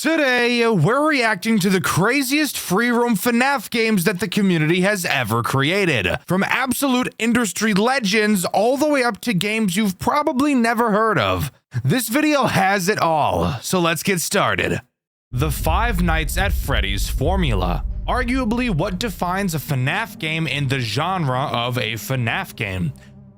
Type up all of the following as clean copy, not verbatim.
Today, we're reacting to the craziest free roam FNAF games that the community has ever created. From absolute industry legends all the way up to games you've probably never heard of. This video has it all, so let's get started. The Five Nights at Freddy's formula. Arguably what defines a FNAF game in the genre of a FNAF game.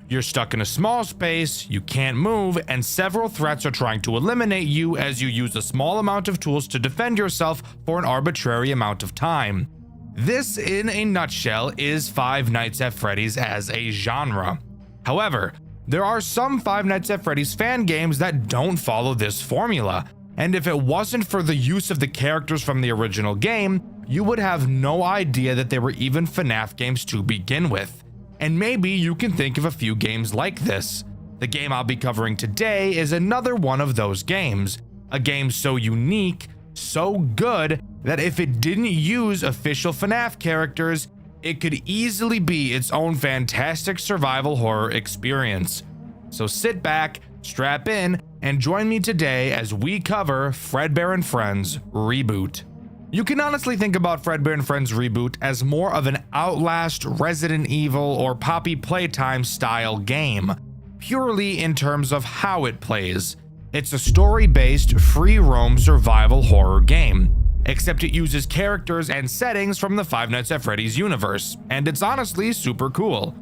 You're stuck in a small space, you can't move, and several threats are trying to eliminate you as you use a small amount of tools to defend yourself for an arbitrary amount of time. This, in a nutshell, is Five Nights at Freddy's as a genre. However, there are some Five Nights at Freddy's fan games that don't follow this formula, and if it wasn't for the use of the characters from the original game, you would have no idea that they were even FNAF games to begin with. And maybe you can think of a few games like this. The game I'll be covering today is another one of those games. A game so unique, so good, that if it didn't use official FNAF characters, it could easily be its own fantastic survival horror experience. So sit back, strap in, and join me today as we cover Fredbear and Friends Reboot. You can honestly think about Fredbear and Friends Reboot as more of an Outlast, Resident Evil, or Poppy Playtime style game, purely in terms of how it plays. It's a story-based, free-roam survival horror game, except it uses characters and settings from the Five Nights at Freddy's universe, and it's honestly super cool.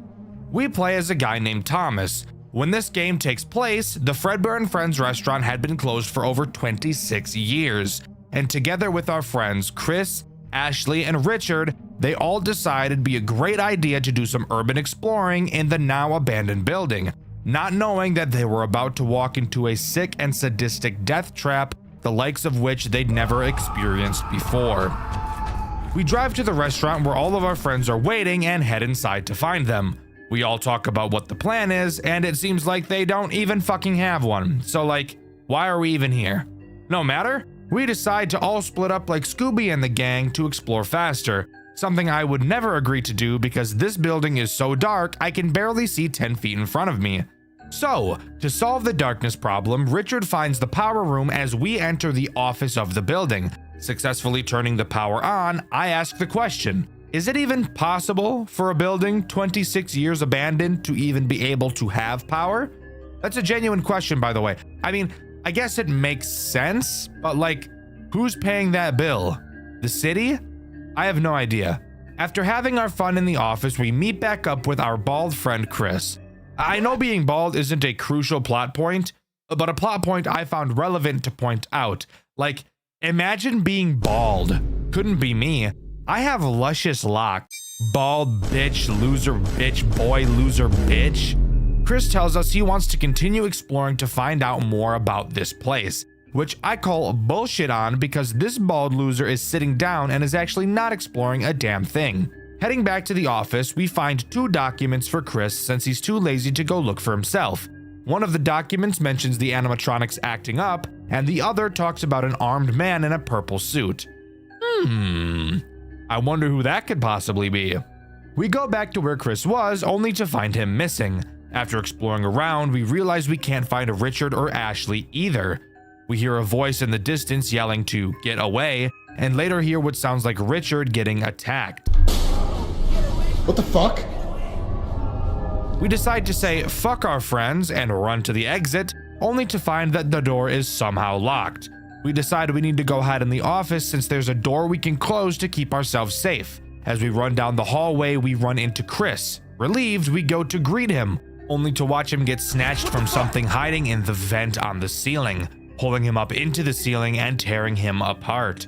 We play as a guy named Thomas. When this game takes place, the Fredbear and Friends restaurant had been closed for over 26 years. And together with our friends Chris, Ashley, and Richard, they all decided it'd be a great idea to do some urban exploring in the now abandoned building, not knowing that they were about to walk into a sick and sadistic death trap, the likes of which they'd never experienced before. We drive to the restaurant where all of our friends are waiting and head inside to find them. We all talk about what the plan is, and it seems like they don't even fucking have one. So like, why are we even here? No matter. We decide to all split up like Scooby and the gang to explore faster, something I would never agree to do because this building is so dark I can barely see 10 feet in front of me. So, to solve the darkness problem, Richard finds the power room as we enter the office of the building. Successfully turning the power on, I ask the question, is it even possible for a building 26 years abandoned to even be able to have power? That's a genuine question, by the way. I mean, I guess it makes sense, but like, who's paying that bill? The city? I have no idea. After having our fun in the office, we meet back up with our bald friend Chris. I know being bald isn't a crucial plot point, but a plot point I found relevant to point out. Like, imagine being bald. Couldn't be me. I have luscious locks. Bald bitch, loser bitch, boy, loser bitch. Chris tells us he wants to continue exploring to find out more about this place, which I call bullshit on because this bald loser is sitting down and is actually not exploring a damn thing. Heading back to the office, we find two documents for Chris since he's too lazy to go look for himself. One of the documents mentions the animatronics acting up, and the other talks about an armed man in a purple suit. I wonder who that could possibly be. We go back to where Chris was, only to find him missing. After exploring around, we realize we can't find a Richard or Ashley either. We hear a voice in the distance yelling to get away, and later hear what sounds like Richard getting attacked. What the fuck? We decide to say fuck our friends and run to the exit, only to find that the door is somehow locked. We decide we need to go hide in the office since there's a door we can close to keep ourselves safe. As we run down the hallway, we run into Chris. Relieved, we go to greet him, only to watch him get snatched from something hiding in the vent on the ceiling, pulling him up into the ceiling and tearing him apart.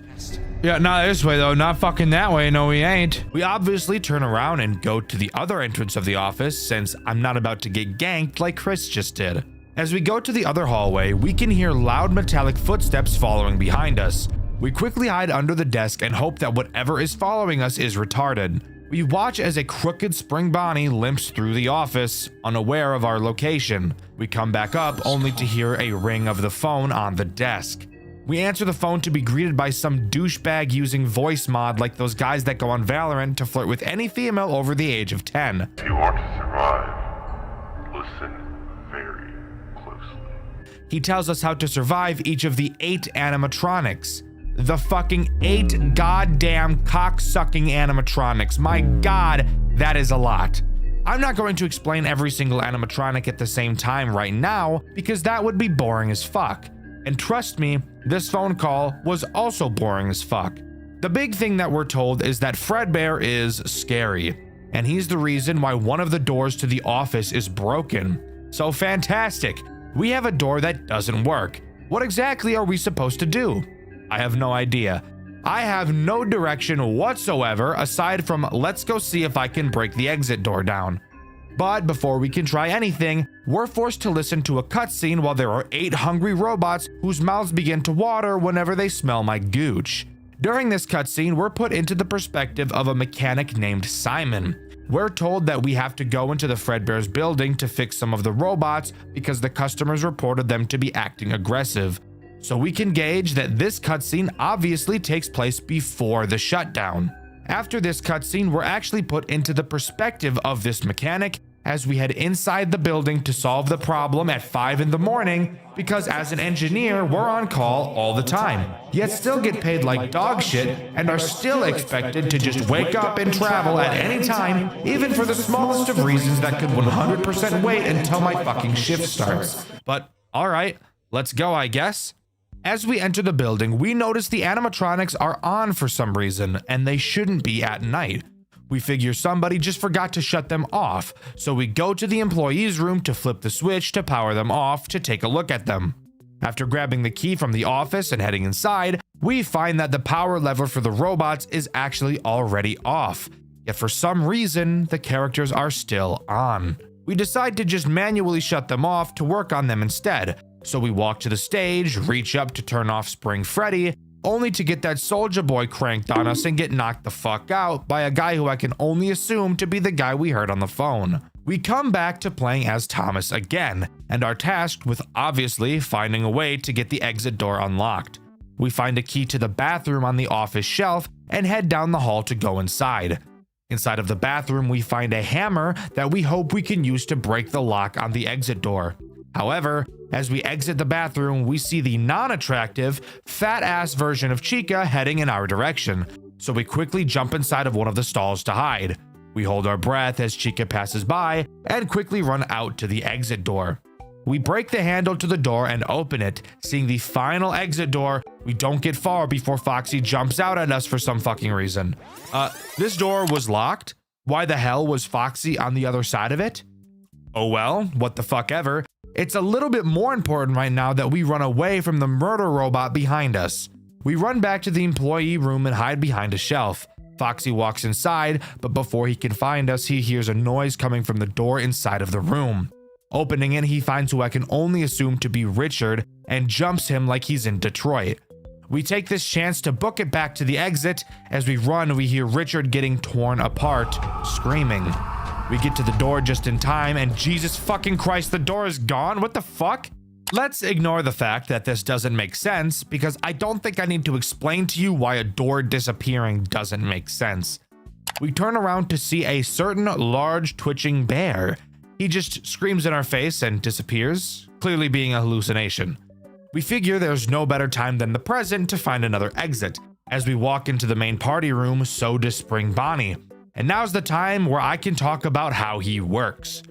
Yeah, not this way though, not fucking that way, no we ain't. We obviously turn around and go to the other entrance of the office since I'm not about to get ganked like Chris just did. As we go to the other hallway, we can hear loud metallic footsteps following behind us. We quickly hide under the desk and hope that whatever is following us is retarded. We watch as a crooked spring Bonnie limps through the office, unaware of our location. We come back up only to hear a ring of the phone on the desk. We answer the phone to be greeted by some douchebag using voice mod like those guys that go on Valorant to flirt with any female over the age of 10. If you want to survive, listen very closely. He tells us how to survive each of the 8 animatronics. the fucking 8 goddamn cock-sucking animatronics. My god, that is a lot. I'm not going to explain every single animatronic at the same time right now because that would be boring as fuck. And trust me, this phone call was also boring as fuck. The big thing that we're told is that Fredbear is scary, and he's the reason why one of the doors to the office is broken. So fantastic, we have a door that doesn't work. What exactly are we supposed to do? I have no idea. I have no direction whatsoever aside from let's go see if I can break the exit door down. But before we can try anything, we're forced to listen to a cutscene while there are 8 hungry robots whose mouths begin to water whenever they smell my gooch. During this cutscene, we're put into the perspective of a mechanic named Simon. We're told that we have to go into the Fredbear's building to fix some of the robots because the customers reported them to be acting aggressive. So we can gauge that this cutscene obviously takes place before the shutdown. After this cutscene, we're actually put into the perspective of this mechanic as we head inside the building to solve the problem at 5 in the morning because as an engineer, we're on call all the time, yet still get paid like dog shit and are still expected to just wake up and travel at any time, even for the smallest of reasons that could 100% wait until my fucking shift starts. But alright, let's go I guess. As we enter the building, we notice the animatronics are on for some reason, and they shouldn't be at night. We figure somebody just forgot to shut them off, so we go to the employees' room to flip the switch to power them off to take a look at them. After grabbing the key from the office and heading inside, we find that the power lever for the robots is actually already off, yet for some reason, the characters are still on. We decide to just manually shut them off to work on them instead. So we walk to the stage, reach up to turn off Spring Freddy, only to get that soldier boy cranked on us and get knocked the fuck out by a guy who I can only assume to be the guy we heard on the phone. We come back to playing as Thomas again, and are tasked with obviously finding a way to get the exit door unlocked. We find a key to the bathroom on the office shelf and head down the hall to go inside. Inside of the bathroom, we find a hammer that we hope we can use to break the lock on the exit door. However, as we exit the bathroom, we see the non-attractive, fat-ass version of Chica heading in our direction, so we quickly jump inside of one of the stalls to hide. We hold our breath as Chica passes by and quickly run out to the exit door. We break the handle to the door and open it, seeing the final exit door. We don't get far before Foxy jumps out at us for some fucking reason. This door was locked? Why the hell was Foxy on the other side of it? Oh well, what the fuck ever. It's a little bit more important right now that we run away from the murder robot behind us. We run back to the employee room and hide behind a shelf. Foxy walks inside, but before he can find us, he hears a noise coming from the door inside of the room. Opening it, he finds who I can only assume to be Richard and jumps him like he's in Detroit. We take this chance to book it back to the exit. As we run, we hear Richard getting torn apart, screaming. We get to the door just in time and Jesus fucking Christ, the door is gone. What the fuck? Let's ignore the fact that this doesn't make sense because I don't think I need to explain to you why a door disappearing doesn't make sense. We turn around to see a certain large twitching bear. He just screams in our face and disappears, clearly being a hallucination. We figure there's no better time than the present to find another exit. As we walk into the main party room, so does Spring Bonnie. And now's the time where I can talk about how he works.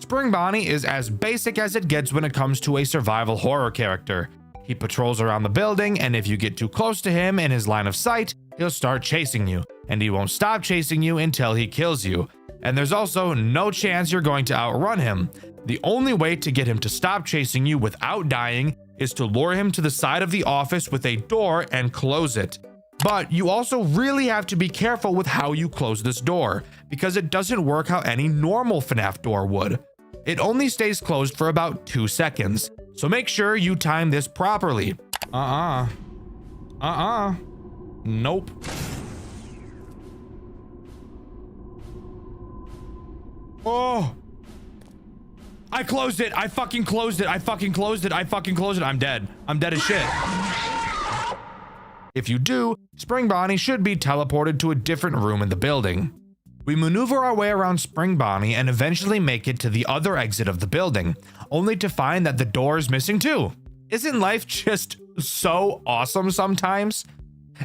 Spring Bonnie is as basic as it gets when it comes to a survival horror character. He patrols around the building, and if you get too close to him in his line of sight, he'll start chasing you, and he won't stop chasing you until he kills you. And there's also no chance you're going to outrun him. The only way to get him to stop chasing you without dying is to lure him to the side of the office with a door and close it. But you also really have to be careful with how you close this door, because it doesn't work how any normal FNAF door would. It only stays closed for about 2 seconds, so make sure you time this properly. Nope. Oh! I closed it! I fucking closed it! I fucking closed it! I fucking closed it! I'm dead. I'm dead as shit. If you do, Spring Bonnie should be teleported to a different room in the building. We maneuver our way around Spring Bonnie and eventually make it to the other exit of the building, only to find that the door is missing too. Isn't life just so awesome sometimes?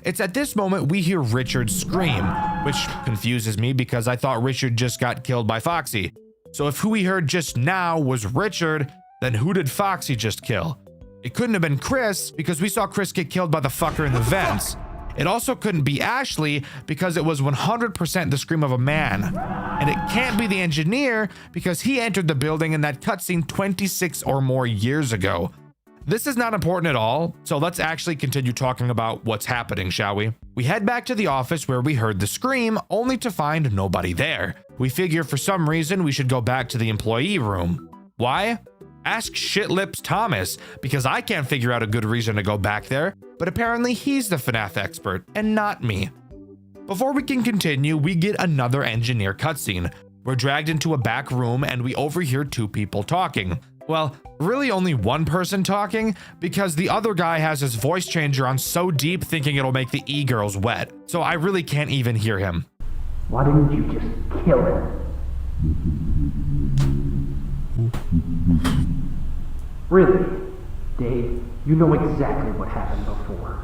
It's at this moment we hear Richard scream, which confuses me because I thought Richard just got killed by Foxy. So if who we heard just now was Richard, then who did Foxy just kill? It couldn't have been Chris because we saw Chris get killed by the fucker in the vents. It also couldn't be Ashley because it was 100% the scream of a man. And it can't be the engineer because he entered the building in that cutscene 26 or more years ago. This is not important at all, so let's actually continue talking about what's happening, shall we? We head back to the office where we heard the scream, only to find nobody there. We figure for some reason we should go back to the employee room. Why? Ask Shitlips Thomas, because I can't figure out a good reason to go back there, but apparently he's the FNAF expert and not me. Before we can continue, we get another engineer cutscene. We're dragged into a back room and we overhear two people talking. Well, really only one person talking, because the other guy has his voice changer on so deep thinking it'll make the e-girls wet, so I really can't even hear him. Why didn't you just kill him? Really? Dave, you know exactly what happened before.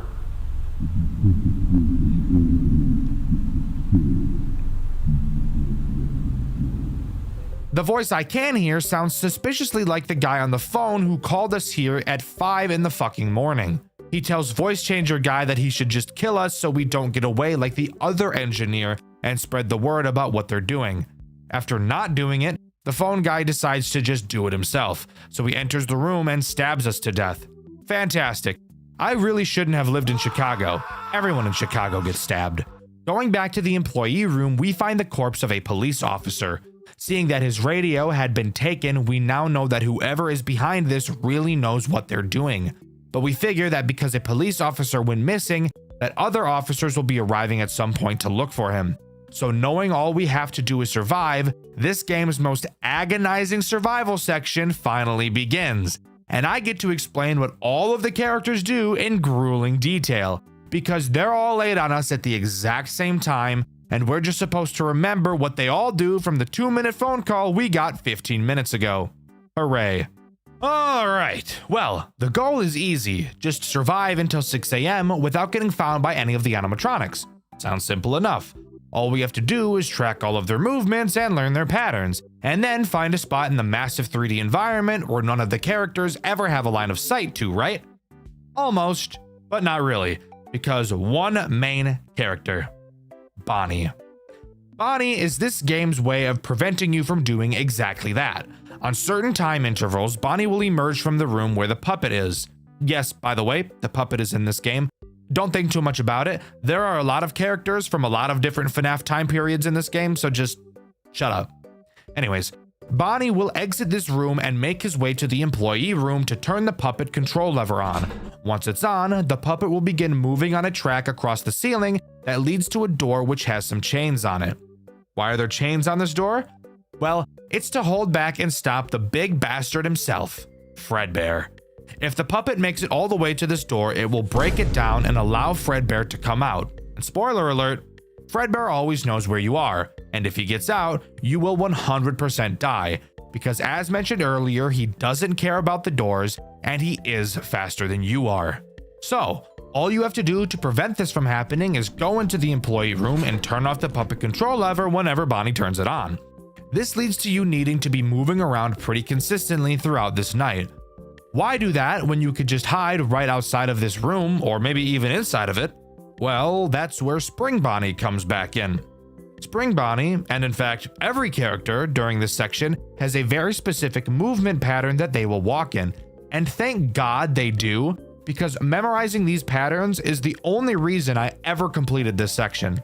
The voice I can hear sounds suspiciously like the guy on the phone who called us here at 5 in the fucking morning. He tells voice changer guy that he should just kill us so we don't get away like the other engineer and spread the word about what they're doing. After not doing it, the phone guy decides to just do it himself, so he enters the room and stabs us to death. Fantastic. I really shouldn't have lived in Chicago. Everyone in Chicago gets stabbed. Going back to the employee room, we find the corpse of a police officer. Seeing that his radio had been taken, we now know that whoever is behind this really knows what they're doing. But we figure that because a police officer went missing, that other officers will be arriving at some point to look for him. So knowing all we have to do is survive, this game's most agonizing survival section finally begins. And I get to explain what all of the characters do in grueling detail, because they're all laid on us at the exact same time, and we're just supposed to remember what they all do from the 2-minute phone call we got 15 minutes ago. Hooray. Alright, well, the goal is easy. Just survive until 6 AM without getting found by any of the animatronics. Sounds simple enough. All we have to do is track all of their movements and learn their patterns, and then find a spot in the massive 3D environment where none of the characters ever have a line of sight to, right? Almost, but not really, because one main character, Bonnie. Bonnie is this game's way of preventing you from doing exactly that. On certain time intervals, Bonnie will emerge from the room where the puppet is. Yes, by the way, the puppet is in this game. Don't think too much about it. There are a lot of characters from a lot of different FNAF time periods in this game, so just shut up. Anyways, Bonnie will exit this room and make his way to the employee room to turn the puppet control lever on. Once it's on, the puppet will begin moving on a track across the ceiling that leads to a door which has some chains on it. Why are there chains on this door? Well, it's to hold back and stop the big bastard himself, Fredbear. If the puppet makes it all the way to this door, it will break it down and allow Fredbear to come out. And spoiler alert, Fredbear always knows where you are, and if he gets out, you will 100% die, because as mentioned earlier, he doesn't care about the doors, and he is faster than you are. So, all you have to do to prevent this from happening is go into the employee room and turn off the puppet control lever whenever Bonnie turns it on. This leads to you needing to be moving around pretty consistently throughout this night. Why do that when you could just hide right outside of this room, or maybe even inside of it? Well, that's where Spring Bonnie comes back in. Spring Bonnie, and in fact every character during this section, has a very specific movement pattern that they will walk in. And thank God they do, because memorizing these patterns is the only reason I ever completed this section.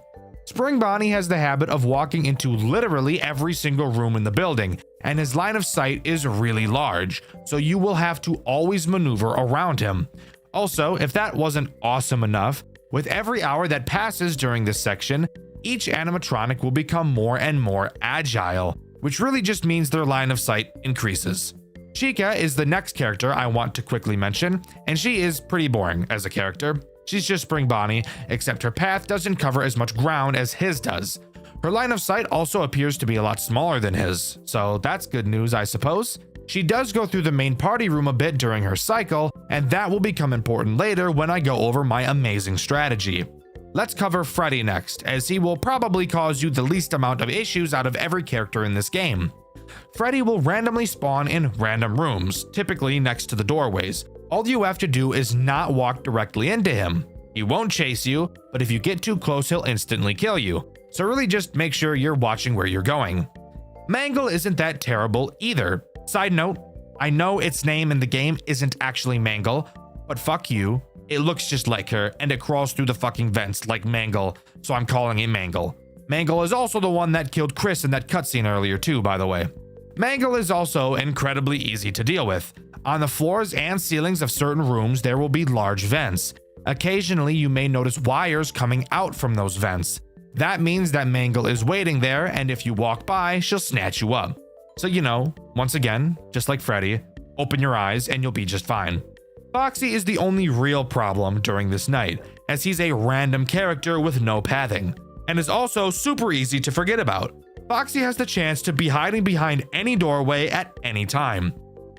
Spring Bonnie has the habit of walking into literally every single room in the building, and his line of sight is really large, so you will have to always maneuver around him. Also, if that wasn't awesome enough, with every hour that passes during this section, each animatronic will become more and more agile, which really just means their line of sight increases. Chica is the next character I want to quickly mention, and she is pretty boring as a character. She's just Spring Bonnie, except her path doesn't cover as much ground as his does. Her line of sight also appears to be a lot smaller than his, so that's good news, I suppose. She does go through the main party room a bit during her cycle, and that will become important later when I go over my amazing strategy. Let's cover Freddy next, as he will probably cause you the least amount of issues out of every character in this game. Freddy will randomly spawn in random rooms, typically next to the doorways. All you have to do is not walk directly into him. He won't chase you, but if you get too close, he'll instantly kill you. So really just make sure you're watching where you're going. Mangle isn't that terrible either. Side note, I know its name in the game isn't actually Mangle, but fuck you. It looks just like her, and it crawls through the fucking vents like Mangle, so I'm calling it Mangle. Mangle is also the one that killed Chris in that cutscene earlier too, by the way. Mangle is also incredibly easy to deal with. On the floors and ceilings of certain rooms, there will be large vents. Occasionally, you may notice wires coming out from those vents. That means that Mangle is waiting there, and if you walk by, she'll snatch you up. So once again, just like Freddy, open your eyes and you'll be just fine. Foxy is the only real problem during this night, as he's a random character with no pathing, and is also super easy to forget about. Foxy has the chance to be hiding behind any doorway at any time.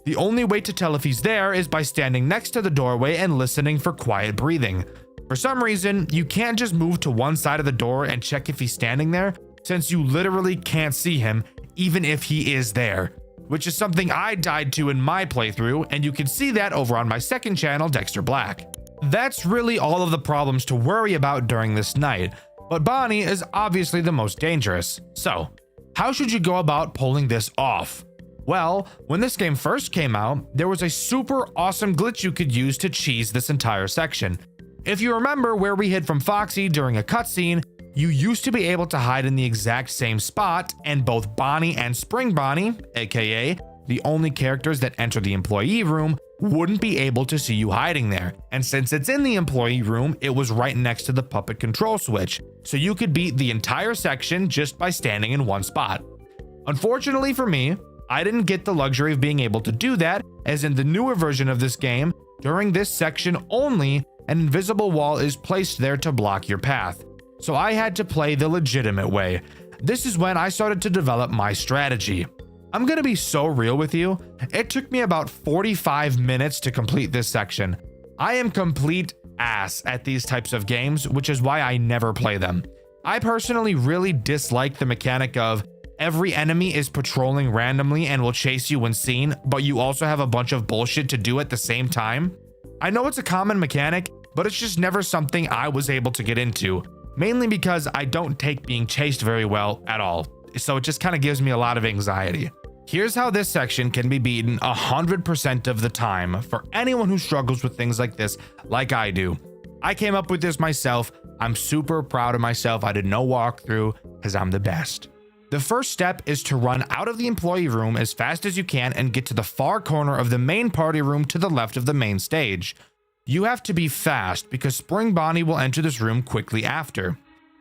The only way to tell if he's there is by standing next to the doorway and listening for quiet breathing. For some reason, you can't just move to one side of the door and check if he's standing there, since you literally can't see him even if he is there, which is something I died to in my playthrough, and you can see that over on my second channel, Dexter Black. That's really all of the problems to worry about during this night, but Bonnie is obviously the most dangerous. So, how should you go about pulling this off? Well, when this game first came out, there was a super awesome glitch you could use to cheese this entire section. If you remember where we hid from Foxy during a cutscene, you used to be able to hide in the exact same spot, and both Bonnie and Spring Bonnie, aka the only characters that enter the employee room, wouldn't be able to see you hiding there. And since it's in the employee room, it was right next to the puppet control switch, so you could beat the entire section just by standing in one spot. Unfortunately for me, I didn't get the luxury of being able to do that, as in the newer version of this game, during this section only, an invisible wall is placed there to block your path. So I had to play the legitimate way. This is when I started to develop my strategy. I'm gonna be so real with you, it took me about 45 minutes to complete this section. I am complete ass at these types of games, which is why I never play them. I personally really dislike the mechanic of every enemy is patrolling randomly and will chase you when seen, but you also have a bunch of bullshit to do at the same time. I know it's a common mechanic, but it's just never something I was able to get into, mainly because I don't take being chased very well at all, so it just kind of gives me a lot of anxiety. Here's how this section can be beaten 100% of the time for anyone who struggles with things like this, like I do. I came up with this myself. I'm super proud of myself. I did no walkthrough because I'm the best. The first step is to run out of the employee room as fast as you can and get to the far corner of the main party room to the left of the main stage. You have to be fast because Spring Bonnie will enter this room quickly after.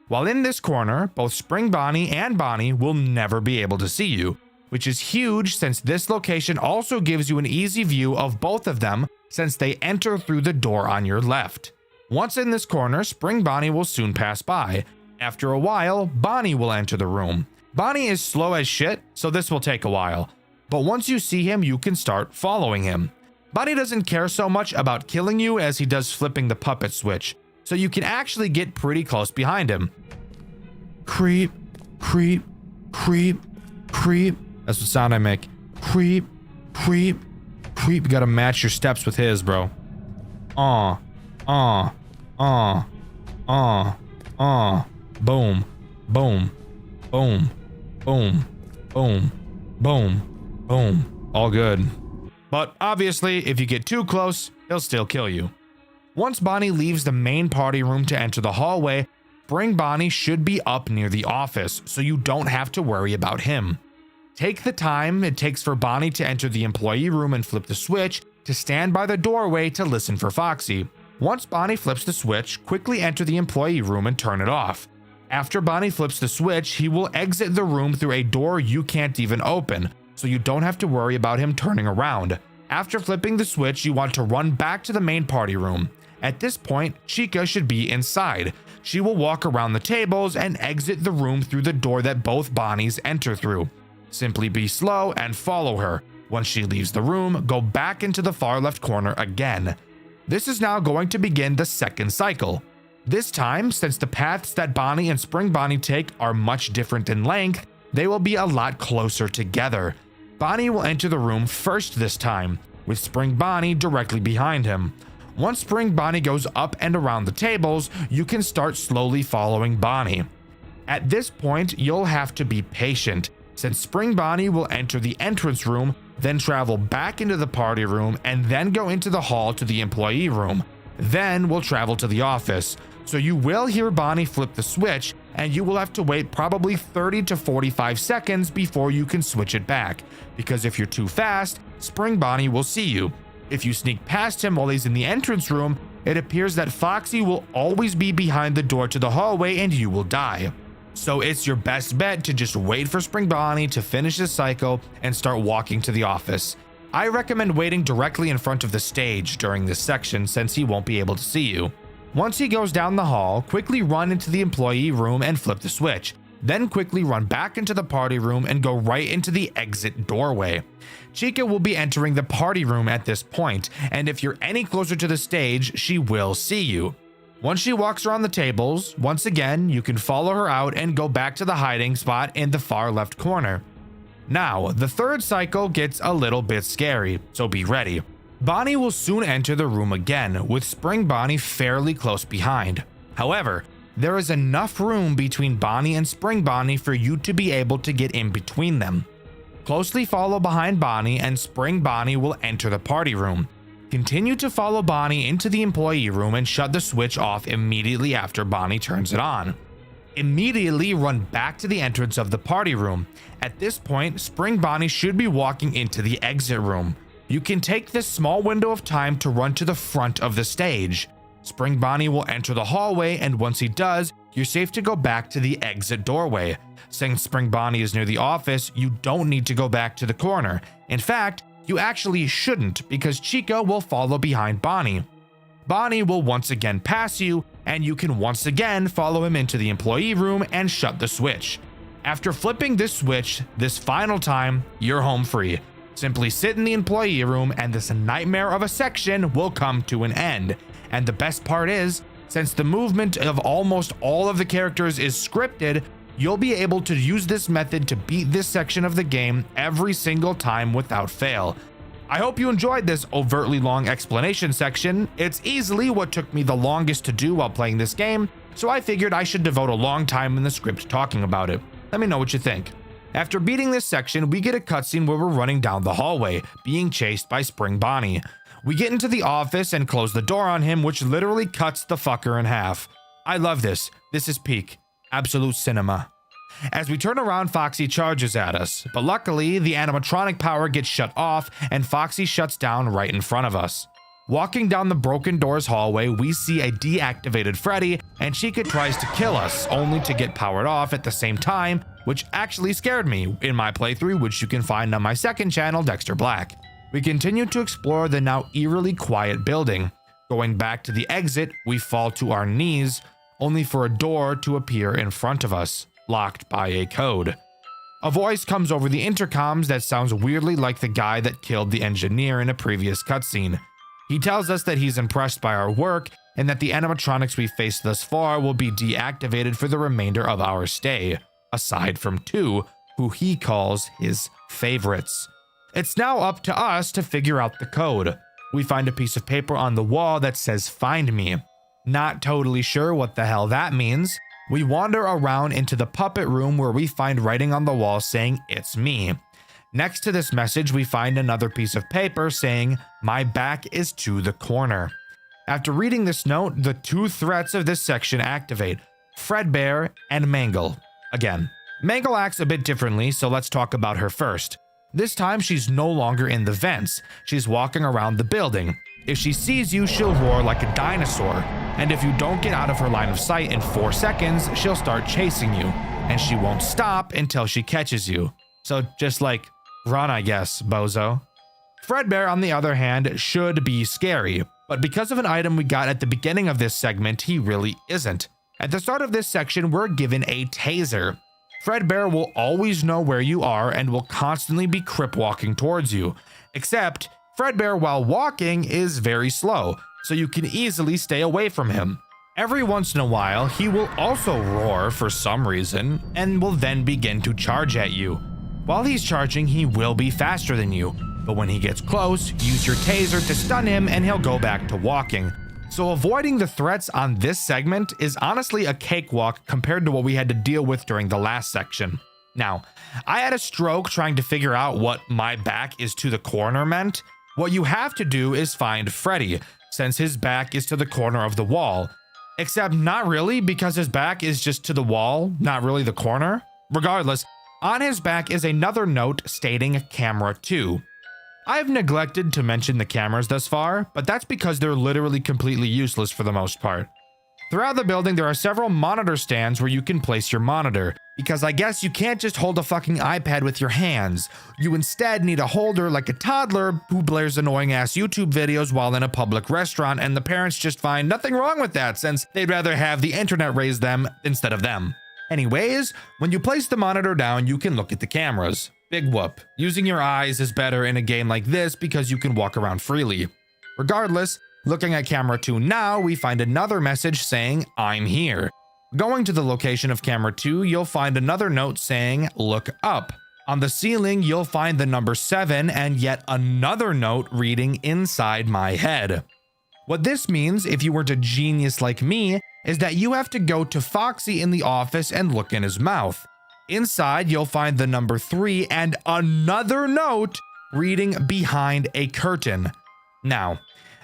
While in this corner, both Spring Bonnie and Bonnie will never be able to see you, which is huge since this location also gives you an easy view of both of them since they enter through the door on your left. Once in this corner, Spring Bonnie will soon pass by. After a while, Bonnie will enter the room. Bonnie is slow as shit, so this will take a while, but once you see him, you can start following him. Bonnie doesn't care so much about killing you as he does flipping the puppet switch, so you can actually get pretty close behind him. Creep, creep, creep, creep. That's the sound I make. Creep, creep, creep. You gotta match your steps with his, bro. Boom, boom, boom, boom, boom, boom, boom. All good. But obviously, if you get too close, he'll still kill you. Once Bonnie leaves the main party room to enter the hallway, Spring Bonnie should be up near the office, so you don't have to worry about him. Take the time it takes for Bonnie to enter the employee room and flip the switch to stand by the doorway to listen for Foxy. Once Bonnie flips the switch, quickly enter the employee room and turn it off. After Bonnie flips the switch, he will exit the room through a door you can't even open, so you don't have to worry about him turning around. After flipping the switch, you want to run back to the main party room. At this point, Chica should be inside. She will walk around the tables and exit the room through the door that both Bonnies enter through. Simply be slow and follow her. Once she leaves the room, go back into the far left corner again. This is now going to begin the second cycle. This time, since the paths that Bonnie and Spring Bonnie take are much different in length, they will be a lot closer together. Bonnie will enter the room first this time, with Spring Bonnie directly behind him. Once Spring Bonnie goes up and around the tables, you can start slowly following Bonnie. At this point, you'll have to be patient, since Spring Bonnie will enter the entrance room, then travel back into the party room, and then go into the hall to the employee room. Then we'll travel to the office. So you will hear Bonnie flip the switch, and you will have to wait probably 30 to 45 seconds before you can switch it back, because if you're too fast, Spring Bonnie will see you. If you sneak past him while he's in the entrance room, it appears that Foxy will always be behind the door to the hallway and you will die. So it's your best bet to just wait for Spring Bonnie to finish his cycle and start walking to the office. I recommend waiting directly in front of the stage during this section since he won't be able to see you. Once he goes down the hall, quickly run into the employee room and flip the switch. Then quickly run back into the party room and go right into the exit doorway. Chica will be entering the party room at this point, and if you're any closer to the stage, she will see you. Once she walks around the tables, once again, you can follow her out and go back to the hiding spot in the far left corner. Now, the third cycle gets a little bit scary, so be ready. Bonnie will soon enter the room again, with Spring Bonnie fairly close behind. However, there is enough room between Bonnie and Spring Bonnie for you to be able to get in between them. Closely follow behind Bonnie and Spring Bonnie will enter the party room. Continue to follow Bonnie into the employee room and shut the switch off immediately after Bonnie turns it on. Immediately run back to the entrance of the party room. At this point, Spring Bonnie should be walking into the exit room. You can take this small window of time to run to the front of the stage. Spring Bonnie will enter the hallway, and once he does, you're safe to go back to the exit doorway. Since Spring Bonnie is near the office, you don't need to go back to the corner. In fact, you actually shouldn't, because Chica will follow behind Bonnie. Bonnie will once again pass you, and you can once again follow him into the employee room and shut the switch. After flipping this switch, this final time, you're home free. Simply sit in the employee room and this nightmare of a section will come to an end. And the best part is, since the movement of almost all of the characters is scripted, you'll be able to use this method to beat this section of the game every single time without fail. I hope you enjoyed this overtly long explanation section. It's easily what took me the longest to do while playing this game, so I figured I should devote a long time in the script talking about it. Let me know what you think. After beating this section, we get a cutscene where we're running down the hallway, being chased by Spring Bonnie. We get into the office and close the door on him, which literally cuts the fucker in half. I love this. This is peak. Absolute cinema. As we turn around, Foxy charges at us, but luckily the animatronic power gets shut off and Foxy shuts down right in front of us. Walking down the broken doors hallway, we see a deactivated Freddy, and Chica tries to kill us, only to get powered off at the same time, which actually scared me in my playthrough, which you can find on my second channel, Dexter Black. We continue to explore the now eerily quiet building. Going back to the exit, we fall to our knees, only for a door to appear in front of us, locked by a code. A voice comes over the intercoms that sounds weirdly like the guy that killed the engineer in a previous cutscene. He tells us that he's impressed by our work and that the animatronics we faced thus far will be deactivated for the remainder of our stay, aside from two, who he calls his favorites. It's now up to us to figure out the code. We find a piece of paper on the wall that says "Find me." Not totally sure what the hell that means. We wander around into the puppet room where we find writing on the wall saying "It's me." Next to this message, we find another piece of paper saying "My back is to the corner." After reading this note, the two threats of this section activate: Fredbear and Mangle. Again, Mangle acts a bit differently, so let's talk about her first. This time, she's no longer in the vents. She's walking around the building. If she sees you, she'll roar like a dinosaur. And if you don't get out of her line of sight in 4 seconds, she'll start chasing you. And she won't stop until she catches you. So just like, run, I guess, bozo. Fredbear, on the other hand, should be scary. But because of an item we got at the beginning of this segment, he really isn't. At the start of this section, we're given a taser. Fredbear will always know where you are and will constantly be crip walking towards you. Except, Fredbear while walking is very slow, so you can easily stay away from him. Every once in a while, he will also roar for some reason and will then begin to charge at you. While he's charging, he will be faster than you, but when he gets close, use your taser to stun him and he'll go back to walking. So avoiding the threats on this segment is honestly a cakewalk compared to what we had to deal with during the last section. Now, I had a stroke trying to figure out what my back is to the corner meant. What you have to do is find Freddy, since his back is to the corner of the wall. Except not really, because his back is just to the wall, not really the corner. Regardless, on his back is another note stating camera 2. I've neglected to mention the cameras thus far, but that's because they're literally completely useless for the most part. Throughout the building, there are several monitor stands where you can place your monitor, because I guess you can't just hold a fucking iPad with your hands. You instead need a holder like a toddler who blares annoying ass YouTube videos while in a public restaurant, and the parents just find nothing wrong with that since they'd rather have the internet raise them instead of them. Anyways, when you place the monitor down, you can look at the cameras. Big whoop. Using your eyes is better in a game like this because you can walk around freely. Regardless, looking at camera 2 now, we find another message saying, "I'm here." Going to the location of camera 2, you'll find another note saying, "Look up." On the ceiling, you'll find the number 7 and yet another note reading "Inside my head." What this means, if you weren't a genius like me, is that you have to go to Foxy in the office and look in his mouth. Inside, you'll find the number 3 and another note reading "Behind a curtain." Now,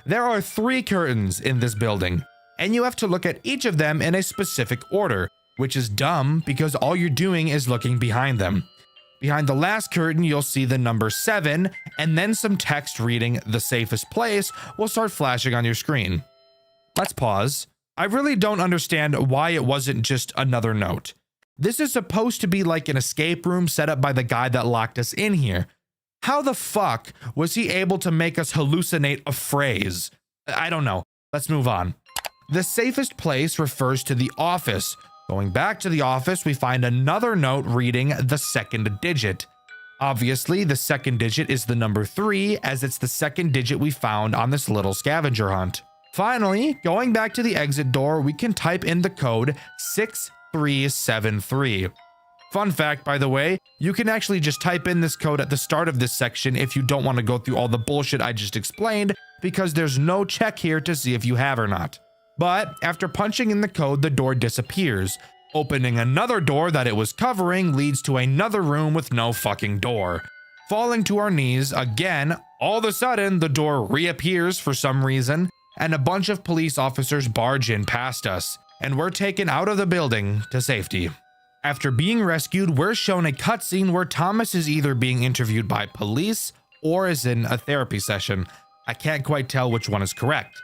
there are 3 curtains in this building, and you have to look at each of them in a specific order, which is dumb because all you're doing is looking behind them. Behind the last curtain, you'll see the number 7, and then some text reading "The safest place" will start flashing on your screen. Let's pause. I really don't understand why it wasn't just another note. This is supposed to be like an escape room set up by the guy that locked us in here. How the fuck was he able to make us hallucinate a phrase? I don't know. Let's move on. The safest place refers to the office. Going back to the office, we find another note reading the second digit. Obviously, the second digit is the number 3, as it's the second digit we found on this little scavenger hunt. Finally, going back to the exit door, we can type in the code 6373. Fun fact, by the way, you can actually just type in this code at the start of this section if you don't want to go through all the bullshit I just explained, because there's no check here to see if you have or not. But after punching in the code, the door disappears. Opening another door that it was covering leads to another room with no fucking door. Falling to our knees again, all of a sudden the door reappears for some reason, and a bunch of police officers barge in past us, and we're taken out of the building to safety. After being rescued, we're shown a cutscene where Thomas is either being interviewed by police or is in a therapy session. I can't quite tell which one is correct.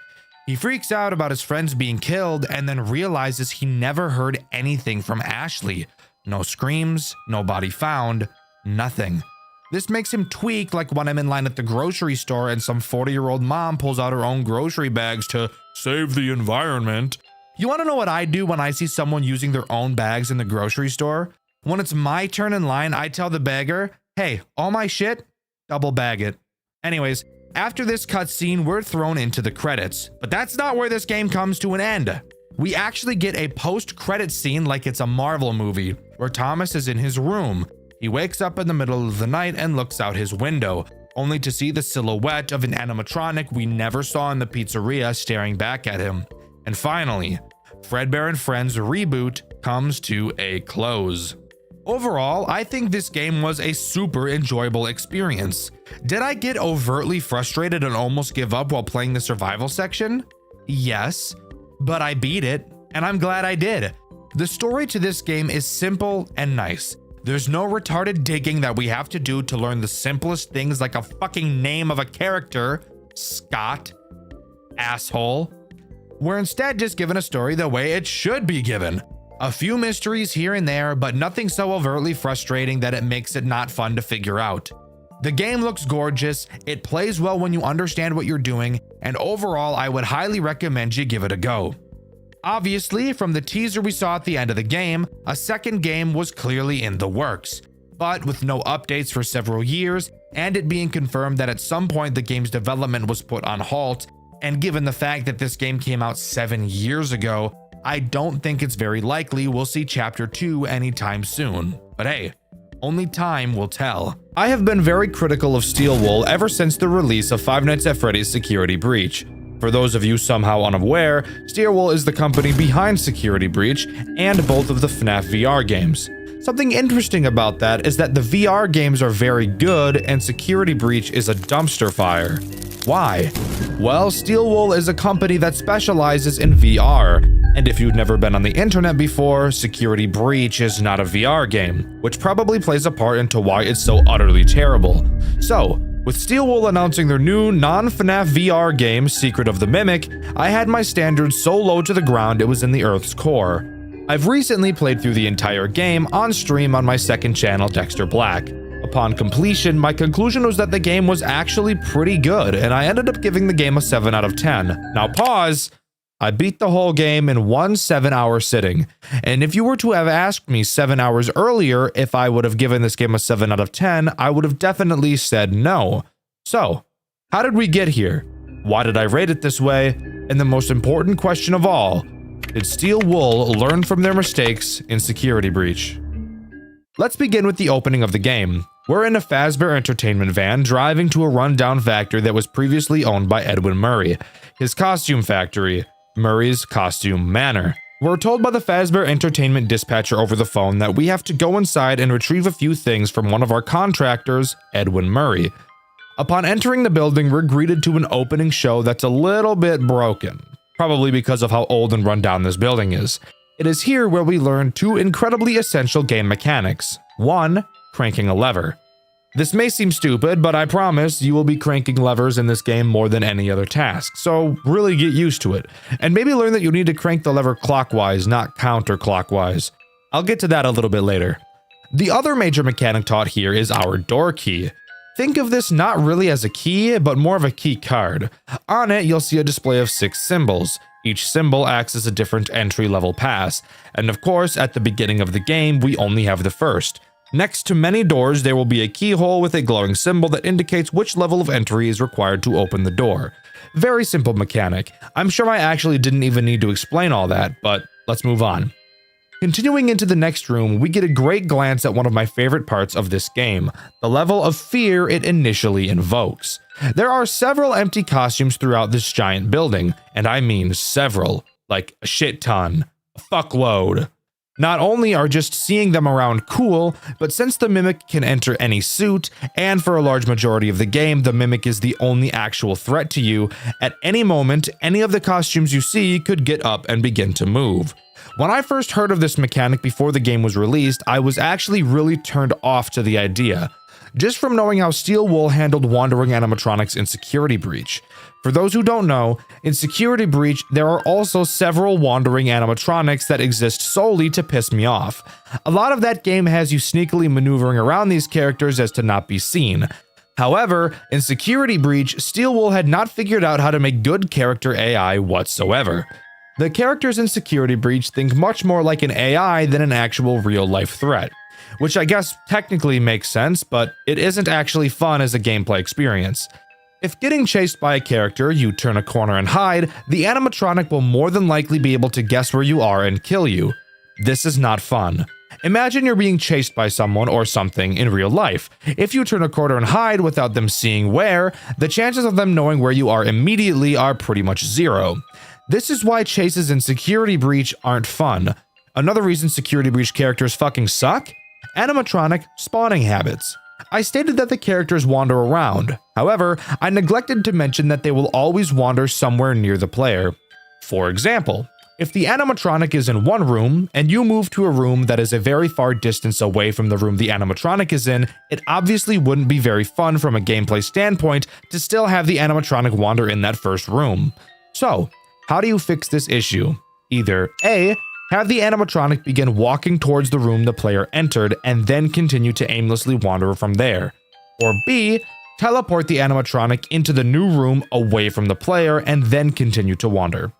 He freaks out about his friends being killed and then realizes he never heard anything from Ashley. No screams, no body found, nothing. This makes him tweak like when I'm in line at the grocery store and some 40-year-old mom pulls out her own grocery bags to save the environment. You want to know what I do when I see someone using their own bags in the grocery store? When it's my turn in line, I tell the bagger, "Hey, all my shit, double bag it." Anyways, after this cutscene, we're thrown into the credits. But that's not where this game comes to an end. We actually get a post-credit scene like it's a Marvel movie, where Thomas is in his room. He wakes up in the middle of the night and looks out his window, only to see the silhouette of an animatronic we never saw in the pizzeria staring back at him. And finally, Fredbear and Friends Reboot comes to a close. Overall, I think this game was a super enjoyable experience. Did I get overtly frustrated and almost give up while playing the survival section? Yes, but I beat it, and I'm glad I did. The story to this game is simple and nice. There's no retarded digging that we have to do to learn the simplest things like a fucking name of a character, Scott, asshole. We're instead just given a story the way it should be given. A few mysteries here and there, but nothing so overtly frustrating that it makes it not fun to figure out. The game looks gorgeous, it plays well when you understand what you're doing, and overall I would highly recommend you give it a go. Obviously, from the teaser we saw at the end of the game, a second game was clearly in the works. But with no updates for several years, and it being confirmed that at some point the game's development was put on halt, and given the fact that this game came out 7 years ago, I don't think it's very likely we'll see Chapter 2 anytime soon. But hey, only time will tell. I have been very critical of Steelwool ever since the release of Five Nights at Freddy's Security Breach. For those of you somehow unaware, Steelwool is the company behind Security Breach and both of the FNAF VR games. Something interesting about that is that the VR games are very good and Security Breach is a dumpster fire. Why? Well, Steelwool is a company that specializes in VR, and if you've never been on the internet before, Security Breach is not a VR game, which probably plays a part into why it's so utterly terrible. So, with Steelwool announcing their new non-FNAF VR game, Secret of the Mimic, I had my standards so low to the ground it was in the Earth's core. I've recently played through the entire game on stream on my second channel, Dexter Black. Upon completion, my conclusion was that the game was actually pretty good, and I ended up giving the game a 7 out of 10. Now pause! I beat the whole game in one 7-hour sitting, and if you were to have asked me 7 hours earlier if I would have given this game a 7 out of 10, I would have definitely said no. So, how did we get here? Why did I rate it this way? And the most important question of all, did Steelwool learn from their mistakes in Security Breach? Let's begin with the opening of the game. We're in a Fazbear Entertainment van driving to a rundown factory that was previously owned by Edwin Murray, his costume factory, Murray's Costume Manor. We're told by the Fazbear Entertainment dispatcher over the phone that we have to go inside and retrieve a few things from one of our contractors, Edwin Murray. Upon entering the building, we're greeted to an opening show that's a little bit broken, probably because of how old and run down this building is. It is here where we learn two incredibly essential game mechanics. One, cranking a lever. This may seem stupid, but I promise you will be cranking levers in this game more than any other task, so really get used to it. And maybe learn that you need to crank the lever clockwise, not counterclockwise. I'll get to that a little bit later. The other major mechanic taught here is our door key. Think of this not really as a key, but more of a key card. On it, you'll see a display of 6 symbols. Each symbol acts as a different entry-level pass, and of course, at the beginning of the game, we only have the first. Next to many doors, there will be a keyhole with a glowing symbol that indicates which level of entry is required to open the door. Very simple mechanic. I'm sure I actually didn't even need to explain all that, but let's move on. Continuing into the next room, we get a great glance at one of my favorite parts of this game, the level of fear it initially invokes. There are several empty costumes throughout this giant building, and I mean several, like a shit ton, a fuckload. Not only are just seeing them around cool, but since the Mimic can enter any suit, and for a large majority of the game, the Mimic is the only actual threat to you, at any moment, any of the costumes you see could get up and begin to move. When I first heard of this mechanic before the game was released, I was actually really turned off to the idea, just from knowing how Steelwool handled wandering animatronics in Security Breach. For those who don't know, in Security Breach, there are also several wandering animatronics that exist solely to piss me off. A lot of that game has you sneakily maneuvering around these characters as to not be seen. However, in Security Breach, Steelwool had not figured out how to make good character AI whatsoever. The characters in Security Breach think much more like an AI than an actual real-life threat, which I guess technically makes sense, but it isn't actually fun as a gameplay experience. If getting chased by a character, you turn a corner and hide, the animatronic will more than likely be able to guess where you are and kill you. This is not fun. Imagine you're being chased by someone or something in real life. If you turn a corner and hide without them seeing where, the chances of them knowing where you are immediately are pretty much zero. This is why chases in Security Breach aren't fun. Another reason Security Breach characters fucking suck? Animatronic spawning habits. I stated that the characters wander around. However, I neglected to mention that they will always wander somewhere near the player. For example, if the animatronic is in one room, and you move to a room that is a very far distance away from the room the animatronic is in, it obviously wouldn't be very fun from a gameplay standpoint to still have the animatronic wander in that first room. So, how do you fix this issue? Either A, have the animatronic begin walking towards the room the player entered and then continue to aimlessly wander from there. Or B, teleport the animatronic into the new room away from the player and then continue to wander.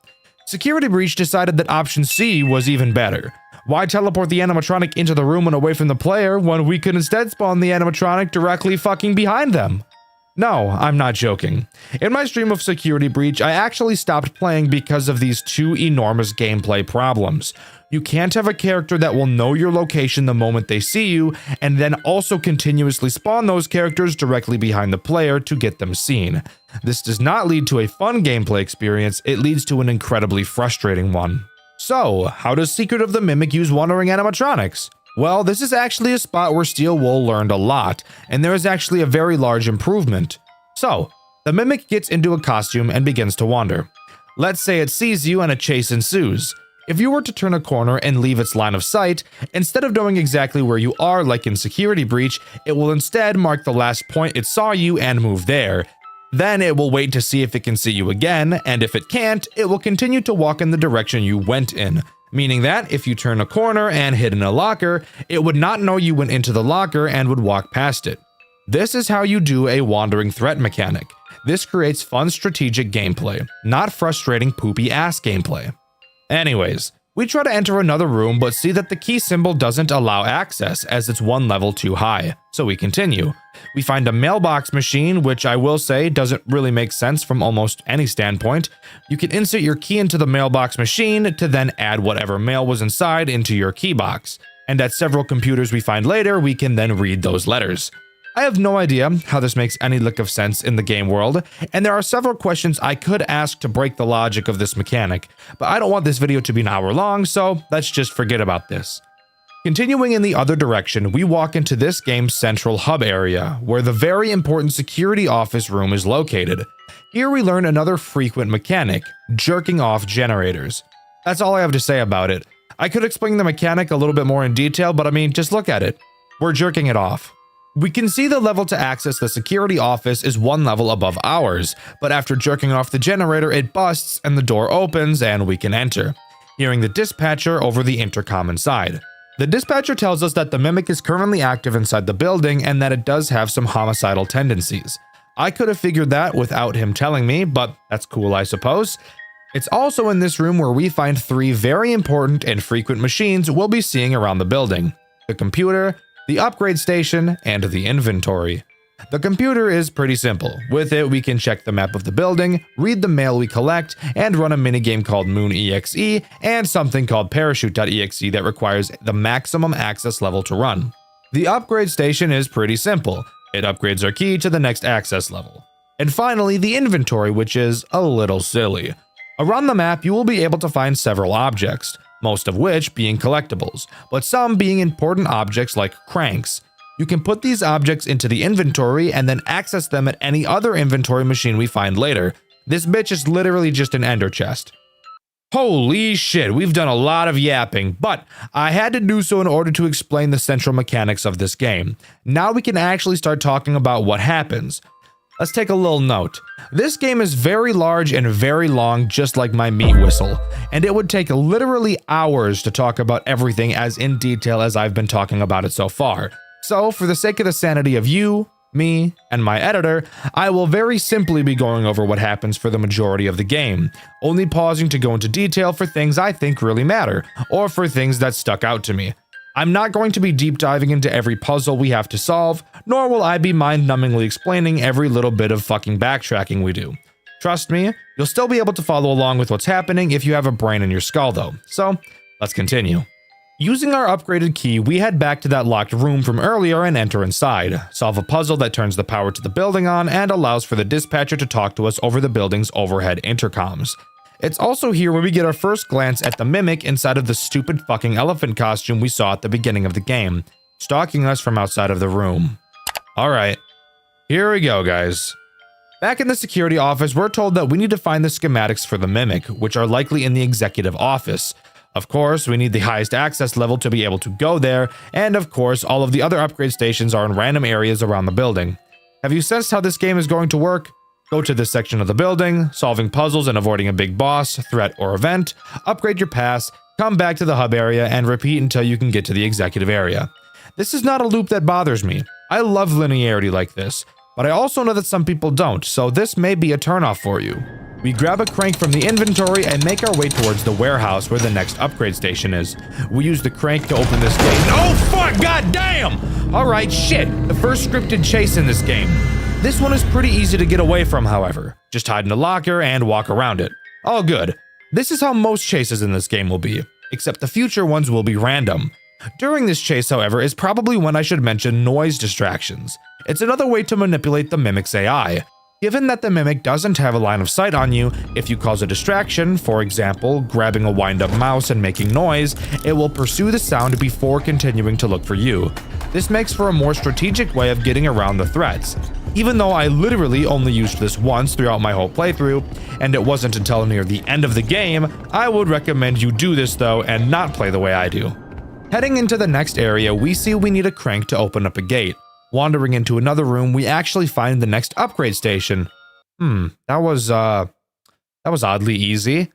Security Breach decided that option C was even better. Why teleport the animatronic into the room and away from the player when we could instead spawn the animatronic directly fucking behind them? No, I'm not joking. In my stream of Security Breach, I actually stopped playing because of these two enormous gameplay problems. You can't have a character that will know your location the moment they see you, and then also continuously spawn those characters directly behind the player to get them seen. This does not lead to a fun gameplay experience, it leads to an incredibly frustrating one. So, how does Secret of the Mimic use wandering animatronics? Well, this is actually a spot where Steel Wool learned a lot, and there is actually a very large improvement. So, the Mimic gets into a costume and begins to wander. Let's say it sees you and a chase ensues. If you were to turn a corner and leave its line of sight, instead of knowing exactly where you are like in Security Breach, it will instead mark the last point it saw you and move there. Then it will wait to see if it can see you again, and if it can't, it will continue to walk in the direction you went in. Meaning that if you turn a corner and hid in a locker, it would not know you went into the locker and would walk past it. This is how you do a wandering threat mechanic. This creates fun strategic gameplay, not frustrating poopy ass gameplay. Anyways, we try to enter another room but see that the key symbol doesn't allow access as it's one level too high, so we continue. We find a mailbox machine, which I will say doesn't really make sense from almost any standpoint. You can insert your key into the mailbox machine to then add whatever mail was inside into your key box. And at several computers we find later, we can then read those letters. I have no idea how this makes any lick of sense in the game world, and there are several questions I could ask to break the logic of this mechanic, but I don't want this video to be an hour long, so let's just forget about this. Continuing in the other direction, we walk into this game's central hub area, where the very important security office room is located. Here we learn another frequent mechanic, jerking off generators. That's all I have to say about it. I could explain the mechanic a little bit more in detail, but I mean, just look at it. We're jerking it off. We can see the level to access the security office is one level above ours, but after jerking off the generator, it busts and the door opens and we can enter, hearing the dispatcher over the intercom inside. The dispatcher tells us that the Mimic is currently active inside the building and that it does have some homicidal tendencies. I could have figured that without him telling me, but that's cool, I suppose. It's also in this room where we find three very important and frequent machines we'll be seeing around the building: the computer, the upgrade station, and the inventory. The computer is pretty simple. With it, we can check the map of the building, read the mail we collect, and run a minigame called Moon EXE and something called Parachute.exe that requires the maximum access level to run. The upgrade station is pretty simple. It upgrades our key to the next access level. And finally, the inventory, which is a little silly. Around the map, you will be able to find several objects, most of which being collectibles, but some being important objects like cranks. You can put these objects into the inventory and then access them at any other inventory machine we find later. This bitch is literally just an ender chest. Holy shit, we've done a lot of yapping, but I had to do so in order to explain the central mechanics of this game. Now we can actually start talking about what happens. Let's take a little note. This game is very large and very long, just like my meat whistle, and it would take literally hours to talk about everything as in detail as I've been talking about it so far. So, for the sake of the sanity of you, me, and my editor, I will very simply be going over what happens for the majority of the game, only pausing to go into detail for things I think really matter, or for things that stuck out to me. I'm not going to be deep diving into every puzzle we have to solve, nor will I be mind-numbingly explaining every little bit of fucking backtracking we do. Trust me, you'll still be able to follow along with what's happening if you have a brain in your skull though. So, let's continue. Using our upgraded key, we head back to that locked room from earlier and enter inside, solve a puzzle that turns the power to the building on and allows for the dispatcher to talk to us over the building's overhead intercoms. It's also here where we get our first glance at the Mimic inside of the stupid fucking elephant costume we saw at the beginning of the game, stalking us from outside of the room. Alright, here we go guys. Back in the security office, we're told that we need to find the schematics for the Mimic, which are likely in the executive office. Of course, we need the highest access level to be able to go there, and of course, all of the other upgrade stations are in random areas around the building. Have you sensed how this game is going to work? Go to this section of the building, solving puzzles and avoiding a big boss, threat, or event, upgrade your pass, come back to the hub area, and repeat until you can get to the executive area. This is not a loop that bothers me. I love linearity like this, but I also know that some people don't, so this may be a turnoff for you. We grab a crank from the inventory and make our way towards the warehouse where the next upgrade station is. We use the crank to open this gate. Oh fuck, goddamn! Alright, shit, the first scripted chase in this game. This one is pretty easy to get away from, however. Just hide in a locker and walk around it. All good. This is how most chases in this game will be, except the future ones will be random. During this chase, however, is probably when I should mention noise distractions. It's another way to manipulate the Mimic's AI. Given that the Mimic doesn't have a line of sight on you, if you cause a distraction, for example, grabbing a wind-up mouse and making noise, it will pursue the sound before continuing to look for you. This makes for a more strategic way of getting around the threats. Even though I literally only used this once throughout my whole playthrough, and it wasn't until near the end of the game, I would recommend you do this though and not play the way I do. Heading into the next area, we see we need a crank to open up a gate. Wandering into another room, we actually find the next upgrade station. That was oddly easy.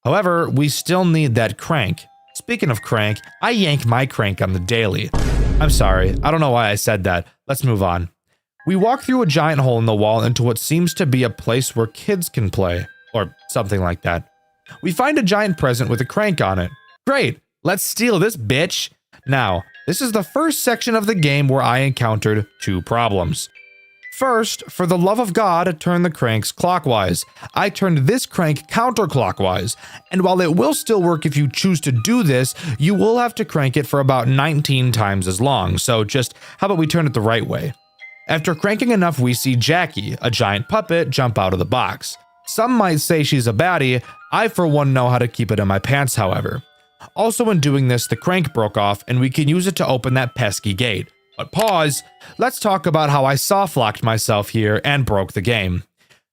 However, we still need that crank. Speaking of crank, I yank my crank on the daily. I'm sorry, I don't know why I said that. Let's move on. We walk through a giant hole in the wall into what seems to be a place where kids can play, or something like that. We find a giant present with a crank on it. Great, let's steal this bitch. Now, this is the first section of the game where I encountered two problems. First, for the love of God, turn the cranks clockwise. I turned this crank counterclockwise, and while it will still work if you choose to do this, you will have to crank it for about 19 times as long, so just how about we turn it the right way? After cranking enough, we see Jackie, a giant puppet, jump out of the box. Some might say she's a baddie. I for one know how to keep it in my pants, however. Also in doing this, the crank broke off and we can use it to open that pesky gate. But pause, let's talk about how I soft-locked myself here and broke the game.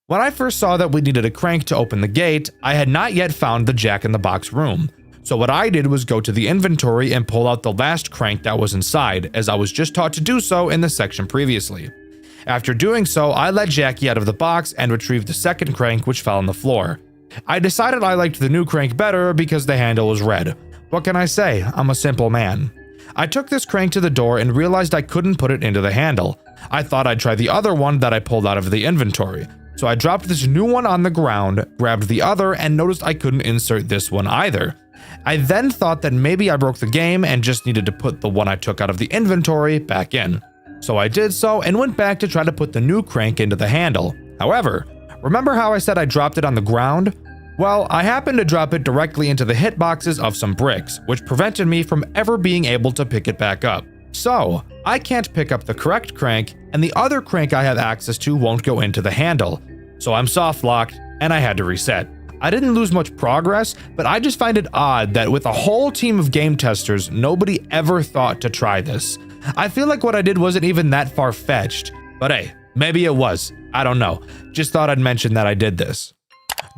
When I first saw that we needed a crank to open the gate, I had not yet found the Jack-in-the-Box room. So what I did was go to the inventory and pull out the last crank that was inside, as I was just taught to do so in the section previously. After doing so, I let Jackie out of the box and retrieved the second crank, which fell on the floor. I decided I liked the new crank better because the handle was red. What can I say? I'm a simple man. I took this crank to the door and realized I couldn't put it into the handle. I thought I'd try the other one that I pulled out of the inventory. So I dropped this new one on the ground, grabbed the other, and noticed I couldn't insert this one either. I then thought that maybe I broke the game and just needed to put the one I took out of the inventory back in. So I did so and went back to try to put the new crank into the handle. However, remember how I said I dropped it on the ground? Well, I happened to drop it directly into the hitboxes of some bricks, which prevented me from ever being able to pick it back up. So, I can't pick up the correct crank, and the other crank I have access to won't go into the handle. So I'm soft-locked, and I had to reset. I didn't lose much progress, but I just find it odd that with a whole team of game testers, nobody ever thought to try this. I feel like what I did wasn't even that far-fetched. But hey, maybe it was. I don't know. Just thought I'd mention that I did this.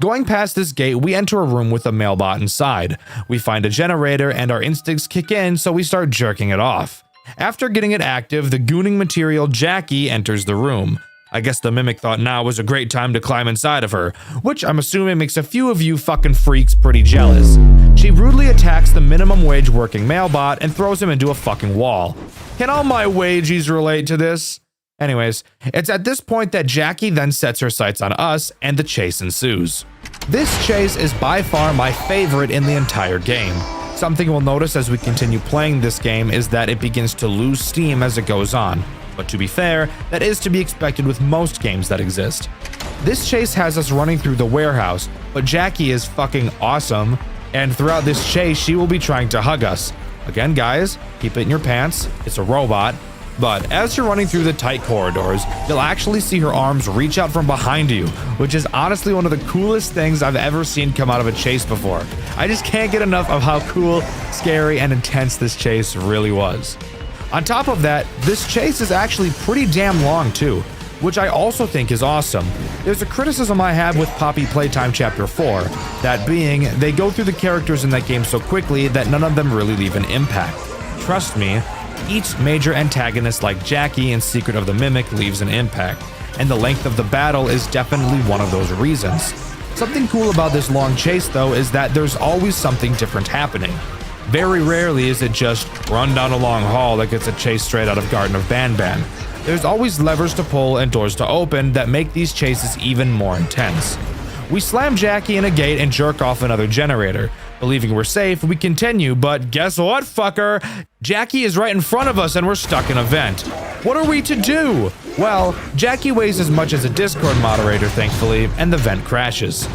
Going past this gate, we enter a room with a mailbot inside. We find a generator and our instincts kick in, so we start jerking it off. After getting it active, the gooning material Jackie enters the room. I guess the Mimic thought now was a great time to climb inside of her, which I'm assuming makes a few of you fucking freaks pretty jealous. She rudely attacks the minimum wage working mailbot and throws him into a fucking wall. Can all my wages relate to this? Anyways, it's at this point that Jackie then sets her sights on us and the chase ensues. This chase is by far my favorite in the entire game. Something we'll notice as we continue playing this game is that it begins to lose steam as it goes on. But to be fair, that is to be expected with most games that exist. This chase has us running through the warehouse, but Jackie is fucking awesome, and throughout this chase she will be trying to hug us. Again guys, keep it in your pants, it's a robot. But as you're running through the tight corridors, you'll actually see her arms reach out from behind you, which is honestly one of the coolest things I've ever seen come out of a chase before. I just can't get enough of how cool, scary, and intense this chase really was. On top of that, this chase is actually pretty damn long too, which I also think is awesome. There's a criticism I have with Poppy Playtime Chapter 4, that being, they go through the characters in that game so quickly that none of them really leave an impact. Trust me, each major antagonist like Jackie in Secret of the Mimic leaves an impact, and the length of the battle is definitely one of those reasons. Something cool about this long chase though is that there's always something different happening. Very rarely is it just run down a long hall like it's a chase straight out of Garden of Banban. There's always levers to pull and doors to open that make these chases even more intense. We slam Jackie in a gate and jerk off another generator. Believing we're safe, we continue, but guess what, fucker? Jackie is right in front of us and we're stuck in a vent. What are we to do? Well, Jackie weighs as much as a Discord moderator, thankfully, and the vent crashes.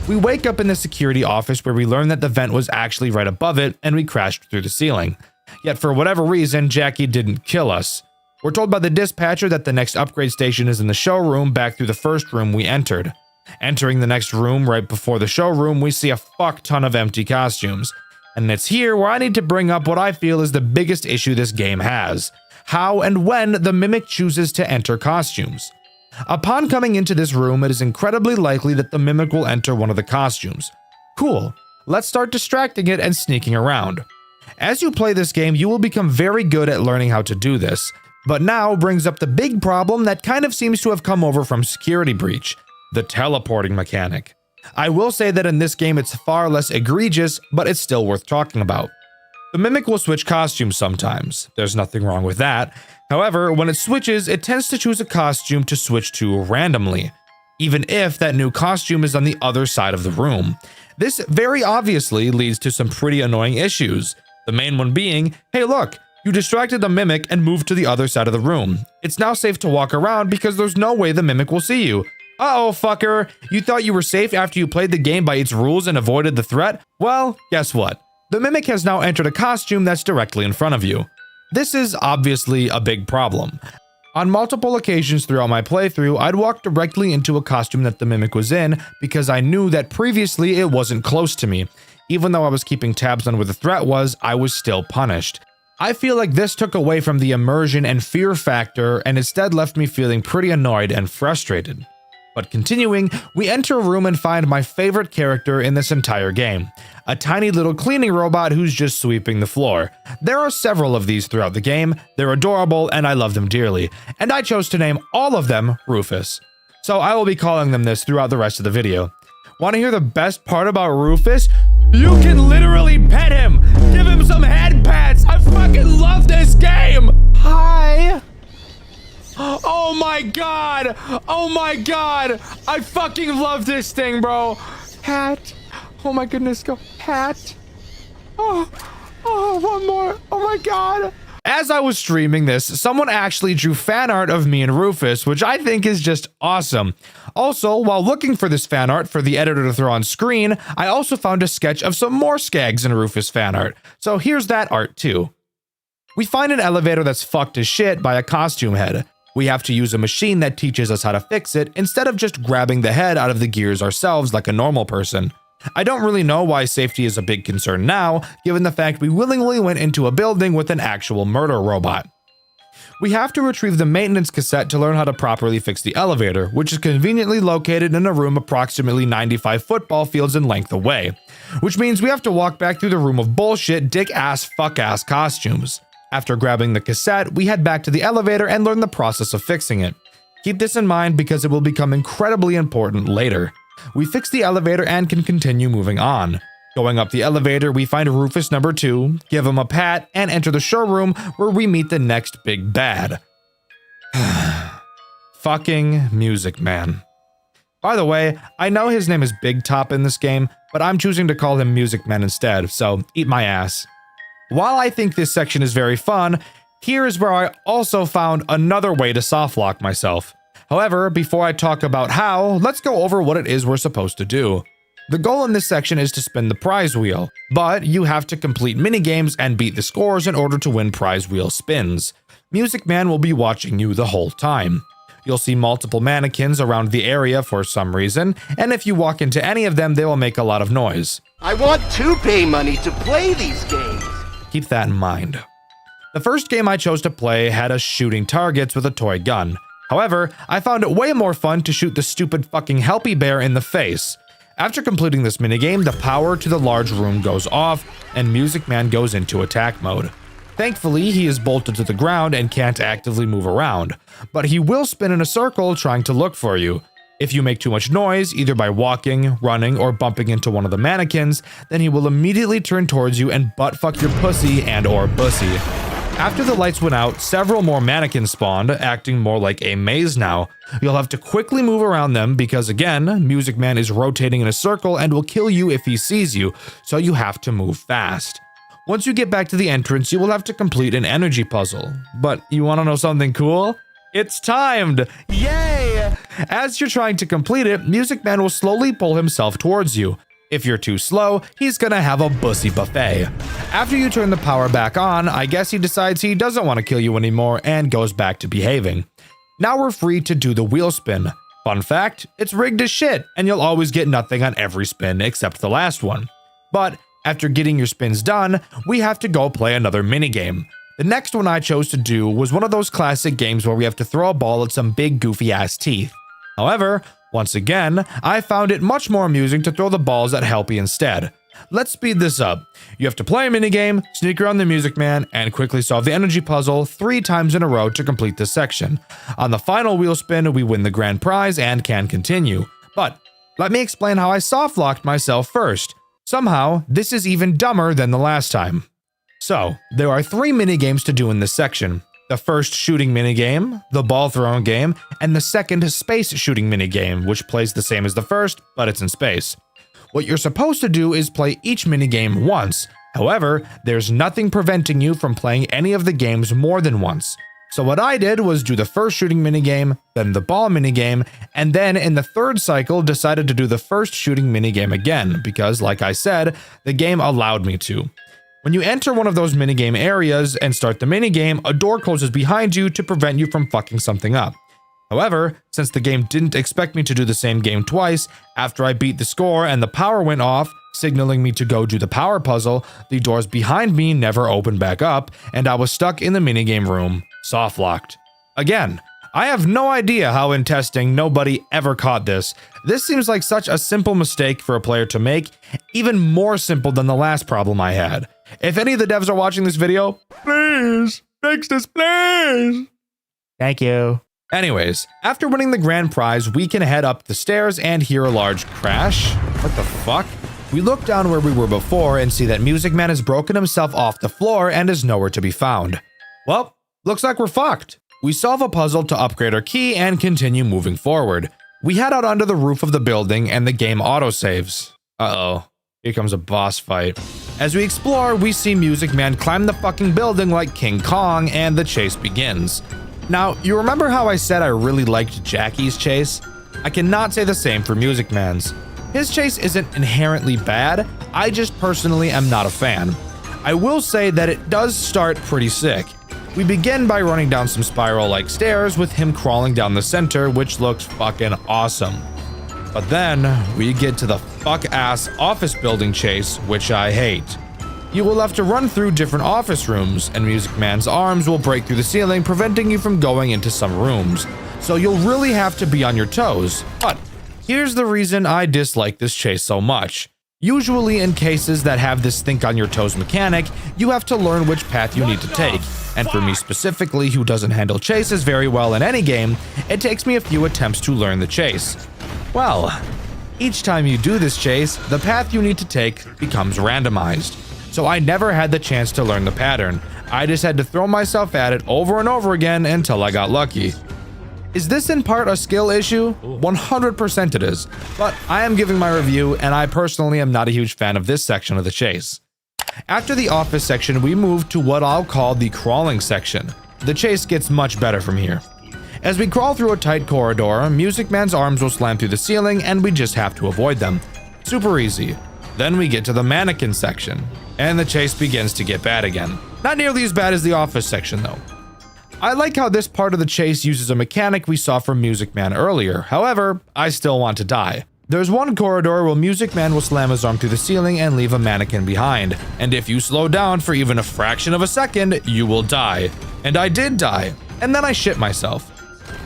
We wake up in the security office where we learn that the vent was actually right above it and we crashed through the ceiling. Yet for whatever reason, Jackie didn't kill us. We're told by the dispatcher that the next upgrade station is in the showroom back through the first room we entered. Entering the next room right before the showroom, we see a fuck ton of empty costumes. And it's here where I need to bring up what I feel is the biggest issue this game has: how and when the Mimic chooses to enter costumes. Upon coming into this room, it is incredibly likely that the Mimic will enter one of the costumes. Cool, let's start distracting it and sneaking around. As you play this game, you will become very good at learning how to do this, but now brings up the big problem that kind of seems to have come over from Security Breach: the teleporting mechanic. I will say that in this game it's far less egregious, but it's still worth talking about. The Mimic will switch costumes sometimes. There's nothing wrong with that. However, when it switches, it tends to choose a costume to switch to randomly, even if that new costume is on the other side of the room. This very obviously leads to some pretty annoying issues. The main one being, hey look, you distracted the Mimic and moved to the other side of the room. It's now safe to walk around because there's no way the Mimic will see you. Uh-oh, fucker. You thought you were safe after you played the game by its rules and avoided the threat? Well, guess what? The Mimic has now entered a costume that's directly in front of you. This is obviously a big problem. On multiple occasions throughout my playthrough, I'd walk directly into a costume that the Mimic was in because I knew that previously it wasn't close to me. Even though I was keeping tabs on where the threat was, I was still punished. I feel like this took away from the immersion and fear factor and instead left me feeling pretty annoyed and frustrated. But continuing, we enter a room and find my favorite character in this entire game: a tiny little cleaning robot who's just sweeping the floor. There are several of these throughout the game, they're adorable and I love them dearly, and I chose to name all of them Rufus. So I will be calling them this throughout the rest of the video. Want to hear the best part about Rufus? You can literally pet him! Give him some head pats! I fucking love this game! Hi! Oh my god! Oh my god! I fucking love this thing, bro! Pat! Oh my goodness, go Pat! Oh, one more! Oh my god! As I was streaming this, someone actually drew fan art of me and Rufus, which I think is just awesome. Also, while looking for this fan art for the editor to throw on screen, I also found a sketch of some more Skags and Rufus fan art. So here's that art too. We find an elevator that's fucked as shit by a costume head. We have to use a machine that teaches us how to fix it instead of just grabbing the head out of the gears ourselves like a normal person. I don't really know why safety is a big concern now, given the fact we willingly went into a building with an actual murder robot. We have to retrieve the maintenance cassette to learn how to properly fix the elevator, which is conveniently located in a room approximately 95 football fields in length away. Which means we have to walk back through the room of bullshit, dick-ass, fuck-ass costumes. After grabbing the cassette, we head back to the elevator and learn the process of fixing it. Keep this in mind because it will become incredibly important later. We fix the elevator and can continue moving on. Going up the elevator, we find Rufus number 2, give him a pat, and enter the showroom where we meet the next big bad. Fucking Music Man. By the way, I know his name is Big Top in this game, but I'm choosing to call him Music Man instead, so eat my ass. While I think this section is very fun, here is where I also found another way to softlock myself. However, before I talk about how, let's go over what it is we're supposed to do. The goal in this section is to spin the prize wheel, but you have to complete minigames and beat the scores in order to win prize wheel spins. Music Man will be watching you the whole time. You'll see multiple mannequins around the area for some reason, and if you walk into any of them, they will make a lot of noise. I want to pay money to play these games. Keep that in mind. The first game I chose to play had us shooting targets with a toy gun. However, I found it way more fun to shoot the stupid fucking Helpy Bear in the face. After completing this minigame, the power to the large room goes off, and Music Man goes into attack mode. Thankfully, he is bolted to the ground and can't actively move around, but he will spin in a circle trying to look for you. If you make too much noise, either by walking, running, or bumping into one of the mannequins, then he will immediately turn towards you and butt-fuck your pussy and/or bussy. After the lights went out, several more mannequins spawned, acting more like a maze now. You'll have to quickly move around them because, again, Music Man is rotating in a circle and will kill you if he sees you, so you have to move fast. Once you get back to the entrance, you will have to complete an energy puzzle. But you want to know something cool? It's timed! Yay! As you're trying to complete it, Music Man will slowly pull himself towards you. If you're too slow, he's gonna have a bussy buffet. After you turn the power back on, I guess he decides he doesn't want to kill you anymore and goes back to behaving. Now we're free to do the wheel spin. Fun fact, it's rigged as shit, and you'll always get nothing on every spin except the last one. But after getting your spins done, we have to go play another minigame. The next one I chose to do was one of those classic games where we have to throw a ball at some big goofy ass teeth. However, once again, I found it much more amusing to throw the balls at Helpy instead. Let's speed this up. You have to play a minigame, sneak around the Music Man, and quickly solve the energy puzzle 3 times in a row to complete this section. On the final wheel spin, we win the grand prize and can continue. But let me explain how I soft-locked myself first. Somehow, this is even dumber than the last time. So, there are 3 minigames to do in this section. The first shooting minigame, the ball throwing game, and the second space shooting minigame, which plays the same as the first, but it's in space. What you're supposed to do is play each minigame once. However, there's nothing preventing you from playing any of the games more than once. So what I did was do the first shooting minigame, then the ball minigame, and then in the third cycle decided to do the first shooting minigame again, because like I said, the game allowed me to. When you enter one of those minigame areas and start the minigame, a door closes behind you to prevent you from fucking something up. However, since the game didn't expect me to do the same game twice, after I beat the score and the power went off, signaling me to go do the power puzzle, the doors behind me never opened back up, and I was stuck in the minigame room, soft-locked. Again, I have no idea how in testing nobody ever caught this. This seems like such a simple mistake for a player to make, even more simple than the last problem I had. If any of the devs are watching this video, please, fix this, please. Thank you. Anyways, after winning the grand prize, we can head up the stairs and hear a large crash. What the fuck? We look down where we were before and see that Music Man has broken himself off the floor and is nowhere to be found. Well, looks like we're fucked. We solve a puzzle to upgrade our key and continue moving forward. We head out onto the roof of the building and the game autosaves. Uh-oh. Here comes a boss fight. As we explore, we see Music Man climb the fucking building like King Kong and the chase begins. Now, you remember how I said I really liked Jackie's chase? I cannot say the same for Music Man's. His chase isn't inherently bad, I just personally am not a fan. I will say that it does start pretty sick. We begin by running down some spiral-like stairs with him crawling down the center, which looks fucking awesome. But then, we get to the fuck-ass office building chase, which I hate. You will have to run through different office rooms, and Music Man's arms will break through the ceiling, preventing you from going into some rooms. So you'll really have to be on your toes. But here's the reason I dislike this chase so much. Usually in cases that have this think on your toes mechanic, you have to learn which path you need to take. And for me specifically, who doesn't handle chases very well in any game, it takes me a few attempts to learn the chase. Well, each time you do this chase, the path you need to take becomes randomized. So I never had the chance to learn the pattern. I just had to throw myself at it over and over again until I got lucky. Is this in part a skill issue? 100% it is, but I am giving my review and I personally am not a huge fan of this section of the chase. After the office section, we move to what I'll call the crawling section. The chase gets much better from here. As we crawl through a tight corridor, Music Man's arms will slam through the ceiling and we just have to avoid them. Super easy. Then we get to the mannequin section, and the chase begins to get bad again. Not nearly as bad as the office section though. I like how this part of the chase uses a mechanic we saw from Music Man earlier, however, I still want to die. There's one corridor where Music Man will slam his arm through the ceiling and leave a mannequin behind, and if you slow down for even a fraction of a second, you will die. And I did die, and then I shit myself.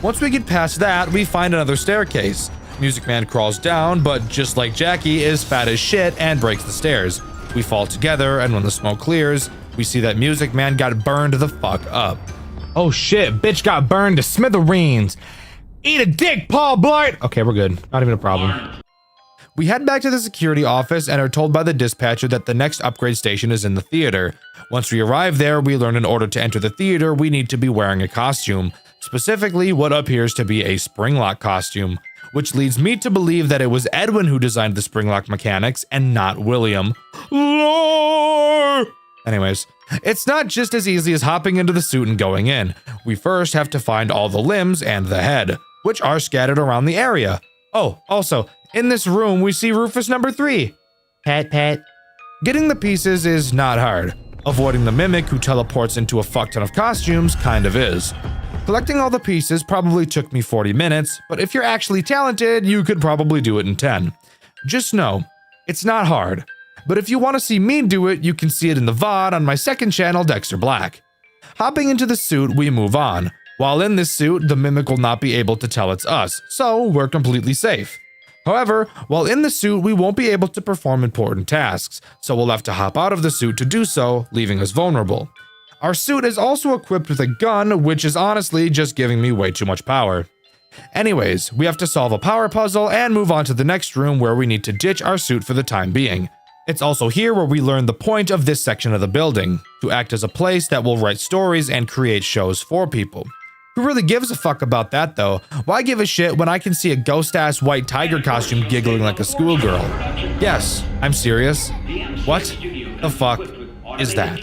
Once we get past that, we find another staircase. Music Man crawls down, but just like Jackie, is fat as shit and breaks the stairs. We fall together, and when the smoke clears, we see that Music Man got burned the fuck up. Oh shit, bitch got burned to smithereens. Eat a dick, Paul Blart! Okay, we're good. Not even a problem. We head back to the security office and are told by the dispatcher that the next upgrade station is in the theater. Once we arrive there, we learn in order to enter the theater, we need to be wearing a costume. Specifically, what appears to be a springlock costume. Which leads me to believe that it was Edwin who designed the springlock mechanics and not William. Lore! Anyways, it's not just as easy as hopping into the suit and going in. We first have to find all the limbs and the head, which are scattered around the area. Oh, also, in this room we see Rufus number 3. Pet. Getting the pieces is not hard. Avoiding the mimic who teleports into a fuck ton of costumes kind of is. Collecting all the pieces probably took me 40 minutes, but if you're actually talented, you could probably do it in 10. Just know, it's not hard. But if you want to see me do it, you can see it in the VOD on my second channel, Dexter Black. Hopping into the suit, we move on. While in this suit, the mimic will not be able to tell it's us, so we're completely safe. However, while in the suit, we won't be able to perform important tasks, so we'll have to hop out of the suit to do so, leaving us vulnerable. Our suit is also equipped with a gun, which is honestly just giving me way too much power. Anyways, we have to solve a power puzzle and move on to the next room where we need to ditch our suit for the time being. It's also here where we learn the point of this section of the building, to act as a place that will write stories and create shows for people. Who really gives a fuck about that though? Why give a shit when I can see a ghost-ass white tiger costume giggling like a schoolgirl? Yes, I'm serious. What the fuck is that?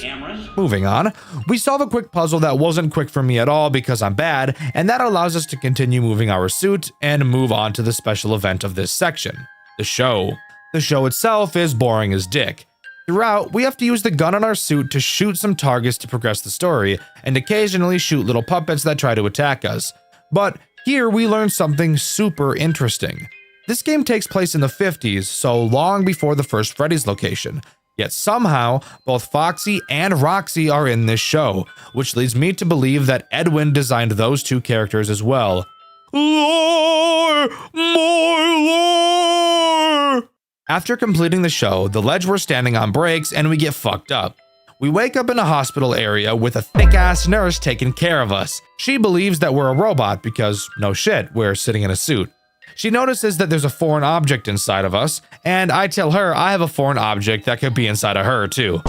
Moving on, we solve a quick puzzle that wasn't quick for me at all because I'm bad, and that allows us to continue moving our suit and move on to the special event of this section, the show. The show itself is boring as dick. Throughout, we have to use the gun on our suit to shoot some targets to progress the story, and occasionally shoot little puppets that try to attack us. But here we learn something super interesting. This game takes place in the 50s, so long before the first Freddy's location. Yet somehow, both Foxy and Roxy are in this show, which leads me to believe that Edwin designed those two characters as well. Lore! More lore! After completing the show, the ledge we're standing on breaks and we get fucked up. We wake up in a hospital area with a thick-ass nurse taking care of us. She believes that we're a robot because, no shit, we're sitting in a suit. She notices that there's a foreign object inside of us, and I tell her I have a foreign object that could be inside of her too.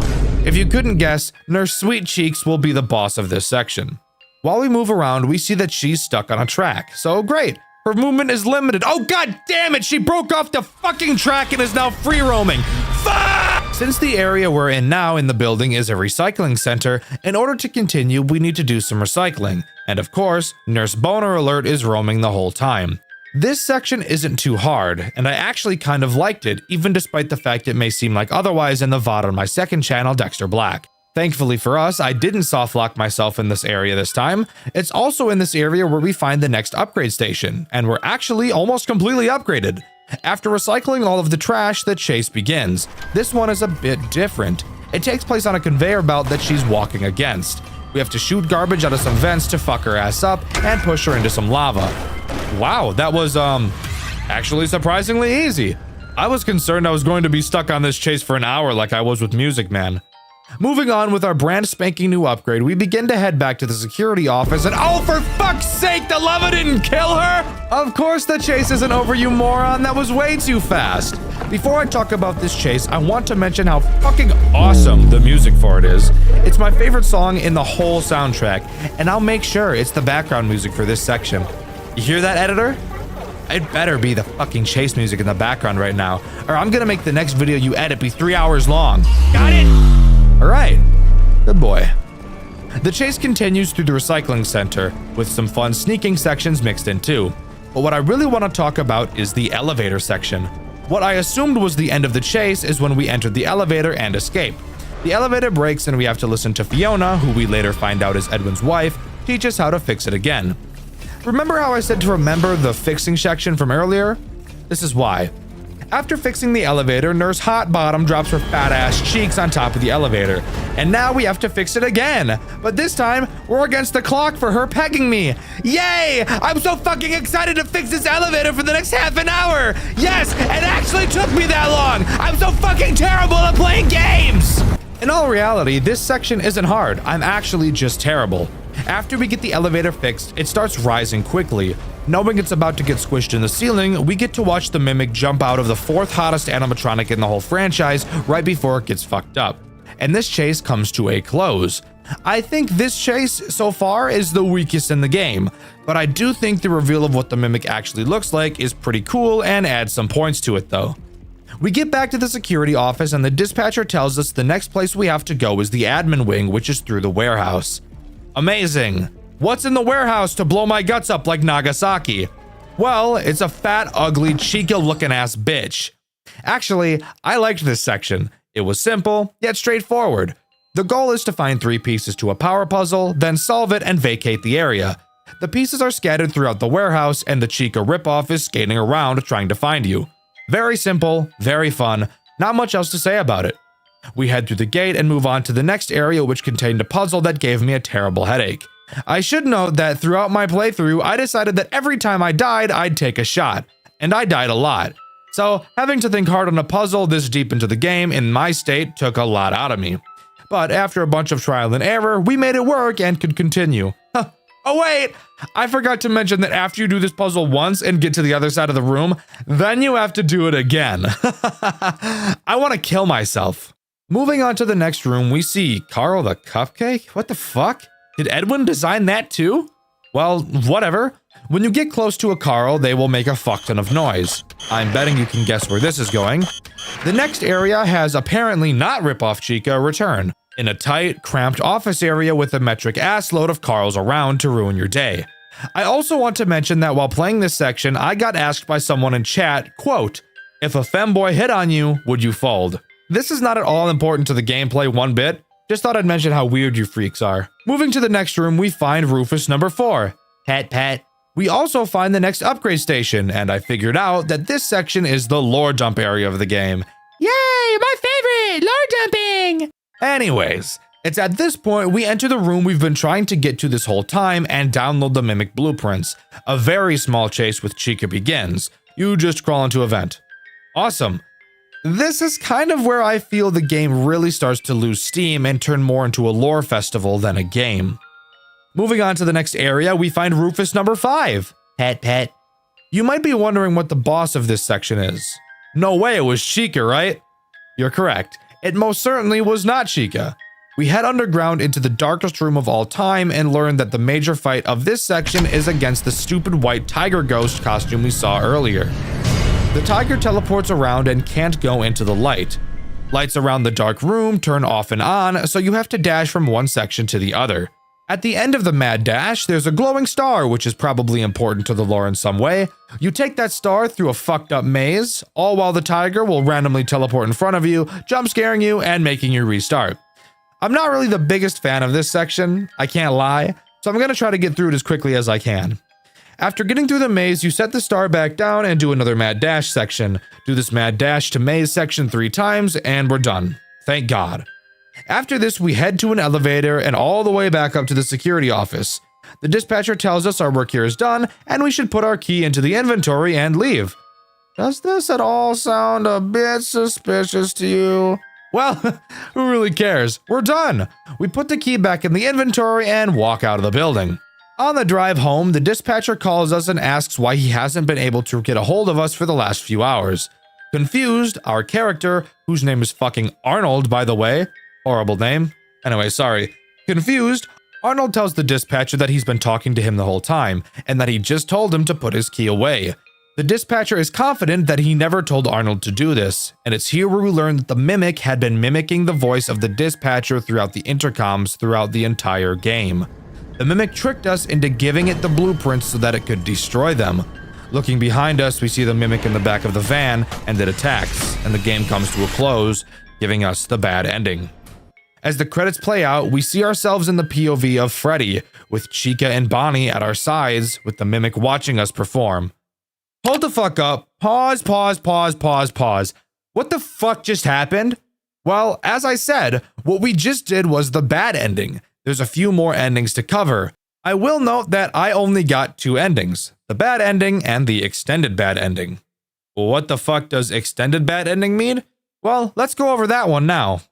If you couldn't guess, Nurse Sweet Cheeks will be the boss of this section. While we move around, we see that she's stuck on a track, so great. Her movement is limited. Oh god damn it, she broke off the fucking track and is now free roaming. Fuck! Since the area we're in now in the building is a recycling center, in order to continue, we need to do some recycling. And of course, Nurse Boner Alert is roaming the whole time. This section isn't too hard, and I actually kind of liked it, even despite the fact it may seem like otherwise in the VOD on my second channel, Dexter Black. Thankfully for us, I didn't softlock myself in this area this time. It's also in this area where we find the next upgrade station, and we're actually almost completely upgraded. After recycling all of the trash, the chase begins. This one is a bit different. It takes place on a conveyor belt that she's walking against. We have to shoot garbage out of some vents to fuck her ass up and push her into some lava. Wow, that was, actually surprisingly easy. I was concerned I was going to be stuck on this chase for an hour like I was with Music Man. Moving on with our brand spanking new upgrade, we begin to head back to the security office and oh, for fuck's sake, the lava didn't kill her! Of course the chase isn't over, you moron, that was way too fast. Before I talk about this chase, I want to mention how fucking awesome the music for it is. It's my favorite song in the whole soundtrack, and I'll make sure it's the background music for this section. You hear that, editor? It better be the fucking chase music in the background right now, or I'm gonna make the next video you edit be 3 hours long. Got it? Alright. Good boy. The chase continues through the recycling center, with some fun sneaking sections mixed in too. But what I really want to talk about is the elevator section. What I assumed was the end of the chase is when we entered the elevator and escape. The elevator breaks and we have to listen to Fiona, who we later find out is Edwin's wife, teach us how to fix it again. Remember how I said to remember the fixing section from earlier? This is why. After fixing the elevator, Nurse Hotbottom drops her fat ass cheeks on top of the elevator. And now we have to fix it again. But this time, we're against the clock for her pegging me. Yay! I'm so fucking excited to fix this elevator for the next half an hour. Yes, it actually took me that long. I'm so fucking terrible at playing games. In all reality, this section isn't hard. I'm actually just terrible. After we get the elevator fixed, it starts rising quickly. Knowing it's about to get squished in the ceiling, we get to watch the mimic jump out of the 4th hottest animatronic in the whole franchise right before it gets fucked up. And this chase comes to a close. I think this chase so far is the weakest in the game, but I do think the reveal of what the mimic actually looks like is pretty cool and adds some points to it though. We get back to the security office and the dispatcher tells us the next place we have to go is the admin wing, which is through the warehouse. Amazing. What's in the warehouse to blow my guts up like Nagasaki? Well, it's a fat, ugly, Chica-looking ass bitch. Actually, I liked this section. It was simple, yet straightforward. The goal is to find 3 pieces to a power puzzle, then solve it and vacate the area. The pieces are scattered throughout the warehouse and the Chica ripoff is skating around trying to find you. Very simple, very fun, not much else to say about it. We head through the gate and move on to the next area, which contained a puzzle that gave me a terrible headache. I should note that throughout my playthrough, I decided that every time I died, I'd take a shot. And I died a lot. So having to think hard on a puzzle this deep into the game in my state took a lot out of me. But after a bunch of trial and error, we made it work and could continue. Oh wait, I forgot to mention that after you do this puzzle once and get to the other side of the room, then you have to do it again. I want to kill myself. Moving on to the next room, we see Carl the Cupcake? What the fuck? Did Edwin design that too? Well, whatever. When you get close to a Carl, they will make a fuck ton of noise. I'm betting you can guess where this is going. The next area has apparently not ripoff Chica return, in a tight, cramped office area with a metric ass load of Carls around to ruin your day. I also want to mention that while playing this section, I got asked by someone in chat, quote, "If a femboy hit on you, would you fold?" This is not at all important to the gameplay one bit. Just thought I'd mention how weird you freaks are. Moving to the next room, we find Rufus number 4. Pet pet. We also find the next upgrade station, and I figured out that this section is the lore dump area of the game. Yay, my favorite, lore dumping! Anyways, it's at this point we enter the room we've been trying to get to this whole time and download the Mimic blueprints. A very small chase with Chica begins. You just crawl into a vent. Awesome. This is kind of where I feel the game really starts to lose steam and turn more into a lore festival than a game. Moving on to the next area, we find Rufus number 5. Pet pet. You might be wondering what the boss of this section is. No way it was Chica, right? You're correct. It most certainly was not Chica. We head underground into the darkest room of all time and learn that the major fight of this section is against the stupid white tiger ghost costume we saw earlier. The tiger teleports around and can't go into the light. Lights around the dark room turn off and on, so you have to dash from one section to the other. At the end of the mad dash, there's a glowing star, which is probably important to the lore in some way. You take that star through a fucked up maze, all while the tiger will randomly teleport in front of you, jump scaring you and making you restart. I'm not really the biggest fan of this section, I can't lie, so I'm gonna try to get through it as quickly as I can. After getting through the maze, you set the star back down and do another mad dash section. Do this mad dash to maze section 3 times and we're done. Thank God. After this, we head to an elevator and all the way back up to the security office. The dispatcher tells us our work here is done and we should put our key into the inventory and leave. Does this at all sound a bit suspicious to you? Well, who really cares? We're done. We put the key back in the inventory and walk out of the building. On the drive home, the dispatcher calls us and asks why he hasn't been able to get a hold of us for the last few hours. Confused, our character, whose name is fucking Arnold, by the way, horrible name. Anyway, sorry. Confused, Arnold tells the dispatcher that he's been talking to him the whole time, and that he just told him to put his key away. The dispatcher is confident that he never told Arnold to do this, and it's here where we learn that the Mimic had been mimicking the voice of the dispatcher throughout the intercoms throughout the entire game. The Mimic tricked us into giving it the blueprints so that it could destroy them. Looking behind us, we see the Mimic in the back of the van, and it attacks, and the game comes to a close, giving us the bad ending. As the credits play out, we see ourselves in the POV of Freddy, with Chica and Bonnie at our sides, with the Mimic watching us perform. Hold the fuck up. Pause. What the fuck just happened? Well, as I said, what we just did was the bad ending. There's a few more endings to cover. I will note that I only got 2 endings, the bad ending and the extended bad ending. What the fuck does extended bad ending mean? Well, let's go over that one now.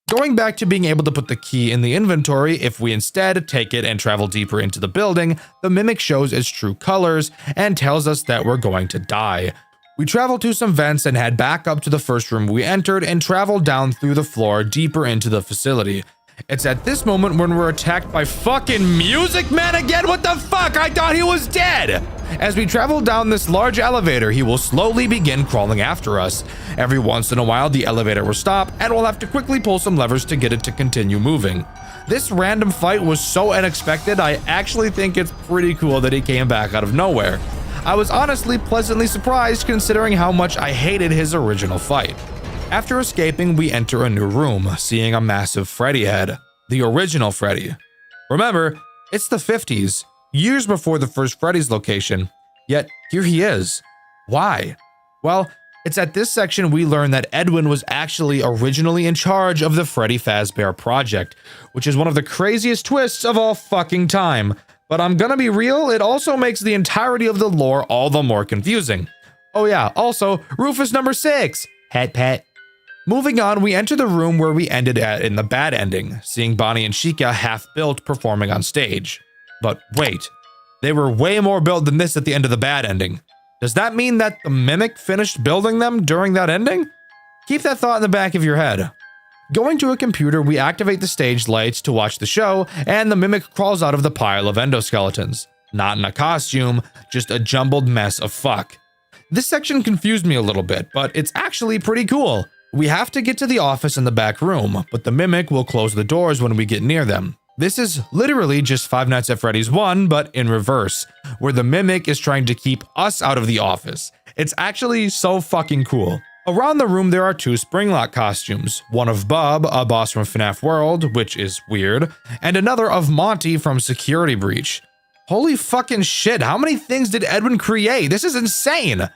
Going back to being able to put the key in the inventory, if we instead take it and travel deeper into the building, the Mimic shows its true colors and tells us that we're going to die. We travel to some vents and head back up to the first room we entered and travel down through the floor deeper into the facility. It's at this moment when we're attacked by fucking Music Man again. What the fuck? I thought he was dead. As we travel down this large elevator, he will slowly begin crawling after us. Every once in a while, the elevator will stop, and we'll have to quickly pull some levers to get it to continue moving. This random fight was so unexpected, I actually think it's pretty cool that he came back out of nowhere. I was honestly pleasantly surprised considering how much I hated his original fight. After escaping, we enter a new room, seeing a massive Freddy head. The original Freddy. Remember, it's the 50s, years before the first Freddy's location, yet here he is. Why? Well, it's at this section we learn that Edwin was actually originally in charge of the Freddy Fazbear project, which is one of the craziest twists of all fucking time. But I'm gonna be real, it also makes the entirety of the lore all the more confusing. Oh yeah, also, Rufus number 6. Pet pet. Moving on, we enter the room where we ended at in the bad ending, seeing Bonnie and Chica half-built performing on stage. But wait, they were way more built than this at the end of the bad ending. Does that mean that the Mimic finished building them during that ending? Keep that thought in the back of your head. Going to a computer, we activate the stage lights to watch the show, and the Mimic crawls out of the pile of endoskeletons. Not in a costume, just a jumbled mess of fuck. This section confused me a little bit, but it's actually pretty cool. We have to get to the office in the back room, but the Mimic will close the doors when we get near them. This is literally just Five Nights at Freddy's 1, but in reverse, where the Mimic is trying to keep us out of the office. It's actually so fucking cool. Around the room there are 2 Springlock costumes, one of Bub, a boss from FNAF World, which is weird, and another of Monty from Security Breach. Holy fucking shit, how many things did Edwin create? This is insane!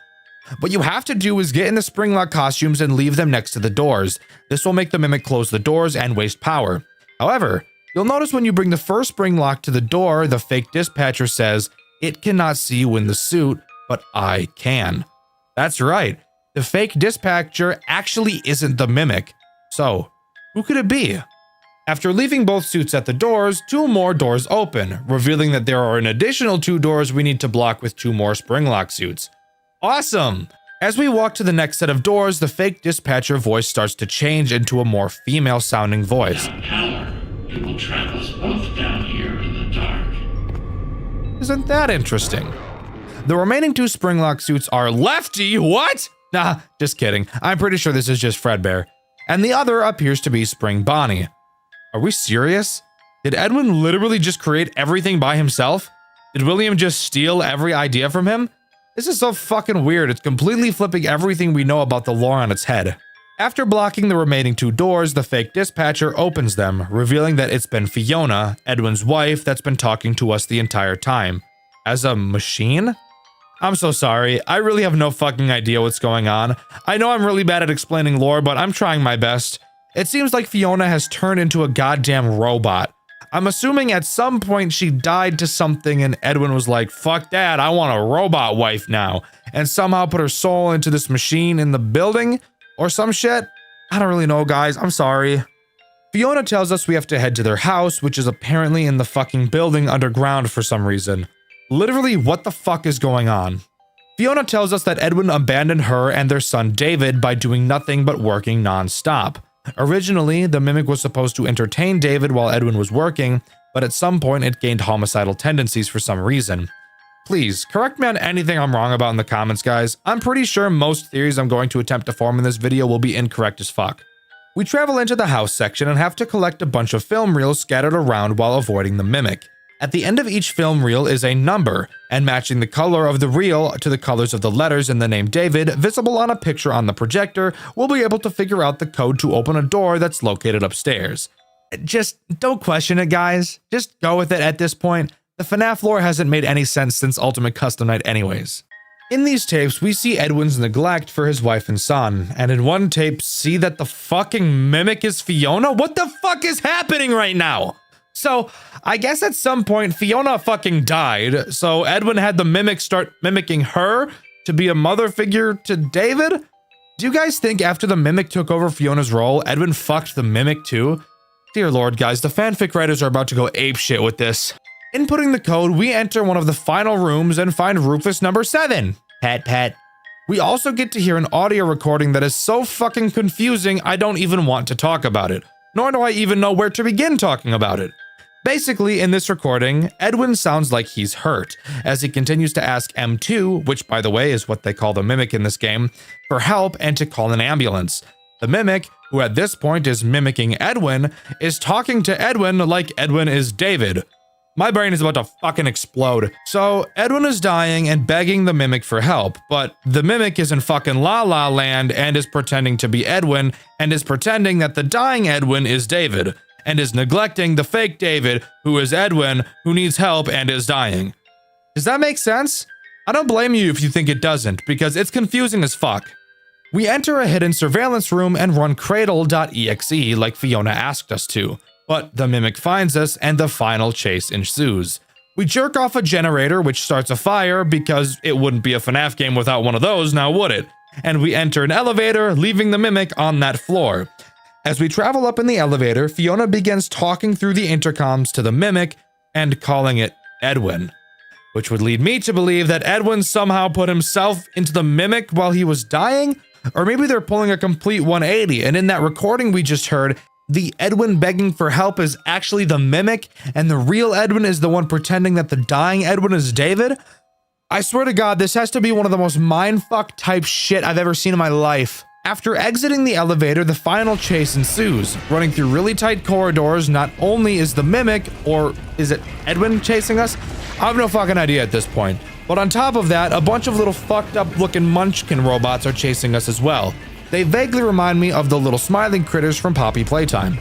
What you have to do is get in the Springlock costumes and leave them next to the doors. This will make the Mimic close the doors and waste power. However, you'll notice when you bring the first Springlock to the door, the fake dispatcher says, "It cannot see you in the suit, but I can." That's right. The fake dispatcher actually isn't the Mimic. So, who could it be? After leaving both suits at the doors, 2 more doors open, revealing that there are an additional 2 doors we need to block with 2 more Springlock suits. Awesome! As we walk to the next set of doors, the fake dispatcher voice starts to change into a more female-sounding voice. Power. It will trap us both down here in the dark. Isn't that interesting? The remaining 2 Springlock suits are Lefty, what? Nah, just kidding. I'm pretty sure this is just Fredbear. And the other appears to be Spring Bonnie. Are we serious? Did Edwin literally just create everything by himself? Did William just steal every idea from him? This is so fucking weird, it's completely flipping everything we know about the lore on its head. After blocking the remaining 2 doors, the fake dispatcher opens them, revealing that it's been Fiona, Edwin's wife, that's been talking to us the entire time. As a machine? I'm so sorry, I really have no fucking idea what's going on. I know I'm really bad at explaining lore, but I'm trying my best. It seems like Fiona has turned into a goddamn robot. I'm assuming at some point she died to something and Edwin was like, fuck that, I want a robot wife now, and somehow put her soul into this machine in the building, or some shit? I don't really know, guys, I'm sorry. Fiona tells us we have to head to their house, which is apparently in the fucking building underground for some reason. Literally, what the fuck is going on? Fiona tells us that Edwin abandoned her and their son David by doing nothing but working non-stop. Originally, the Mimic was supposed to entertain David while Edwin was working, but at some point it gained homicidal tendencies for some reason. Please, correct me on anything I'm wrong about in the comments, guys. I'm pretty sure most theories I'm going to attempt to form in this video will be incorrect as fuck. We travel into the house section and have to collect a bunch of film reels scattered around while avoiding the Mimic. At the end of each film reel is a number, and matching the color of the reel to the colors of the letters in the name David visible on a picture on the projector, we'll be able to figure out the code to open a door that's located upstairs. Just don't question it, guys. Just go with it at this point. The FNAF lore hasn't made any sense since Ultimate Custom Night anyways. In these tapes, we see Edwin's neglect for his wife and son, and in one tape, see that the fucking Mimic is Fiona? What the fuck is happening right now? So, I guess at some point Fiona fucking died, so Edwin had the Mimic start mimicking her to be a mother figure to David? Do you guys think after the Mimic took over Fiona's role, Edwin fucked the Mimic too? Dear lord, guys, the fanfic writers are about to go apeshit with this. Inputting the code, we enter one of the final rooms and find Rufus number 7. Pet pet. We also get to hear an audio recording that is so fucking confusing I don't even want to talk about it. nor do I even know where to begin talking about it. Basically, in this recording, Edwin sounds like he's hurt, as he continues to ask M2, which by the way is what they call the Mimic in this game, for help and to call an ambulance. The Mimic, who at this point is mimicking Edwin, is talking to Edwin like Edwin is David. My brain is about to fucking explode. So, Edwin is dying and begging the Mimic for help, but the Mimic is in fucking La La Land and is pretending to be Edwin and is pretending that the dying Edwin is David, and is neglecting the fake David, who is Edwin, who needs help and is dying. Does that make sense? I don't blame you if you think it doesn't, because it's confusing as fuck. We enter a hidden surveillance room and run cradle.exe like Fiona asked us to, but the Mimic finds us and the final chase ensues. We jerk off a generator which starts a fire because it wouldn't be a FNAF game without one of those, now would it? And we enter an elevator, leaving the Mimic on that floor. As we travel up in the elevator, Fiona begins talking through the intercoms to the Mimic and calling it Edwin, which would lead me to believe that Edwin somehow put himself into the Mimic while he was dying? Or maybe they're pulling a complete 180, and in that recording we just heard, the Edwin begging for help is actually the Mimic, and the real Edwin is the one pretending that the dying Edwin is David? I swear to God, this has to be one of the most mindfuck type shit I've ever seen in my life. After exiting the elevator, the final chase ensues. Running through really tight corridors, not only is the Mimic, or is it Edwin chasing us? I have no fucking idea at this point. But on top of that, a bunch of little fucked up looking munchkin robots are chasing us as well. They vaguely remind me of the little smiling critters from Poppy Playtime.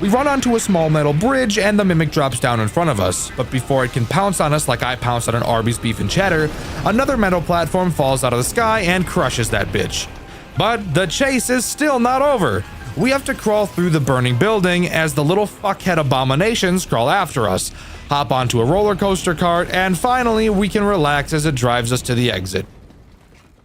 We run onto a small metal bridge and the Mimic drops down in front of us, but before it can pounce on us like I pounced on an Arby's beef and cheddar, another metal platform falls out of the sky and crushes that bitch. But the chase is still not over. We have to crawl through the burning building as the little fuckhead abominations crawl after us, hop onto a roller coaster cart, and finally we can relax as it drives us to the exit.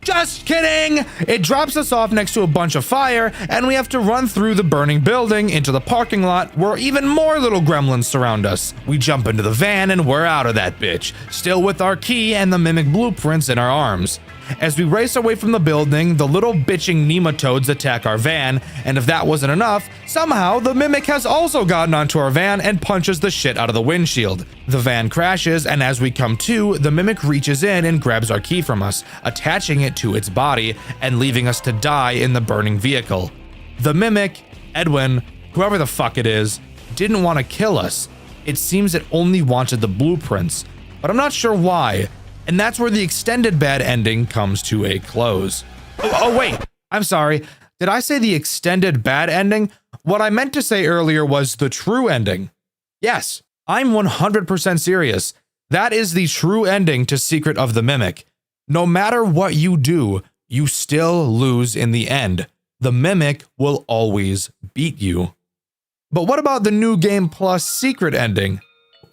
Just kidding! It drops us off next to a bunch of fire, and we have to run through the burning building into the parking lot where even more little gremlins surround us. We jump into the van and we're out of that bitch, still with our key and the Mimic blueprints in our arms. As we race away from the building, the little bitching nematodes attack our van, and if that wasn't enough, somehow the Mimic has also gotten onto our van and punches the shit out of the windshield. The van crashes, and as we come to, the Mimic reaches in and grabs our key from us, attaching it to its body and leaving us to die in the burning vehicle. The Mimic, Edwin, whoever the fuck it is, didn't want to kill us. It seems it only wanted the blueprints, but I'm not sure why. And that's where the extended bad ending comes to a close. Oh wait, I'm sorry. Did I say the extended bad ending? What I meant to say earlier was the true ending. Yes, I'm 100% serious. That is the true ending to Secret of the Mimic. No matter what you do, you still lose in the end. The Mimic will always beat you. But what about the New Game Plus secret ending?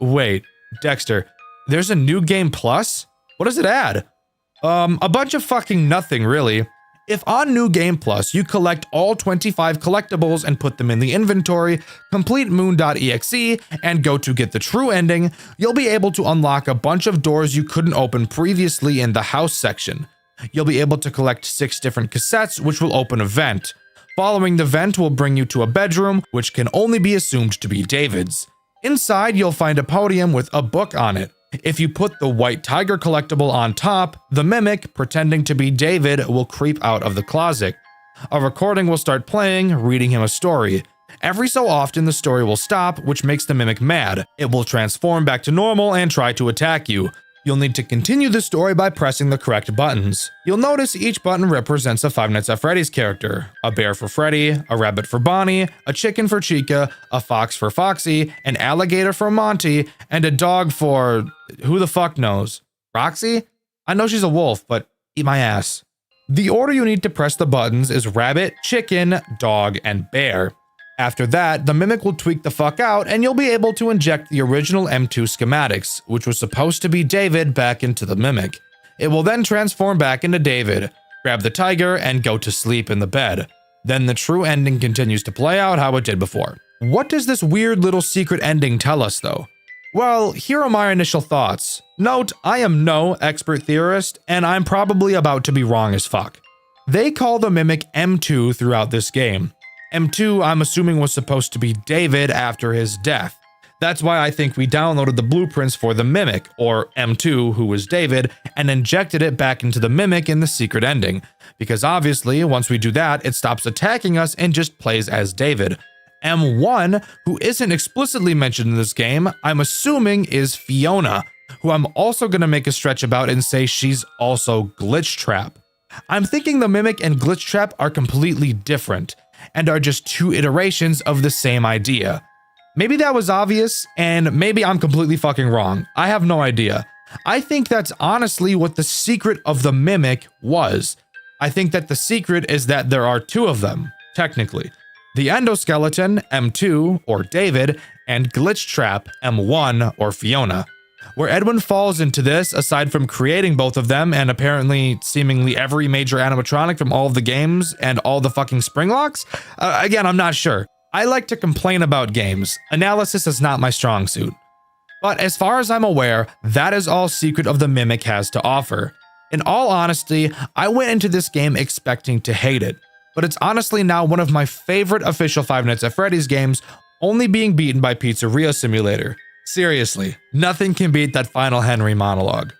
Wait, Dexter, there's a New Game Plus? What does it add? A bunch of fucking nothing, really. If on New Game Plus you collect all 25 collectibles and put them in the inventory, complete moon.exe, and go to get the true ending, you'll be able to unlock a bunch of doors you couldn't open previously in the house section. You'll be able to collect 6 different cassettes, which will open a vent. Following the vent will bring you to a bedroom, which can only be assumed to be David's. Inside, you'll find a podium with a book on it. If you put the white tiger collectible on top, the Mimic, pretending to be David, will creep out of the closet. A recording will start playing, reading him a story. Every so often, the story will stop, which makes the Mimic mad. It will transform back to normal and try to attack you. You'll need to continue the story by pressing the correct buttons. You'll notice each button represents a Five Nights at Freddy's character. A bear for Freddy, a rabbit for Bonnie, a chicken for Chica, a fox for Foxy, an alligator for Monty, and a dog for... who the fuck knows? Roxy? I know she's a wolf, but eat my ass. The order you need to press the buttons is rabbit, chicken, dog, and bear. After that, the Mimic will tweak the fuck out and you'll be able to inject the original M2 schematics, which was supposed to be David, back into the Mimic. It will then transform back into David, grab the tiger, and go to sleep in the bed. Then the true ending continues to play out how it did before. What does this weird little secret ending tell us though? Well, here are my initial thoughts. Note, I am no expert theorist, and I'm probably about to be wrong as fuck. They call the Mimic M2 throughout this game. M2, I'm assuming, was supposed to be David after his death. That's why I think we downloaded the blueprints for the Mimic, or M2, who was David, and injected it back into the Mimic in the secret ending. Because obviously, once we do that, it stops attacking us and just plays as David. M1, who isn't explicitly mentioned in this game, I'm assuming is Fiona, who I'm also going to make a stretch about and say she's also Glitch Trap. I'm thinking the Mimic and Glitch Trap are completely different, and are just two iterations of the same idea. Maybe that was obvious, and maybe I'm completely fucking wrong. I have no idea. I think that's honestly what the secret of the Mimic was. I think that the secret is that there are two of them, technically. The Endoskeleton, M2, or David, and Glitch Trap, M1, or Fiona. Where Edwin falls into this, aside from creating both of them and apparently seemingly every major animatronic from all of the games and all the fucking spring locks? Again, I'm not sure. I like to complain about games. Analysis is not my strong suit. But as far as I'm aware, that is all Secret of the Mimic has to offer. In all honesty, I went into this game expecting to hate it, but it's honestly now one of my favorite official Five Nights at Freddy's games, only being beaten by Pizzeria Simulator. Seriously, nothing can beat that final Henry monologue.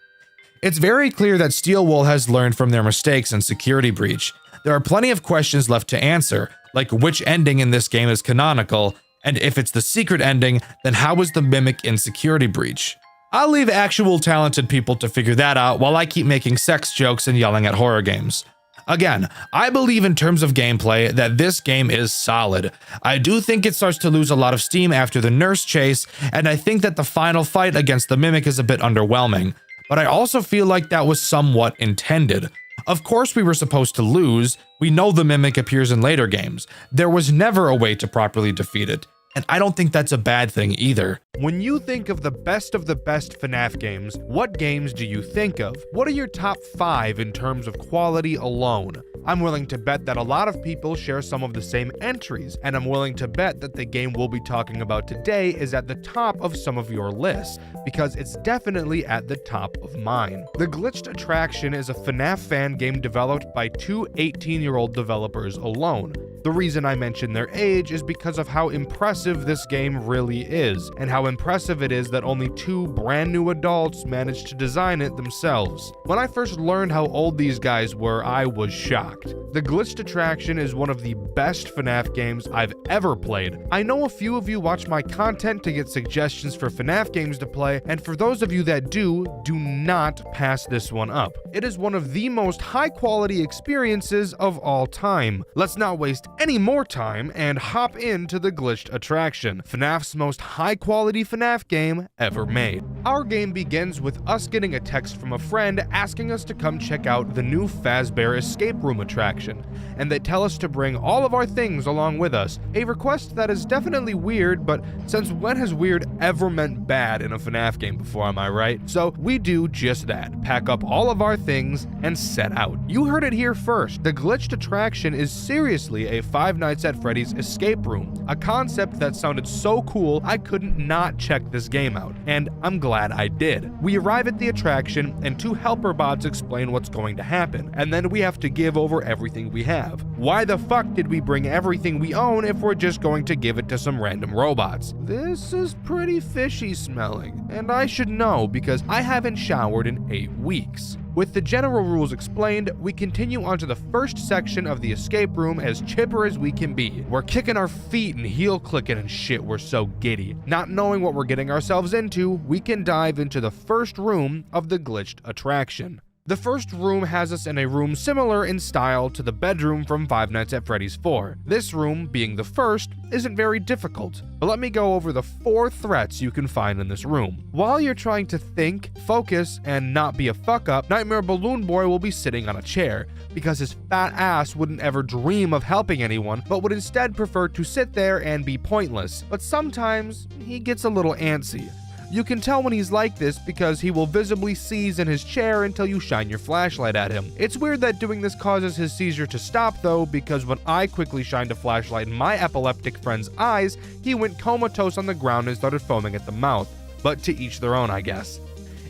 It's very clear that Steel Wool has learned from their mistakes in Security Breach. There are plenty of questions left to answer, like which ending in this game is canonical, and if it's the secret ending, then how is the Mimic in Security Breach? I'll leave actual talented people to figure that out while I keep making sex jokes and yelling at horror games. Again, I believe in terms of gameplay that this game is solid. I do think it starts to lose a lot of steam after the nurse chase, and I think that the final fight against the Mimic is a bit underwhelming. But I also feel like that was somewhat intended. Of course we were supposed to lose. We know the Mimic appears in later games. There was never a way to properly defeat it. And I don't think that's a bad thing either. When you think of the best FNAF games, what games do you think of? What are your top 5 in terms of quality alone? I'm willing to bet that a lot of people share some of the same entries, and I'm willing to bet that the game we'll be talking about today is at the top of some of your lists, because it's definitely at the top of mine. The Glitched Attraction is a FNAF fan game developed by 2 18-year-old developers alone. The reason I mention their age is because of how impressive this game really is, and how impressive it is that only 2 brand new adults managed to design it themselves. When I first learned how old these guys were, I was shocked. The Glitched Attraction is one of the best FNAF games I've ever played. I know a few of you watch my content to get suggestions for FNAF games to play, and for those of you that do not pass this one up. It is one of the most high-quality experiences of all time. Let's not waste any more time and hop into the Glitched Attraction, FNAF's most high-quality FNAF game ever made. Our game begins with us getting a text from a friend asking us to come check out the new Fazbear escape room attraction, and they tell us to bring all of our things along with us. A request that is definitely weird, but since when has weird ever meant bad in a FNAF game before, am I right? So we do just that, pack up all of our things and set out. You heard it here first. The Glitched Attraction is seriously a Five Nights at Freddy's escape room, a concept that sounded so cool I couldn't not check this game out, and I'm glad I did. We arrive at the attraction and 2 helper bots explain what's going to happen, and then we have to give over everything we have. Why the fuck did we bring everything we own if we're just going to give it to some random robots? This is pretty fishy smelling, and I should know because I haven't showered in 8 weeks. With the general rules explained, we continue onto the first section of the escape room as chipper as we can be. We're kicking our feet and heel clicking and shit, we're so giddy. Not knowing what we're getting ourselves into, we can dive into the first room of the Glitched Attraction. The first room has us in a room similar in style to the bedroom from Five Nights at Freddy's 4. This room, being the first, isn't very difficult, but let me go over the 4 threats you can find in this room. While you're trying to think, focus, and not be a fuck-up, Nightmare Balloon Boy will be sitting on a chair, because his fat ass wouldn't ever dream of helping anyone, but would instead prefer to sit there and be pointless. But sometimes, he gets a little antsy. You can tell when he's like this because he will visibly seize in his chair until you shine your flashlight at him. It's weird that doing this causes his seizure to stop though, because when I quickly shined a flashlight in my epileptic friend's eyes, he went comatose on the ground and started foaming at the mouth. But to each their own, I guess.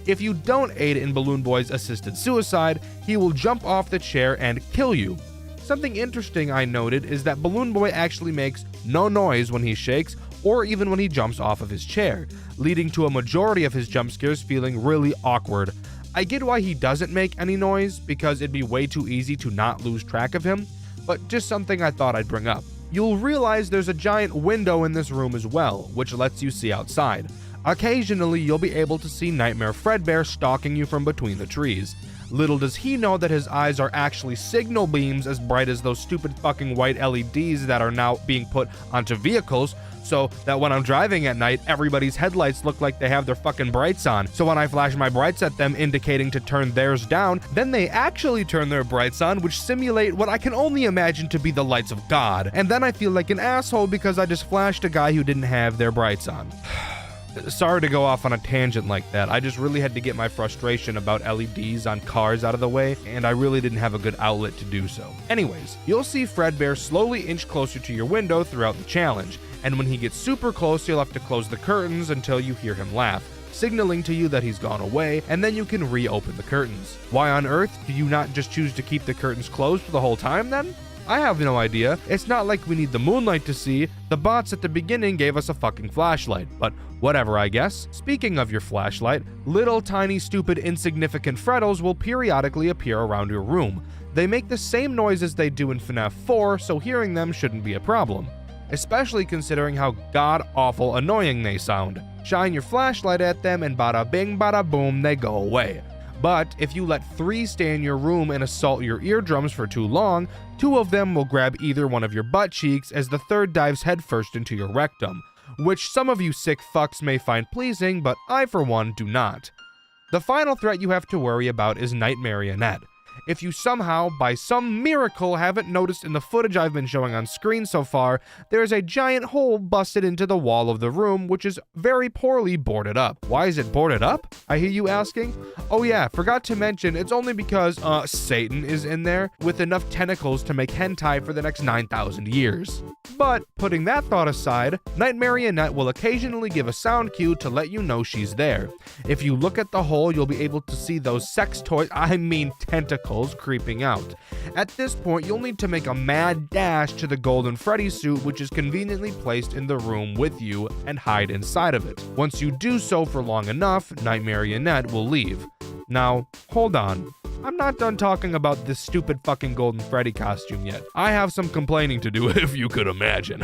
If you don't aid in Balloon Boy's assisted suicide, he will jump off the chair and kill you. Something interesting I noted is that Balloon Boy actually makes no noise when he shakes or even when he jumps off of his chair, leading to a majority of his jump scares feeling really awkward. I get why he doesn't make any noise, because it'd be way too easy to not lose track of him, but just something I thought I'd bring up. You'll realize there's a giant window in this room as well, which lets you see outside. Occasionally, you'll be able to see Nightmare Fredbear stalking you from between the trees. Little does he know that his eyes are actually signal beams as bright as those stupid fucking white LEDs that are now being put onto vehicles, so that when I'm driving at night, everybody's headlights look like they have their fucking brights on. So when I flash my brights at them indicating to turn theirs down, then they actually turn their brights on, which simulate what I can only imagine to be the lights of God. And then I feel like an asshole because I just flashed a guy who didn't have their brights on. Sorry to go off on a tangent like that. I just really had to get my frustration about LEDs on cars out of the way, and I really didn't have a good outlet to do so. Anyways, you'll see Fredbear slowly inch closer to your window throughout the challenge, and when he gets super close, you'll have to close the curtains until you hear him laugh, signaling to you that he's gone away, and then you can reopen the curtains. Why on earth do you not just choose to keep the curtains closed for the whole time then? I have no idea. It's not like we need the moonlight to see. The bots at the beginning gave us a fucking flashlight, but whatever, I guess. Speaking of your flashlight, little tiny stupid insignificant Freddles will periodically appear around your room. They make the same noise as they do in FNAF 4, so hearing them shouldn't be a problem, especially considering how god-awful annoying they sound. Shine your flashlight at them and bada bing bada boom, they go away. But if you let 3 stay in your room and assault your eardrums for too long, 2 of them will grab either one of your butt cheeks as the third dives headfirst into your rectum, which some of you sick fucks may find pleasing, but I for one do not. The final threat you have to worry about is Nightmarionette. If you somehow, by some miracle, haven't noticed in the footage I've been showing on screen so far, there is a giant hole busted into the wall of the room, which is very poorly boarded up. Why is it boarded up? I hear you asking. Oh yeah, forgot to mention, it's only because, Satan is in there with enough tentacles to make hentai for the next 9,000 years. But, putting that thought aside, Nightmarionette will occasionally give a sound cue to let you know she's there. If you look at the hole, you'll be able to see those sex toys, tentacles, creeping out. At this point, you'll need to make a mad dash to the golden Freddy suit, which is conveniently placed in the room with you, and hide inside of it. Once you do so for long enough, Nightmarionette will leave. Now, hold on. I'm not done talking about this stupid fucking golden Freddy costume yet. I have some complaining to do, if you could imagine.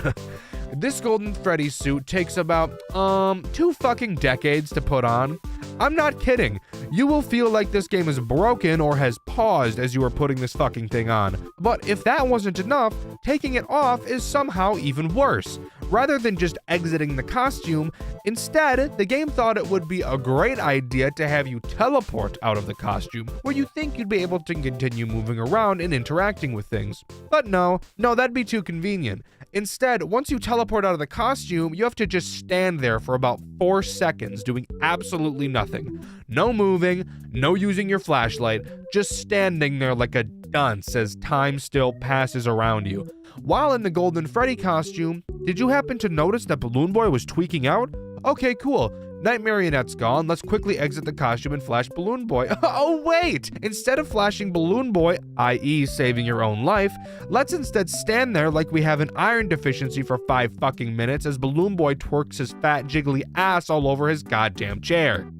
This golden Freddy suit takes about, 2 fucking decades to put on. I'm not kidding. You will feel like this game is broken or has paused as you are putting this fucking thing on. But if that wasn't enough, taking it off is somehow even worse. Rather than just exiting the costume, instead, the game thought it would be a great idea to have you teleport out of the costume, where you think you'd be able to continue moving around and interacting with things. But no, that'd be too convenient. Instead, once you teleport out of the costume, you have to just stand there for about 4 seconds doing absolutely nothing. No moving, no using your flashlight, just standing there like a dunce as time still passes around you. While in the golden Freddy costume, did you happen to notice that Balloon Boy was tweaking out? Okay, cool. Nightmarionette's gone. Let's quickly exit the costume and flash Balloon Boy. Oh wait! Instead of flashing Balloon Boy, i.e. saving your own life, let's instead stand there like we have an iron deficiency for 5 fucking minutes as Balloon Boy twerks his fat jiggly ass all over his goddamn chair.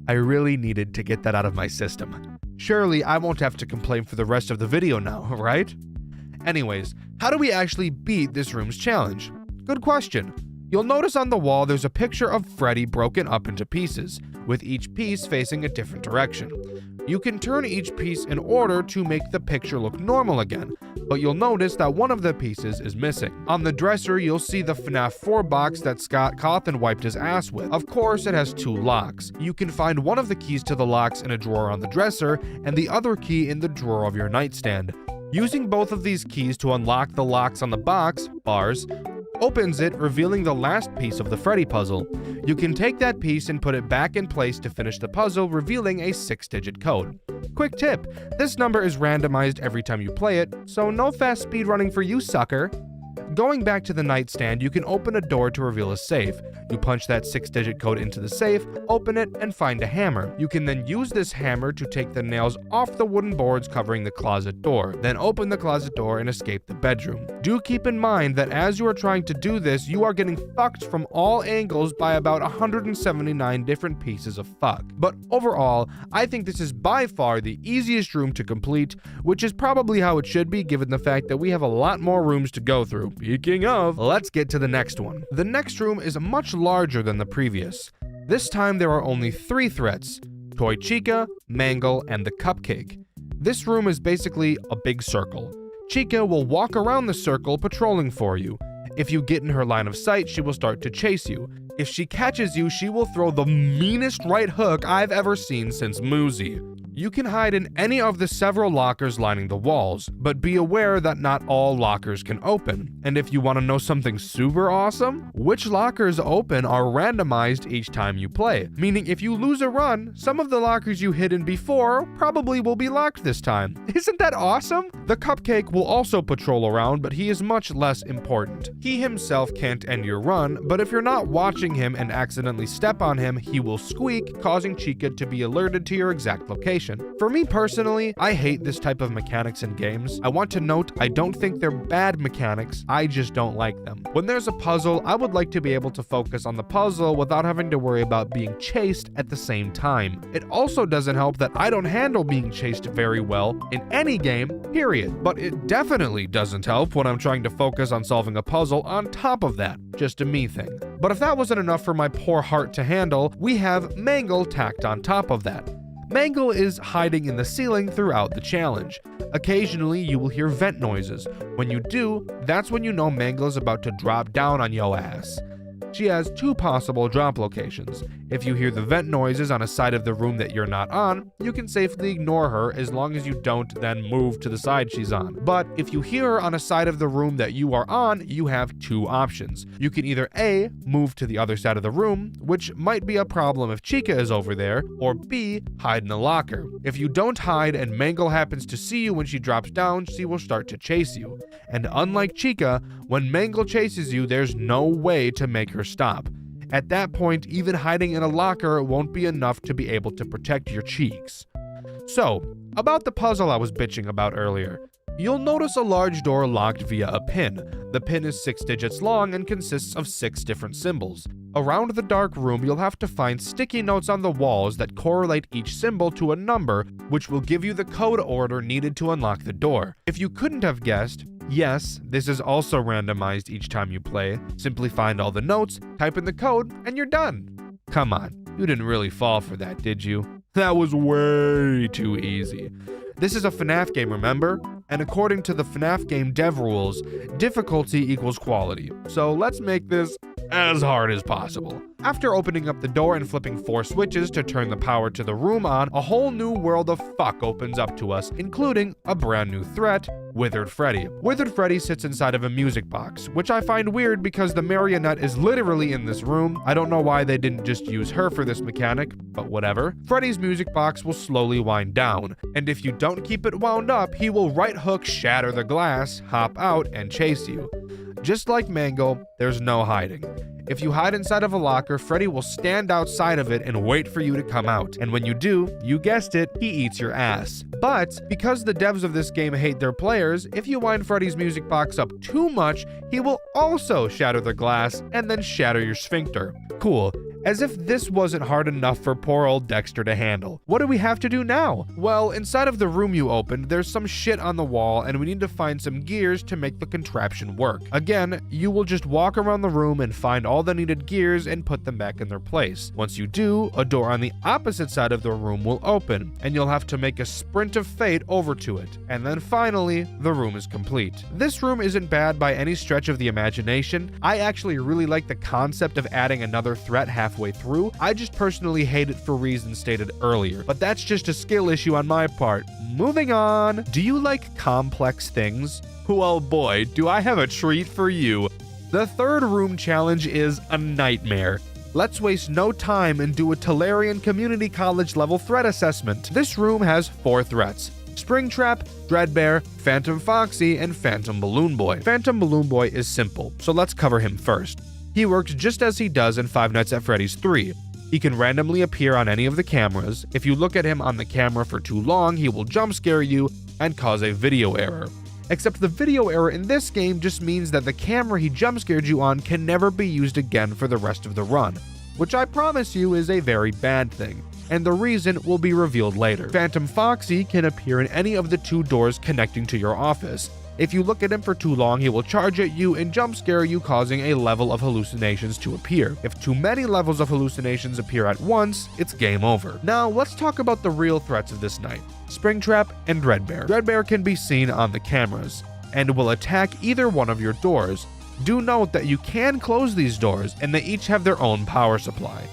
I really needed to get that out of my system. Surely I won't have to complain for the rest of the video now, right? Anyways, how do we actually beat this room's challenge? Good question. You'll notice on the wall there's a picture of Freddy broken up into pieces, with each piece facing a different direction. You can turn each piece in order to make the picture look normal again, but you'll notice that one of the pieces is missing. On the dresser, you'll see the FNAF 4 box that Scott Cawthon wiped his ass with. Of course, it has 2 locks. You can find one of the keys to the locks in a drawer on the dresser, and the other key in the drawer of your nightstand. Using both of these keys to unlock the locks on the box, bars, opens it, revealing the last piece of the Freddy puzzle. You can take that piece and put it back in place to finish the puzzle, revealing a 6-digit code. Quick tip, this number is randomized every time you play it, so no fast speed running for you, sucker. Going back to the nightstand, you can open a door to reveal a safe. You punch that 6-digit code into the safe, open it, and find a hammer. You can then use this hammer to take the nails off the wooden boards covering the closet door, then open the closet door and escape the bedroom. Do keep in mind that as you are trying to do this, you are getting fucked from all angles by about 179 different pieces of fuck. But overall, I think this is by far the easiest room to complete, which is probably how it should be given the fact that we have a lot more rooms to go through. Speaking of, let's get to the next one. The next room is much larger than the previous. This time there are only 3 threats: Toy Chica, Mangle, and the Cupcake. This room is basically a big circle. Chica will walk around the circle patrolling for you. If you get in her line of sight, she will start to chase you. If she catches you, she will throw the meanest right hook I've ever seen since Muzi. You can hide in any of the several lockers lining the walls, but be aware that not all lockers can open. And if you want to know something super awesome, which lockers open are randomized each time you play. Meaning if you lose a run, some of the lockers you hid in before probably will be locked this time. Isn't that awesome? The Cupcake will also patrol around, but he is much less important. He himself can't end your run, but if you're not watching him and accidentally step on him, he will squeak, causing Chica to be alerted to your exact location. For me personally, I hate this type of mechanics in games. I want to note, I don't think they're bad mechanics, I just don't like them. When there's a puzzle, I would like to be able to focus on the puzzle without having to worry about being chased at the same time. It also doesn't help that I don't handle being chased very well in any game, period. But it definitely doesn't help when I'm trying to focus on solving a puzzle on top of that. Just a me thing. But if that wasn't enough for my poor heart to handle, we have Mangle tacked on top of that. Mangle is hiding in the ceiling throughout the challenge. Occasionally, you will hear vent noises. When you do, that's when you know Mangle is about to drop down on yo ass. She has 2 possible drop locations. If you hear the vent noises on a side of the room that you're not on, you can safely ignore her as long as you don't then move to the side she's on. But if you hear her on a side of the room that you are on, you have 2 options. You can either A, move to the other side of the room, which might be a problem if Chica is over there, or B, hide in a locker. If you don't hide and Mangle happens to see you when she drops down, she will start to chase you. And unlike Chica, when Mangle chases you, there's no way to make her stop. At that point, even hiding in a locker won't be enough to be able to protect your cheeks. So, about the puzzle I was bitching about earlier. You'll notice a large door locked via a pin. The pin is 6 digits long and consists of 6 different symbols. Around the dark room, you'll have to find sticky notes on the walls that correlate each symbol to a number, which will give you the code order needed to unlock the door. If you couldn't have guessed, yes, this is also randomized each time you play. Simply find all the notes, type in the code, and you're done. Come on, you didn't really fall for that, did you? That was way too easy. This is a FNAF game, remember? And according to the FNAF game dev rules, difficulty equals quality. So let's make this as hard as possible. After opening up the door and flipping 4 switches to turn the power to the room on, a whole new world of fuck opens up to us, including a brand new threat, Withered Freddy. Withered Freddy sits inside of a music box, which I find weird because the marionette is literally in this room. I don't know why they didn't just use her for this mechanic, but whatever. Freddy's music box will slowly wind down, and if you don't keep it wound up, he will right hook, shatter the glass, hop out, and chase you. Just like Mangle, there's no hiding. If you hide inside of a locker, Freddy will stand outside of it and wait for you to come out. And when you do, you guessed it, he eats your ass. But because the devs of this game hate their players, if you wind Freddy's music box up too much, he will also shatter the glass and then shatter your sphincter. Cool. As if this wasn't hard enough for poor old Dexter to handle. What do we have to do now? Well, inside of the room you opened, there's some shit on the wall and we need to find some gears to make the contraption work. Again, you will just walk around the room and find all the needed gears and put them back in their place. Once you do, a door on the opposite side of the room will open and you'll have to make a sprint of fate over to it. And then finally, the room is complete. This room isn't bad by any stretch of the imagination. I actually really like the concept of adding another threat halfway through. I just personally hate it for reasons stated earlier, but that's just a skill issue on my part. Moving on. Do you like complex things? Well boy, do I have a treat for you. The third room challenge is a nightmare. Let's waste no time and do a Tolarian Community College level threat assessment. This room has 4 threats: Springtrap, Fredbear, Phantom Foxy, and Phantom Balloon Boy. Phantom Balloon Boy is simple, so let's cover him first. He works just as he does in Five Nights at Freddy's 3. He can randomly appear on any of the cameras. If you look at him on the camera for too long, he will jump scare you and cause a video error. Except the video error in this game just means that the camera he jump scared you on can never be used again for the rest of the run, which I promise you is a very bad thing, and the reason will be revealed later. Phantom Foxy can appear in any of the 2 doors connecting to your office. If you look at him for too long, he will charge at you and jump scare you, causing a level of hallucinations to appear. If too many levels of hallucinations appear at once, it's game over. Now, let's talk about the real threats of this night: Springtrap and Fredbear. Fredbear can be seen on the cameras and will attack either one of your doors. Do note that you can close these doors and they each have their own power supply.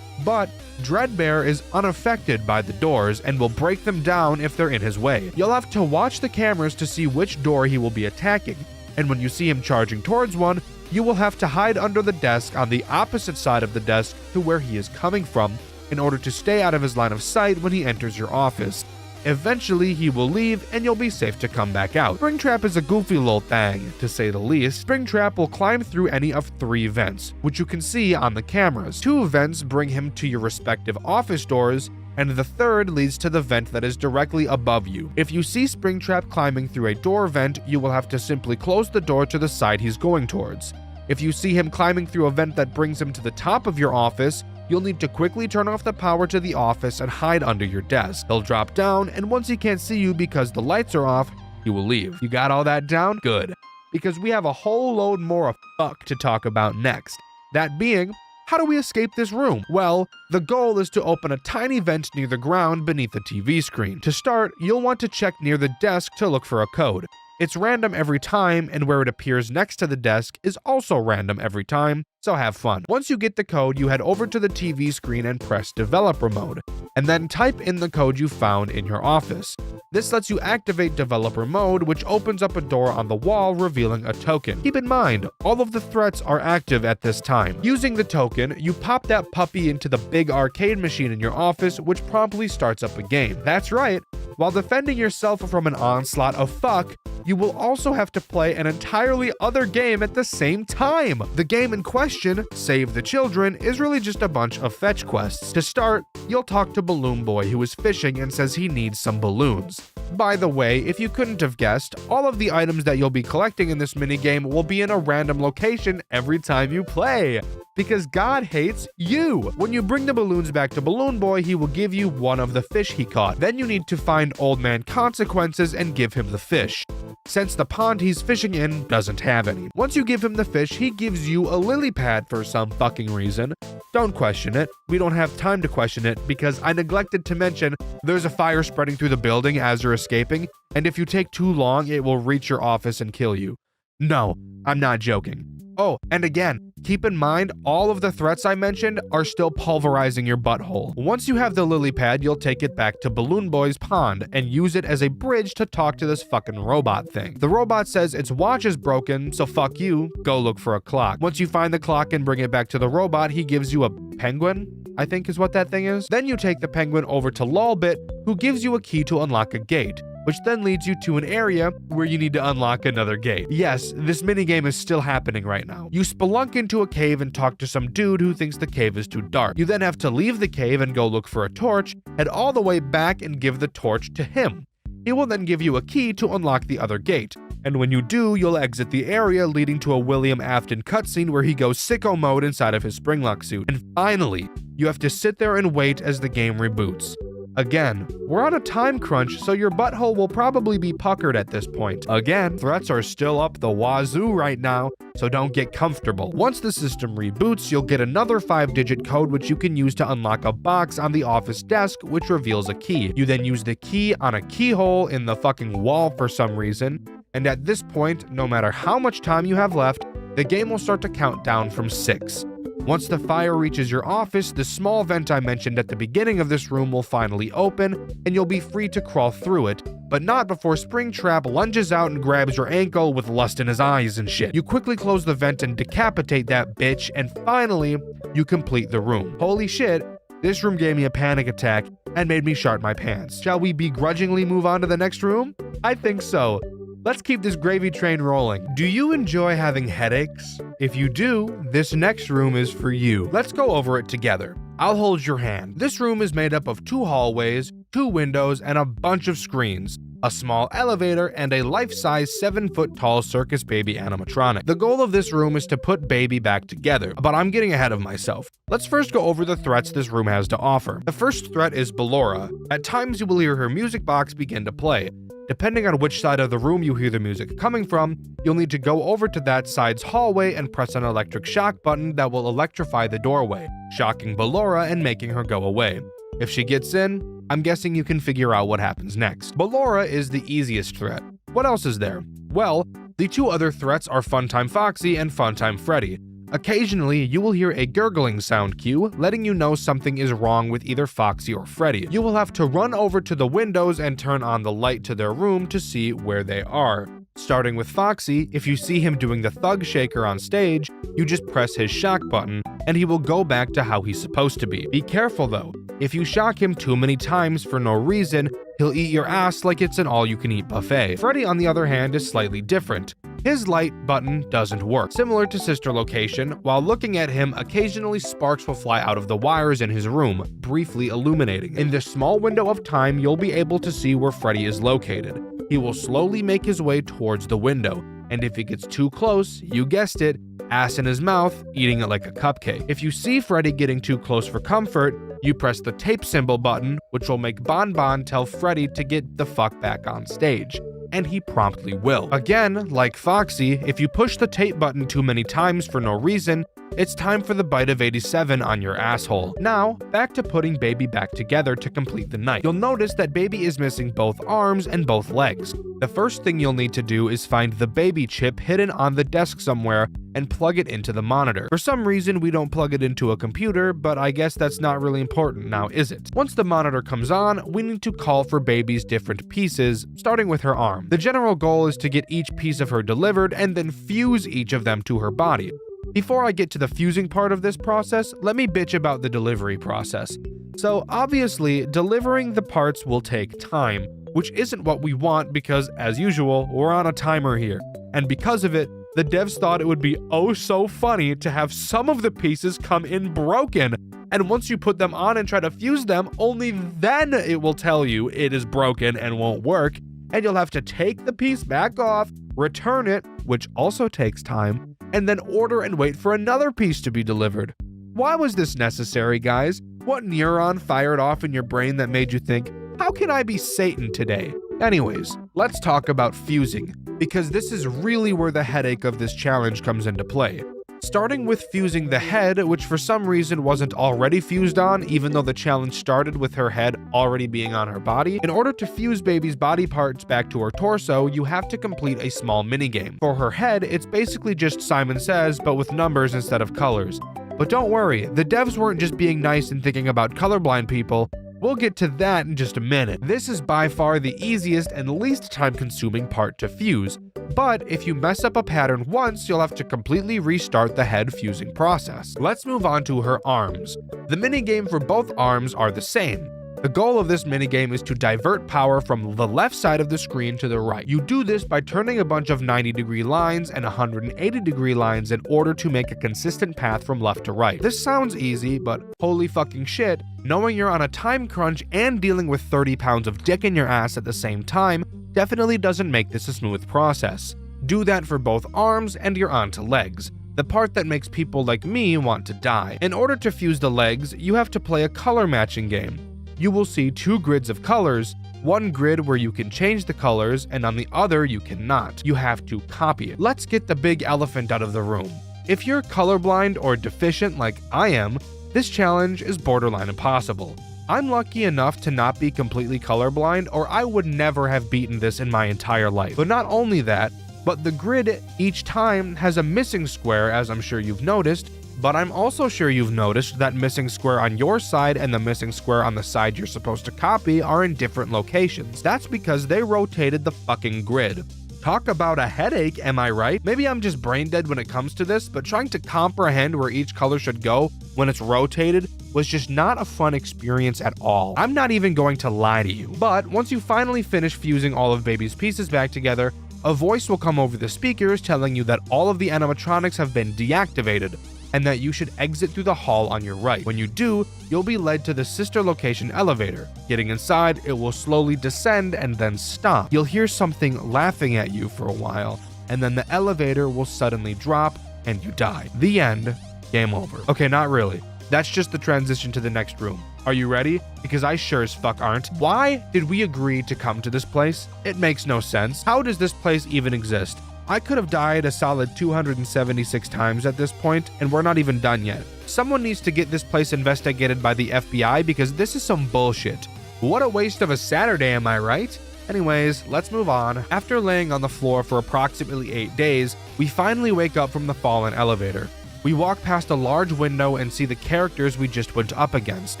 But Fredbear is unaffected by the doors and will break them down if they're in his way. You'll have to watch the cameras to see which door he will be attacking, and when you see him charging towards one, you will have to hide under the desk on the opposite side of the desk to where he is coming from in order to stay out of his line of sight when he enters your office. Eventually, he will leave and you'll be safe to come back out. Springtrap is a goofy little thing, to say the least. Springtrap will climb through any of 3 vents, which you can see on the cameras. 2 vents bring him to your respective office doors, and the 3rd leads to the vent that is directly above you. If you see Springtrap climbing through a door vent, you will have to simply close the door to the side he's going towards. If you see him climbing through a vent that brings him to the top of your office, you'll need to quickly turn off the power to the office and hide under your desk. He'll drop down, and once he can't see you because the lights are off, he will leave. You got all that down? Good. Because we have a whole load more of fuck to talk about next. That being, how do we escape this room? Well, the goal is to open a tiny vent near the ground beneath the TV screen. To start, you'll want to check near the desk to look for a code. It's random every time, and where it appears next to the desk is also random every time, so have fun. Once you get the code, you head over to the TV screen and press developer mode, and then type in the code you found in your office. This lets you activate developer mode, which opens up a door on the wall revealing a token. Keep in mind, all of the threats are active at this time. Using the token, you pop that puppy into the big arcade machine in your office, which promptly starts up a game. That's right, while defending yourself from an onslaught of fuck, you will also have to play an entirely other game at the same time. The game in question, Save the Children, is really just a bunch of fetch quests. To start, you'll talk to Balloon Boy, who is fishing and says he needs some balloons. By the way, if you couldn't have guessed, all of the items that you'll be collecting in this minigame will be in a random location every time you play, because God hates you. When you bring the balloons back to Balloon Boy, he will give you one of the fish he caught. Then you need to find Old Man Consequences and give him the fish, since the pond he's fishing in doesn't have any. Once you give him the fish, he gives you a lily pad for some fucking reason. Don't question it. We don't have time to question it because I neglected to mention there's a fire spreading through the building as you're escaping, and if you take too long, it will reach your office and kill you. No, I'm not joking. Oh, and again, keep in mind all of the threats I mentioned are still pulverizing your butthole. Once you have the lily pad, you'll take it back to Balloon Boy's pond and use it as a bridge to talk to this fucking robot thing. The robot says its watch is broken, so fuck you, go look for a clock. Once you find the clock and bring it back to the robot, he gives you a penguin, I think is what that thing is. Then you take the penguin over to Lolbit, who gives you a key to unlock a gate, which then leads you to an area where you need to unlock another gate. Yes, this minigame is still happening right now. You spelunk into a cave and talk to some dude who thinks the cave is too dark. You then have to leave the cave and go look for a torch, head all the way back and give the torch to him. He will then give you a key to unlock the other gate, and when you do, you'll exit the area, leading to a William Afton cutscene where he goes sicko mode inside of his Springlock suit. And finally, you have to sit there and wait as the game reboots. Again, we're on a time crunch, so your butthole will probably be puckered at this point. Again, threats are still up the wazoo right now, so don't get comfortable. Once the system reboots, you'll get another 5-digit code which you can use to unlock a box on the office desk, which reveals a key. You then use the key on a keyhole in the fucking wall for some reason, and at this point, no matter how much time you have left, the game will start to count down from 6. Once the fire reaches your office, the small vent I mentioned at the beginning of this room will finally open, and you'll be free to crawl through it, but not before Springtrap lunges out and grabs your ankle with lust in his eyes and shit. You quickly close the vent and decapitate that bitch, and finally, you complete the room. Holy shit, This room gave me a panic attack and made me shart my pants. Shall we begrudgingly move on to the next room? I think so. Let's keep this gravy train rolling. Do you enjoy having headaches? If you do, this next room is for you. Let's go over it together. I'll hold your hand. This room is made up of 2 hallways, 2 windows, and a bunch of screens, a small elevator, and a life-size 7-foot-tall circus baby animatronic. The goal of this room is to put baby back together, but I'm getting ahead of myself. Let's first go over the threats this room has to offer. The first threat is Ballora. At times you will hear her music box begin to play. Depending on which side of the room you hear the music coming from, you'll need to go over to that side's hallway and press an electric shock button that will electrify the doorway, shocking Ballora and making her go away. If she gets in, I'm guessing you can figure out what happens next. Ballora is the easiest threat. What else is there? Well, the 2 other threats are Funtime Foxy and Funtime Freddy. Occasionally, you will hear a gurgling sound cue, letting you know something is wrong with either Foxy or Freddy. You will have to run over to the windows and turn on the light to their room to see where they are. Starting with Foxy, if you see him doing the thug shaker on stage, you just press his shock button, and he will go back to how he's supposed to be. Be careful though, if you shock him too many times for no reason, he'll eat your ass like it's an all-you-can-eat buffet. Freddy, on the other hand, is slightly different. His light button doesn't work. Similar to Sister Location, while looking at him, occasionally sparks will fly out of the wires in his room, briefly illuminating. In this small window of time, you'll be able to see where Freddy is located. He will slowly make his way towards the window, and if he gets too close, you guessed it, ass in his mouth, eating it like a cupcake. If you see Freddy getting too close for comfort, you press the tape symbol button, which will make Bon Bon tell Freddy to get the fuck back on stage. And he promptly will. Again, like Foxy, if you push the tape button too many times for no reason, it's time for the bite of 87 on your asshole. Now, back to putting baby back together to complete the night. You'll notice that baby is missing both arms and both legs. The first thing you'll need to do is find the baby chip hidden on the desk somewhere and plug it into the monitor. For some reason, we don't plug it into a computer, but I guess that's not really important now, is it? Once the monitor comes on, we need to call for baby's different pieces, starting with her arm. The general goal is to get each piece of her delivered and then fuse each of them to her body. Before I get to the fusing part of this process, let me bitch about the delivery process. So obviously, delivering the parts will take time, which isn't what we want because, as usual, we're on a timer here. And because of it, the devs thought it would be oh so funny to have some of the pieces come in broken. And once you put them on and try to fuse them, only then it will tell you it is broken and won't work. And you'll have to take the piece back off, return it, which also takes time, and then order and wait for another piece to be delivered. Why was this necessary, guys? What neuron fired off in your brain that made you think, how can I be Satan today? Anyways, let's talk about fusing, because this is really where the headache of this challenge comes into play. Starting with fusing the head, which for some reason wasn't already fused on, even though the challenge started with her head already being on her body. In order to fuse baby's body parts back to her torso, you have to complete a small minigame. For her head, it's basically just Simon Says, but with numbers instead of colors. But don't worry, the devs weren't just being nice and thinking about colorblind people. We'll get to that in just a minute. This is by far the easiest and least time-consuming part to fuse, but if you mess up a pattern once, you'll have to completely restart the head fusing process. Let's move on to her arms. The minigame for both arms are the same. The goal of this minigame is to divert power from the left side of the screen to the right. You do this by turning a bunch of 90-degree lines and 180-degree lines in order to make a consistent path from left to right. This sounds easy, but holy fucking shit, knowing you're on a time crunch and dealing with 30 pounds of dick in your ass at the same time definitely doesn't make this a smooth process. Do that for both arms and you're on to legs, the part that makes people like me want to die. In order to fuse the legs, you have to play a color matching game. You will see 2 grids of colors, one grid where you can change the colors and on the other you cannot. You have to copy it. Let's get the big elephant out of the room. If you're colorblind or deficient like I am, this challenge is borderline impossible. I'm lucky enough to not be completely colorblind or I would never have beaten this in my entire life. But not only that, but the grid each time has a missing square, as I'm sure you've noticed, but I'm also sure you've noticed that missing square on your side and the missing square on the side you're supposed to copy are in different locations. That's because they rotated the fucking grid. Talk about a headache, am I right? Maybe I'm just brain dead when it comes to this, but trying to comprehend where each color should go when it's rotated was just not a fun experience at all. I'm not even going to lie to you. But once you finally finish fusing all of Baby's pieces back together, a voice will come over the speakers telling you that all of the animatronics have been deactivated and that you should exit through the hall on your right. When you do, you'll be led to the sister location elevator. Getting inside, it will slowly descend and then stop. You'll hear something laughing at you for a while, and then the elevator will suddenly drop and you die. The end. Game over. Okay, not really. That's just the transition to the next room. Are you ready? Because I sure as fuck aren't. Why did we agree to come to this place? It makes no sense. How does this place even exist? I could have died a solid 276 times at this point, and we're not even done yet. Someone needs to get this place investigated by the FBI because this is some bullshit. What a waste of a Saturday, am I right? Anyways, let's move on. After laying on the floor for approximately 8 days, we finally wake up from the fallen elevator. We walk past a large window and see the characters we just went up against.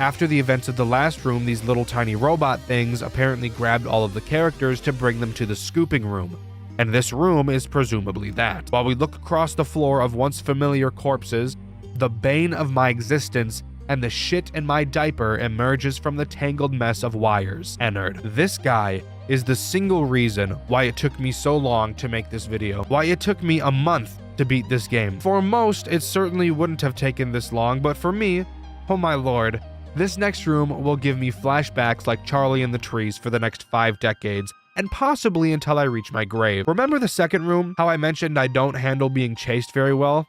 After the events of the last room, these little tiny robot things apparently grabbed all of the characters to bring them to the scooping room. And this room is presumably that. While we look across the floor of once familiar corpses, the bane of my existence and the shit in my diaper emerges from the tangled mess of wires. Ennard. This guy is the single reason why it took me so long to make this video. Why it took me a month to beat this game. For most, it certainly wouldn't have taken this long, but for me, oh my lord, this next room will give me flashbacks like Charlie in the Trees for the next 5 decades, and possibly until I reach my grave. Remember the second room? How I mentioned I don't handle being chased very well?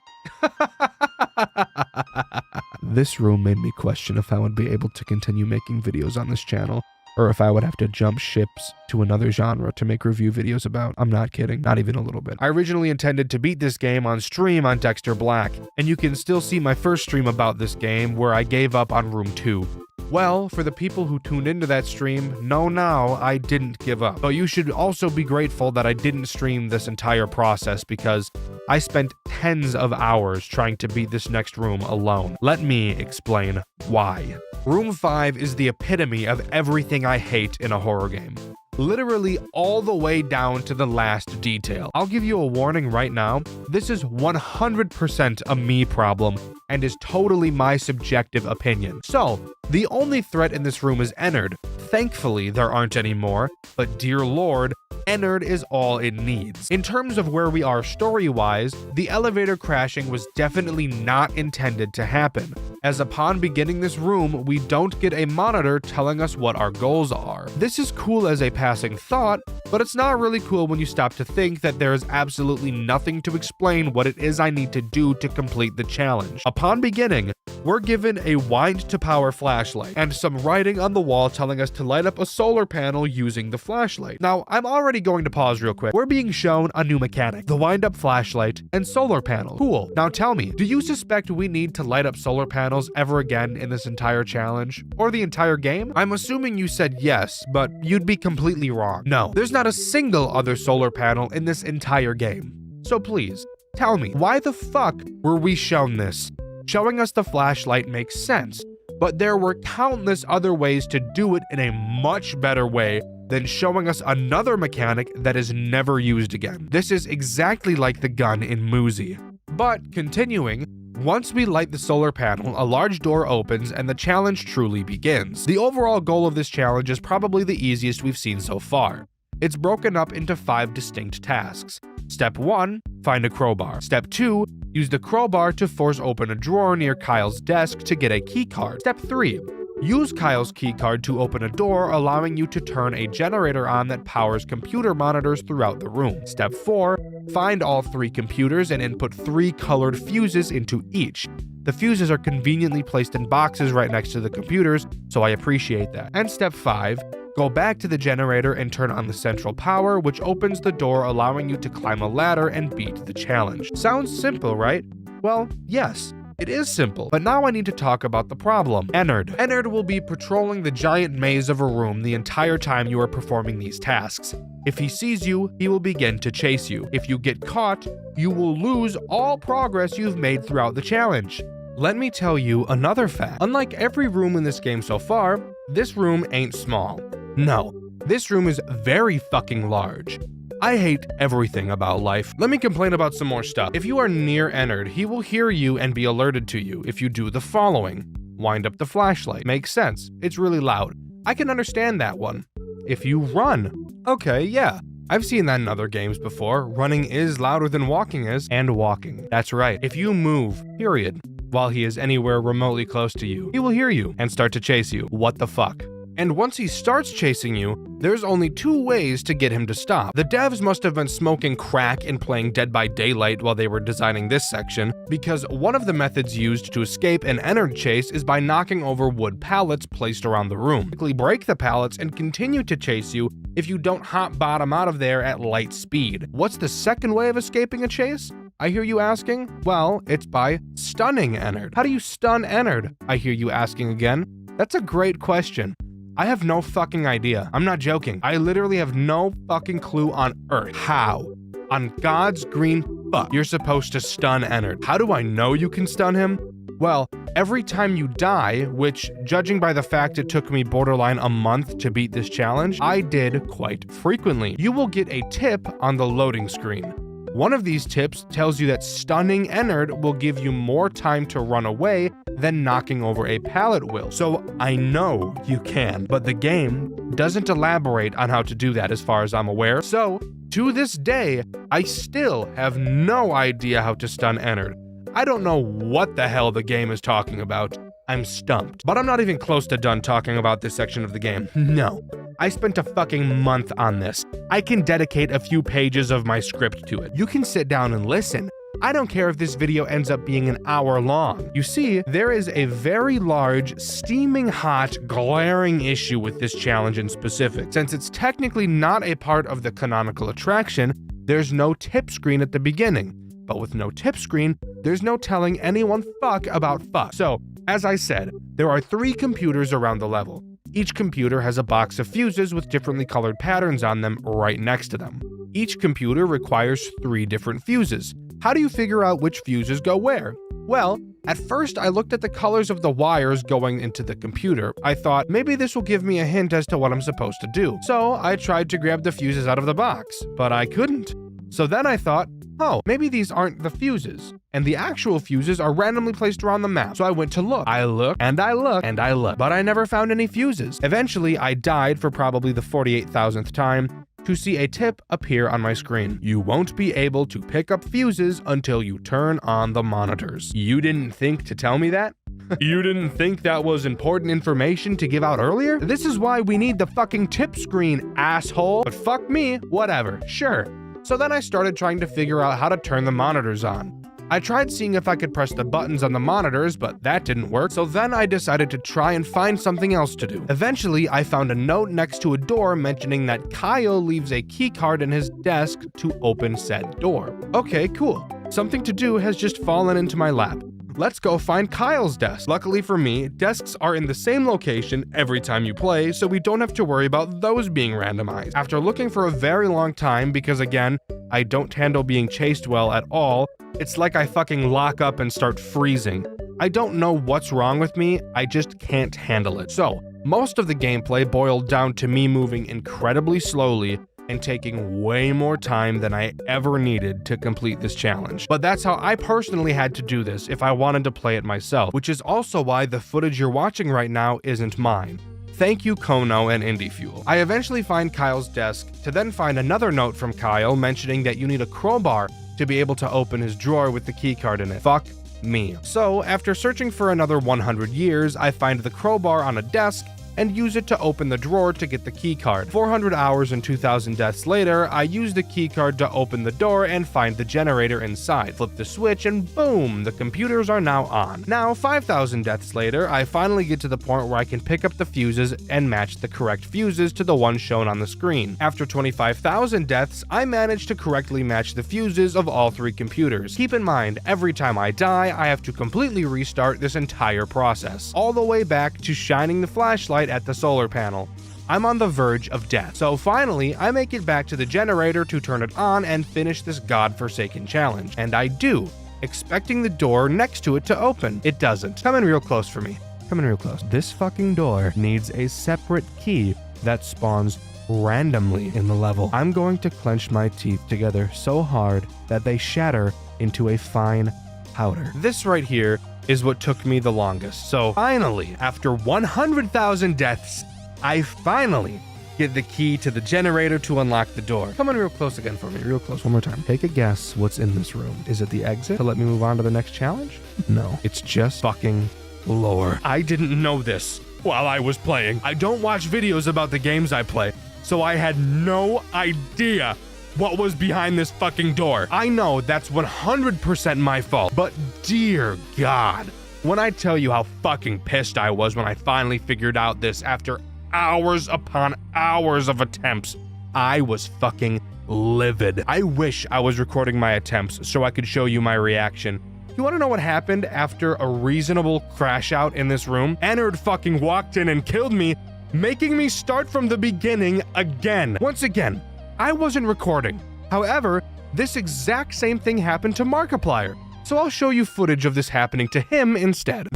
This room made me question if I would be able to continue making videos on this channel, or if I would have to jump ships to another genre to make review videos about. I'm not kidding, not even a little bit. I originally intended to beat this game on stream on Dexter Black, and you can still see my first stream about this game where I gave up on room 2. Well, for the people who tuned into that stream, no, I didn't give up. But you should also be grateful that I didn't stream this entire process because I spent tens of hours trying to beat this next room alone. Let me explain why. Room 5 is the epitome of everything I hate in a horror game. Literally all the way down to the last detail. I'll give you a warning right now. This is 100% a me problem and is totally my subjective opinion. So, the only threat in this room is Ennard. Thankfully, there aren't any more, but dear lord, Ennard is all it needs. In terms of where we are story-wise, the elevator crashing was definitely not intended to happen, as upon beginning this room, we don't get a monitor telling us what our goals are. This is cool as a passing thought, but it's not really cool when you stop to think that there is absolutely nothing to explain what it is I need to do to complete the challenge. Upon beginning, we're given a wind to power flashlight and some writing on the wall telling us to light up a solar panel using the flashlight. Now, I'm already going to pause real quick. We're being shown a new mechanic, the wind up flashlight and solar panel. Cool. Now tell me, do you suspect we need to light up solar panels ever again in this entire challenge? Or the entire game? I'm assuming you said yes, but you'd be completely wrong. No, there's not a single other solar panel in this entire game. So please, tell me, why the fuck were we shown this? Showing us the flashlight makes sense, but there were countless other ways to do it in a much better way than showing us another mechanic that is never used again. This is exactly like the gun in Moozy. But continuing, once we light the solar panel, a large door opens and the challenge truly begins. The overall goal of this challenge is probably the easiest we've seen so far. It's broken up into 5 distinct tasks. Step 1, find a crowbar. Step 2, use the crowbar to force open a drawer near Kyle's desk to get a keycard. Step 3, use Kyle's keycard to open a door, allowing you to turn a generator on that powers computer monitors throughout the room. Step 4, find all 3 computers and input 3 colored fuses into each. The fuses are conveniently placed in boxes right next to the computers, so I appreciate that. And step 5, go back to the generator and turn on the central power, which opens the door, allowing you to climb a ladder and beat the challenge. Sounds simple, right? Well, yes. It is simple, but now I need to talk about the problem. Ennard. Ennard will be patrolling the giant maze of a room the entire time you are performing these tasks. If he sees you, he will begin to chase you. If you get caught, you will lose all progress you've made throughout the challenge. Let me tell you another fact. Unlike every room in this game so far, this room ain't small. No, this room is very fucking large. I hate everything about life. Let me complain about some more stuff. If you are near Ennard, he will hear you and be alerted to you if you do the following. wind up the flashlight. Makes sense. It's really loud. I can understand that one. If you run. Okay, yeah. I've seen that in other games before. Running is louder than walking is, and walking. That's right. If you move, period, while he is anywhere remotely close to you, he will hear you and start to chase you. What the fuck? And once he starts chasing you, there's only 2 ways to get him to stop. The devs must have been smoking crack and playing Dead by Daylight while they were designing this section, because one of the methods used to escape an entered chase is by knocking over wood pallets placed around the room. Quickly break the pallets and continue to chase you if you don't hop bottom out of there at light speed. What's the second way of escaping a chase? I hear you asking? Well, it's by stunning entered. How do you stun entered? I hear you asking again. That's a great question. I have no fucking idea. I'm not joking. I literally have no fucking clue on earth how, on God's green fuck, you're supposed to stun entered. How do I know you can stun him? Well, every time you die, which, judging by the fact it took me borderline a month to beat this challenge, I did quite frequently, you will get a tip on the loading screen. One of these tips tells you that stunning entered will give you more time to run away than knocking over a pallet will. So I know you can, but the game doesn't elaborate on how to do that as far as I'm aware. So to this day, I still have no idea how to stun entered. I don't know what the hell the game is talking about. I'm stumped. But I'm not even close to done talking about this section of the game. No. I spent a fucking month on this. I can dedicate a few pages of my script to it. You can sit down and listen. I don't care if this video ends up being an hour long. You see, there is a very large, steaming hot, glaring issue with this challenge in specific. Since it's technically not a part of the canonical attraction, there's no tip screen at the beginning. But with no tip screen, there's no telling anyone fuck about fuck. So, as I said, there are 3 computers around the level. Each computer has a box of fuses with differently colored patterns on them right next to them. Each computer requires 3 different fuses. How do you figure out which fuses go where? Well, at first I looked at the colors of the wires going into the computer. I thought, maybe this will give me a hint as to what I'm supposed to do. So I tried to grab the fuses out of the box, but I couldn't. So then I thought, oh, maybe these aren't the fuses, and the actual fuses are randomly placed around the map. So I went to look. I looked, and I looked, and I looked, but I never found any fuses. Eventually, I died for probably the 48,000th time to see a tip appear on my screen. You won't be able to pick up fuses until you turn on the monitors. You didn't think to tell me that? You didn't think that was important information to give out earlier? This is why we need the fucking tip screen, asshole. But fuck me, whatever, sure. So then I started trying to figure out how to turn the monitors on. I tried seeing if I could press the buttons on the monitors, but that didn't work, so then I decided to try and find something else to do. Eventually, I found a note next to a door mentioning that Kyle leaves a keycard in his desk to open said door. Okay, cool. Something to do has just fallen into my lap. Let's go find Kyle's desk. Luckily for me, desks are in the same location every time you play, so we don't have to worry about those being randomized. After looking for a very long time, because again, I don't handle being chased well at all, it's like I fucking lock up and start freezing. I don't know what's wrong with me, I just can't handle it. So, most of the gameplay boiled down to me moving incredibly slowly and taking way more time than I ever needed to complete this challenge. But that's how I personally had to do this if I wanted to play it myself, which is also why the footage you're watching right now isn't mine. Thank you, Kono and Indie Fuel. I eventually find Kyle's desk to then find another note from Kyle mentioning that you need a crowbar to be able to open his drawer with the keycard in it. Fuck me. So, after searching for another 100 years, I find the crowbar on a desk and use it to open the drawer to get the keycard. 400 hours and 2,000 deaths later, I use the keycard to open the door and find the generator inside. Flip the switch and boom, the computers are now on. Now, 5,000 deaths later, I finally get to the point where I can pick up the fuses and match the correct fuses to the one shown on the screen. After 25,000 deaths, I managed to correctly match the fuses of all 3 computers. Keep in mind, every time I die, I have to completely restart this entire process, all the way back to shining the flashlight at the solar panel. I'm on the verge of death. So finally, I make it back to the generator to turn it on and finish this godforsaken challenge. And I do, expecting the door next to it to open. It doesn't. Come in real close for me. Come in real close. This fucking door needs a separate key that spawns randomly in the level. I'm going to clench my teeth together so hard that they shatter into a fine powder. This right here is what took me the longest. So finally, after 100,000 deaths, I finally get the key to the generator to unlock the door. Come on real close again for me, real close one more time. Take a guess what's in this room. Is it the exit to let me move on to the next challenge? No, it's just fucking lore. I didn't know this while I was playing. I don't watch videos about the games I play, so I had no idea what was behind this fucking door. I know that's 100% my fault, but dear God, when I tell you how fucking pissed I was when I finally figured out this after hours upon hours of attempts, I was fucking livid. I wish I was recording my attempts so I could show you my reaction. You wanna know what happened after a reasonable crash out in this room? Ennard fucking walked in and killed me, making me start from the beginning again. Once again, I wasn't recording. However, this exact same thing happened to Markiplier, so I'll show you footage of this happening to him instead.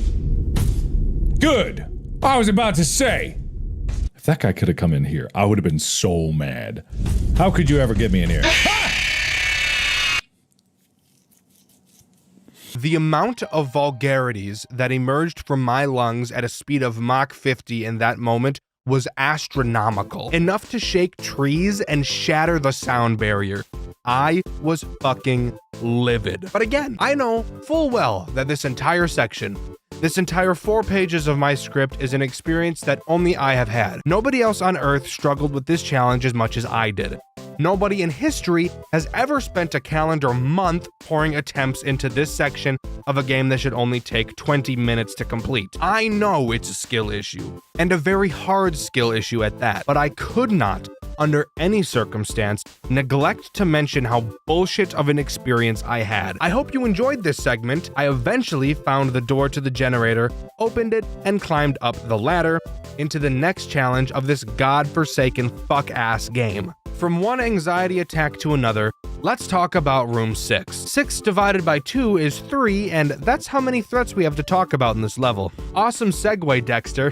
Good. I was about to say, if that guy could have come in here, I would have been so mad. How could you ever get me in here? The amount of vulgarities that emerged from my lungs at a speed of Mach 50 in that moment was astronomical. Enough to shake trees and shatter the sound barrier. I was fucking livid. But again, I know full well that this entire section, this entire 4 pages of my script is an experience that only I have had. Nobody else on Earth struggled with this challenge as much as I did. Nobody in history has ever spent a calendar month pouring attempts into this section of a game that should only take 20 minutes to complete. I know it's a skill issue, and a very hard skill issue at that, but I could not, under any circumstance, neglect to mention how bullshit of an experience I had. I hope you enjoyed this segment. I eventually found the door to the generator, opened it, and climbed up the ladder into the next challenge of this godforsaken fuck-ass game. From one anxiety attack to another, let's talk about room 6. 6 divided by 2 is 3, and that's how many threats we have to talk about in this level. Awesome segue, Dexter.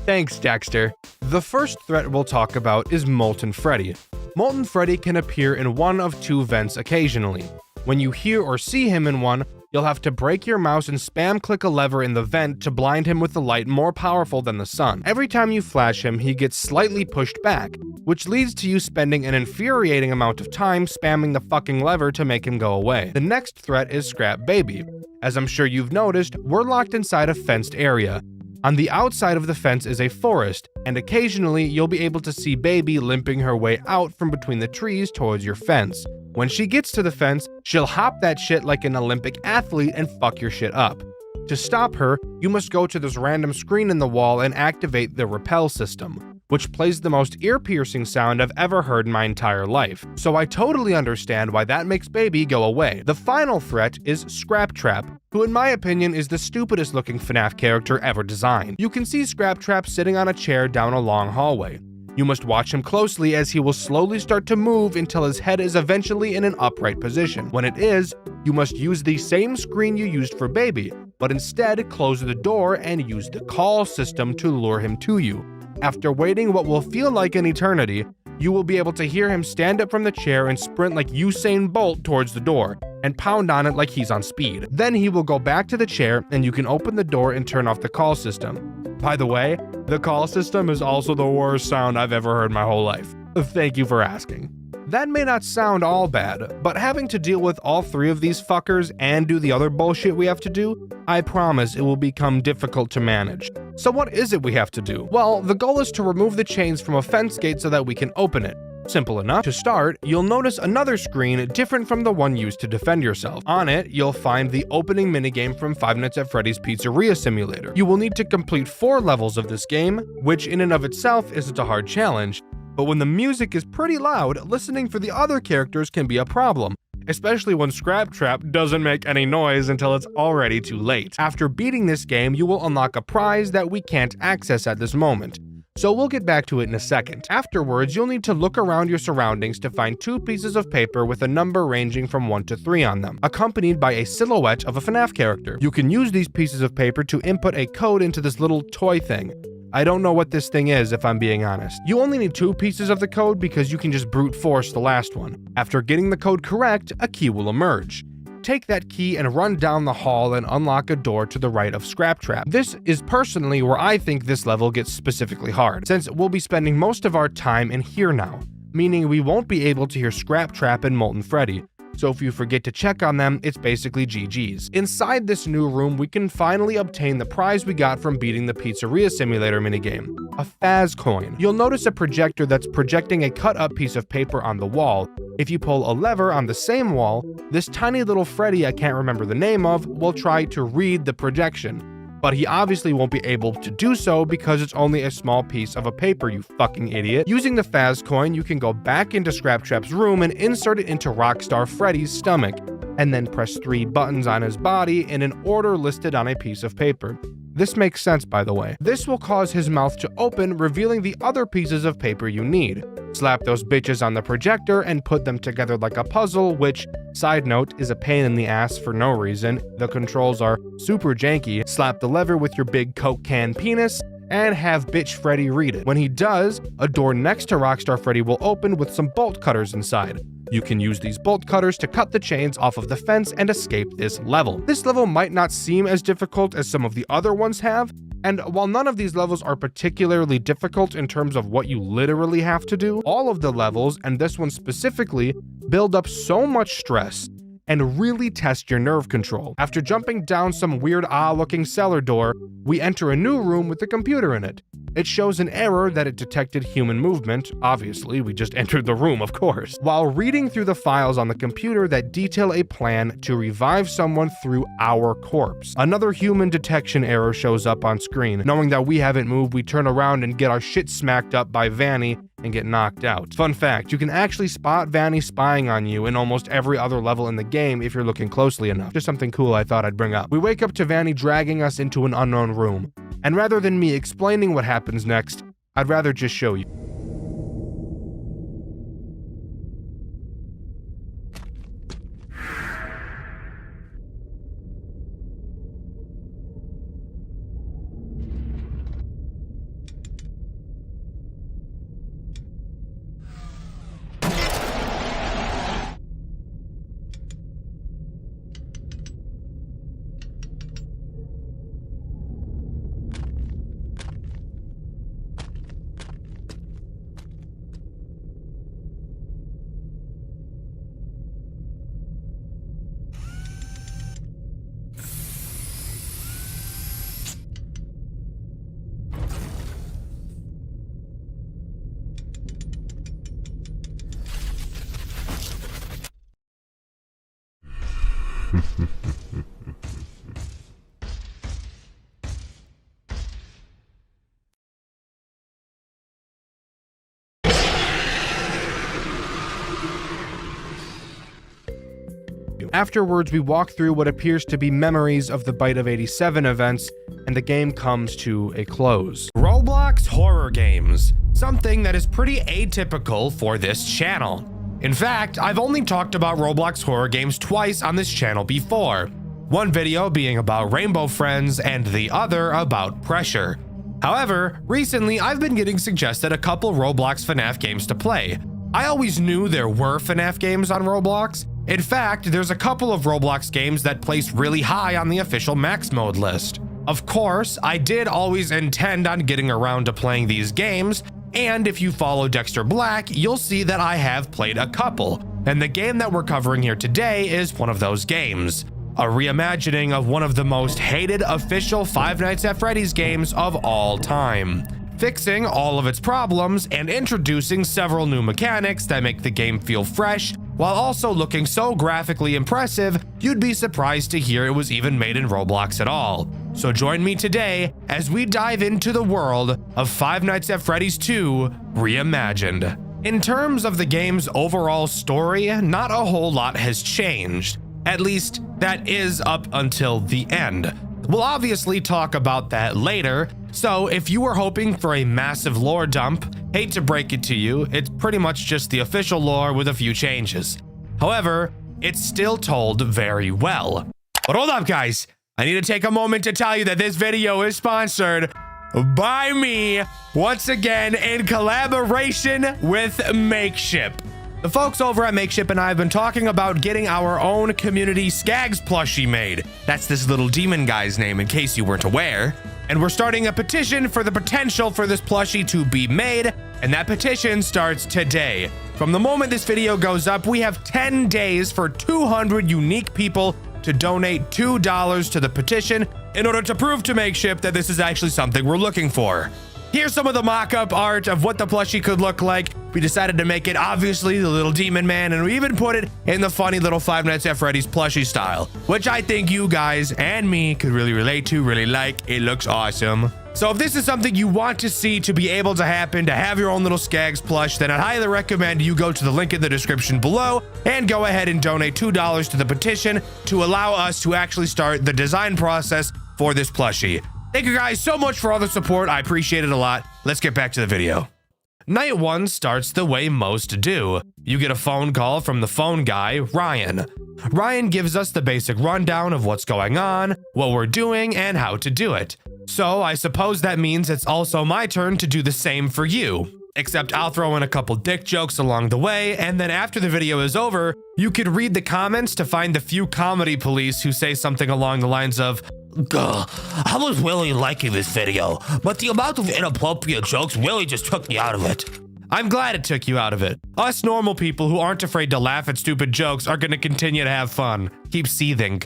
Thanks, Dexter. The first threat we'll talk about is Molten Freddy. Molten Freddy can appear in one of 2 vents occasionally. When you hear or see him in one, you'll have to break your mouse and spam click a lever in the vent to blind him with a light more powerful than the sun. Every time you flash him, he gets slightly pushed back, which leads to you spending an infuriating amount of time spamming the fucking lever to make him go away. The next threat is Scrap Baby. As I'm sure you've noticed, we're locked inside a fenced area. On the outside of the fence is a forest, and occasionally you'll be able to see Baby limping her way out from between the trees towards your fence. When she gets to the fence, she'll hop that shit like an Olympic athlete and fuck your shit up. To stop her, you must go to this random screen in the wall and activate the repel system, which plays the most ear-piercing sound I've ever heard in my entire life. So I totally understand why that makes Baby go away. The final threat is Scrap Trap, who in my opinion is the stupidest looking FNAF character ever designed. You can see Scrap Trap sitting on a chair down a long hallway. You must watch him closely as he will slowly start to move until his head is eventually in an upright position. When it is, you must use the same screen you used for Baby, but instead close the door and use the call system to lure him to you. After waiting what will feel like an eternity, you will be able to hear him stand up from the chair and sprint like Usain Bolt towards the door, and pound on it like he's on speed. Then he will go back to the chair and you can open the door and turn off the call system. By the way, the call system is also the worst sound I've ever heard in my whole life. Thank you for asking. That may not sound all bad, but having to deal with all 3 of these fuckers and do the other bullshit we have to do, I promise it will become difficult to manage. So what is it we have to do? Well, the goal is to remove the chains from a fence gate so that we can open it. Simple enough. To start, you'll notice another screen different from the one used to defend yourself. On it, you'll find the opening minigame from Five Nights at Freddy's Pizzeria Simulator. You will need to complete 4 levels of this game, which in and of itself isn't a hard challenge, but when the music is pretty loud, listening for the other characters can be a problem, especially when Scrap Trap doesn't make any noise until it's already too late. After beating this game, you will unlock a prize that we can't access at this moment, so we'll get back to it in a second. Afterwards, you'll need to look around your surroundings to find 2 pieces of paper with a number ranging from 1 to 3 on them, accompanied by a silhouette of a FNAF character. You can use these pieces of paper to input a code into this little toy thing. I don't know what this thing is if I'm being honest. You only need 2 pieces of the code because you can just brute force the last one. After getting the code correct, a key will emerge. take that key and run down the hall and unlock a door to the right of Scrap Trap. This is personally where I think this level gets specifically hard, since we'll be spending most of our time in here now, meaning we won't be able to hear Scrap Trap and Molten Freddy. So if you forget to check on them, it's basically GG's. Inside this new room, we can finally obtain the prize we got from beating the Pizzeria Simulator minigame, a Faz coin. You'll notice a projector that's projecting a cut-up piece of paper on the wall. If you pull a lever on the same wall, this tiny little Freddy I can't remember the name of will try to read the projection. But he obviously won't be able to do so because it's only a small piece of a paper, you fucking idiot. Using the Faz coin, you can go back into Scrap Trap's room and insert it into Rockstar Freddy's stomach, and then press 3 buttons on his body in an order listed on a piece of paper. This makes sense, by the way. This will cause his mouth to open, revealing the other pieces of paper you need. Slap those bitches on the projector and put them together like a puzzle, which, side note, is a pain in the ass for no reason. The controls are super janky. Slap the lever with your big Coke can penis, and have bitch Freddy read it. When he does, a door next to Rockstar Freddy will open with some bolt cutters inside. You can use these bolt cutters to cut the chains off of the fence and escape this level. This level might not seem as difficult as some of the other ones have, and while none of these levels are particularly difficult in terms of what you literally have to do, all of the levels, and this one specifically, build up so much stress and really test your nerve control. After jumping down some weird looking cellar door, we enter a new room with a computer in it. It shows an error that it detected human movement. Obviously, we just entered the room, of course. While reading through the files on the computer that detail a plan to revive someone through our corpse. Another human detection error shows up on screen. Knowing that we haven't moved, we turn around and get our shit smacked up by Vanny and get knocked out. Fun fact, you can actually spot Vanny spying on you in almost every other level in the game if you're looking closely enough. Just something cool I thought I'd bring up. We wake up to Vanny dragging us into an unknown room. And rather than me explaining what happens next, I'd rather just show you. Afterwards, we walk through what appears to be memories of the Bite of 87 events, and the game comes to a close. Roblox horror games, something that is pretty atypical for this channel. In fact, I've only talked about Roblox horror games twice on this channel before, one video being about Rainbow Friends and the other about Pressure. However, recently I've been getting suggested a couple Roblox FNAF games to play. I always knew there were FNAF games on Roblox. In fact, there's a couple of Roblox games that placed really high on the official max mode list. Of course, I did always intend on getting around to playing these games, and if you follow Dexter Black, you'll see that I have played a couple, and the game that we're covering here today is one of those games. A reimagining of one of the most hated official Five Nights at Freddy's games of all time, fixing all of its problems and introducing several new mechanics that make the game feel fresh, while also looking so graphically impressive, you'd be surprised to hear it was even made in Roblox at all. So join me today as we dive into the world of Five Nights at Freddy's 2 Reimagined. In terms of the game's overall story, not a whole lot has changed. At least, that is up until the end. We'll obviously talk about that later, so if you were hoping for a massive lore dump, hate to break it to you, it's pretty much just the official lore with a few changes. However, it's still told very well. But hold up, guys. I need to take a moment to tell you that this video is sponsored by me, once again in collaboration with Makeship. The folks over at Makeship and I have been talking about getting our own community Skags plushie made. That's this little demon guy's name in case you weren't aware. And we're starting a petition for the potential for this plushie to be made, and that petition starts today. From the moment this video goes up, we have 10 days for 200 unique people to donate $2 to the petition in order to prove to Makeship that this is actually something we're looking for. Here's some of the mock-up art of what the plushie could look like. We decided to make it obviously the little demon man, and we even put it in the funny little Five Nights at Freddy's plushie style, which I think you guys and me could really relate to, really like. It looks awesome. So if this is something you want to see to be able to happen, to have your own little Skags plush, then I'd highly recommend you go to the link in the description below and go ahead and donate $2 to the petition to allow us to actually start the design process for this plushie. Thank you guys so much for all the support. I appreciate it a lot. Let's get back to the video. Night 1 starts the way most do. You get a phone call from the phone guy, Ryan. Ryan gives us the basic rundown of what's going on, what we're doing, and how to do it. So I suppose that means it's also my turn to do the same for you. Except I'll throw in a couple dick jokes along the way, and then after the video is over, you could read the comments to find the few comedy police who say something along the lines of, "Gah, I was really liking this video, but the amount of inappropriate jokes really just took me out of it." I'm glad it took you out of it. Us normal people who aren't afraid to laugh at stupid jokes are going to continue to have fun. Keep seething.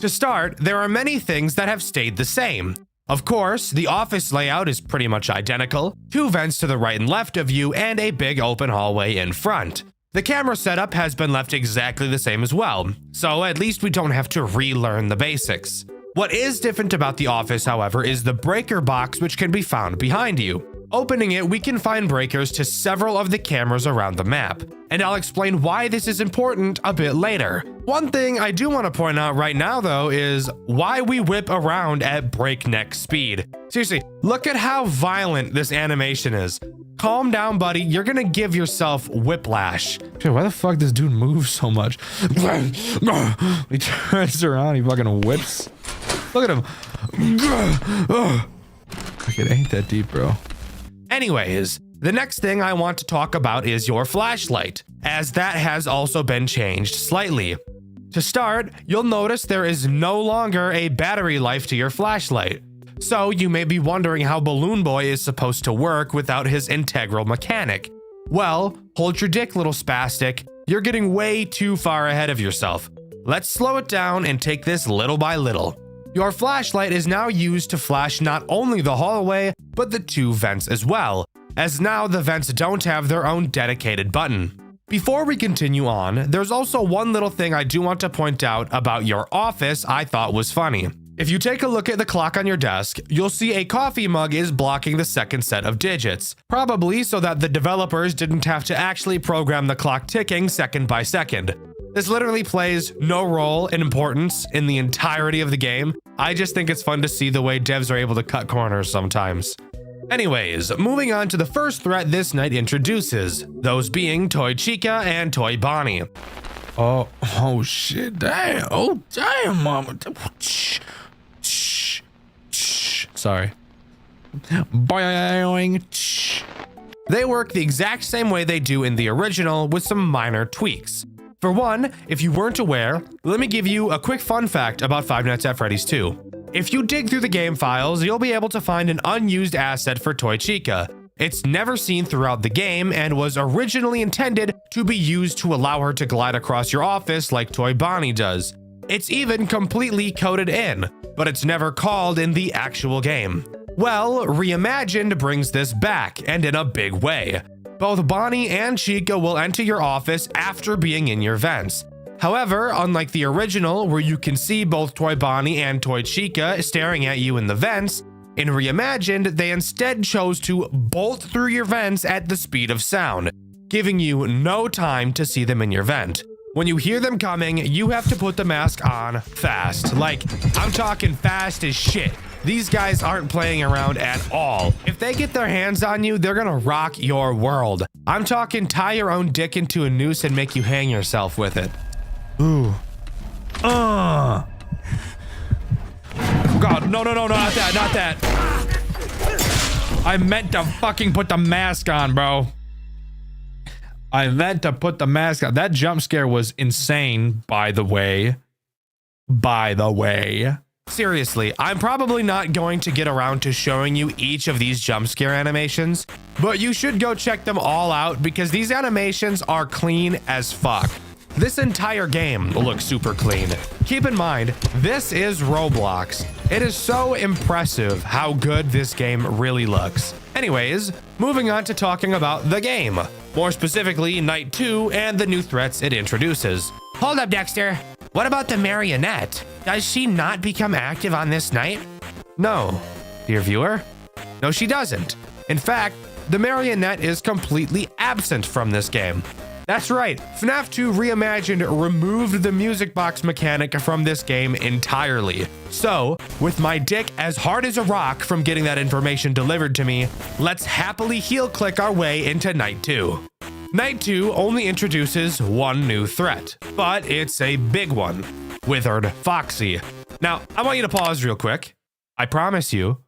To start, there are many things that have stayed the same. Of course, the office layout is pretty much identical, 2 vents to the right and left of you, and a big open hallway in front. The camera setup has been left exactly the same as well, so at least we don't have to relearn the basics. What is different about the office, however, is the breaker box, which can be found behind you. Opening it, we can find breakers to several of the cameras around the map, and I'll explain why this is important a bit later. One thing I do want to point out right now, though, is why we whip around at breakneck speed. Seriously, look at how violent this animation is. Calm down, buddy. You're gonna give yourself whiplash. Dude, why the fuck does dude move so much? He turns around, he fucking whips. Look at him. Fuck, it ain't that deep, bro. Anyways, the next thing I want to talk about is your flashlight, as that has also been changed slightly. To start, you'll notice there is no longer a battery life to your flashlight. So you may be wondering how Balloon Boy is supposed to work without his integral mechanic. Well, hold your dick, little spastic. You're getting way too far ahead of yourself. Let's slow it down and take this little by little. Your flashlight is now used to flash not only the hallway, but the 2 vents as well, as now the vents don't have their own dedicated button. Before we continue on, there's also one little thing I do want to point out about your office I thought was funny. If you take a look at the clock on your desk, you'll see a coffee mug is blocking the second set of digits, probably so that the developers didn't have to actually program the clock ticking second by second. This literally plays no role in importance in the entirety of the game. I just think it's fun to see the way devs are able to cut corners sometimes. Anyways, moving on to the first threat this night introduces, those being Toy Chica and Toy Bonnie. Oh shit, damn. Oh, damn, mama. Sorry. Boing. They work the exact same way they do in the original with some minor tweaks. For one, if you weren't aware, let me give you a quick fun fact about Five Nights at Freddy's 2. If you dig through the game files, you'll be able to find an unused asset for Toy Chica. It's never seen throughout the game and was originally intended to be used to allow her to glide across your office like Toy Bonnie does. It's even completely coded in, but it's never called in the actual game. Well, Reimagined brings this back, and in a big way. Both Bonnie and Chica will enter your office after being in your vents. However, unlike the original, where you can see both Toy Bonnie and Toy Chica staring at you in the vents, in Reimagined, they instead chose to bolt through your vents at the speed of sound, giving you no time to see them in your vent. When you hear them coming, you have to put the mask on fast. Like, I'm talking fast as shit. These guys aren't playing around at all. If they get their hands on you, they're gonna rock your world. I'm talking tie your own dick into a noose and make you hang yourself with it. Ooh. God, no, not that. I meant to fucking put the mask on, bro. I meant to put the mask on. That jump scare was insane, by the way. Seriously, I'm probably not going to get around to showing you each of these jump scare animations, but you should go check them all out because these animations are clean as fuck. This entire game looks super clean. Keep in mind, this is Roblox. It is so impressive how good this game really looks. Anyways, moving on to talking about the game. More specifically, Night 2 and the new threats it introduces. Hold up, Dexter. What about the marionette? Does she not become active on this night? No, dear viewer. No, she doesn't. In fact, the marionette is completely absent from this game. That's right, FNAF 2 Reimagined removed the music box mechanic from this game entirely. So, with my dick as hard as a rock from getting that information delivered to me, let's happily heel click our way into Night 2. Night 2 only introduces one new threat, but it's a big one. Withered Foxy. Now, I want you to pause real quick. I promise you,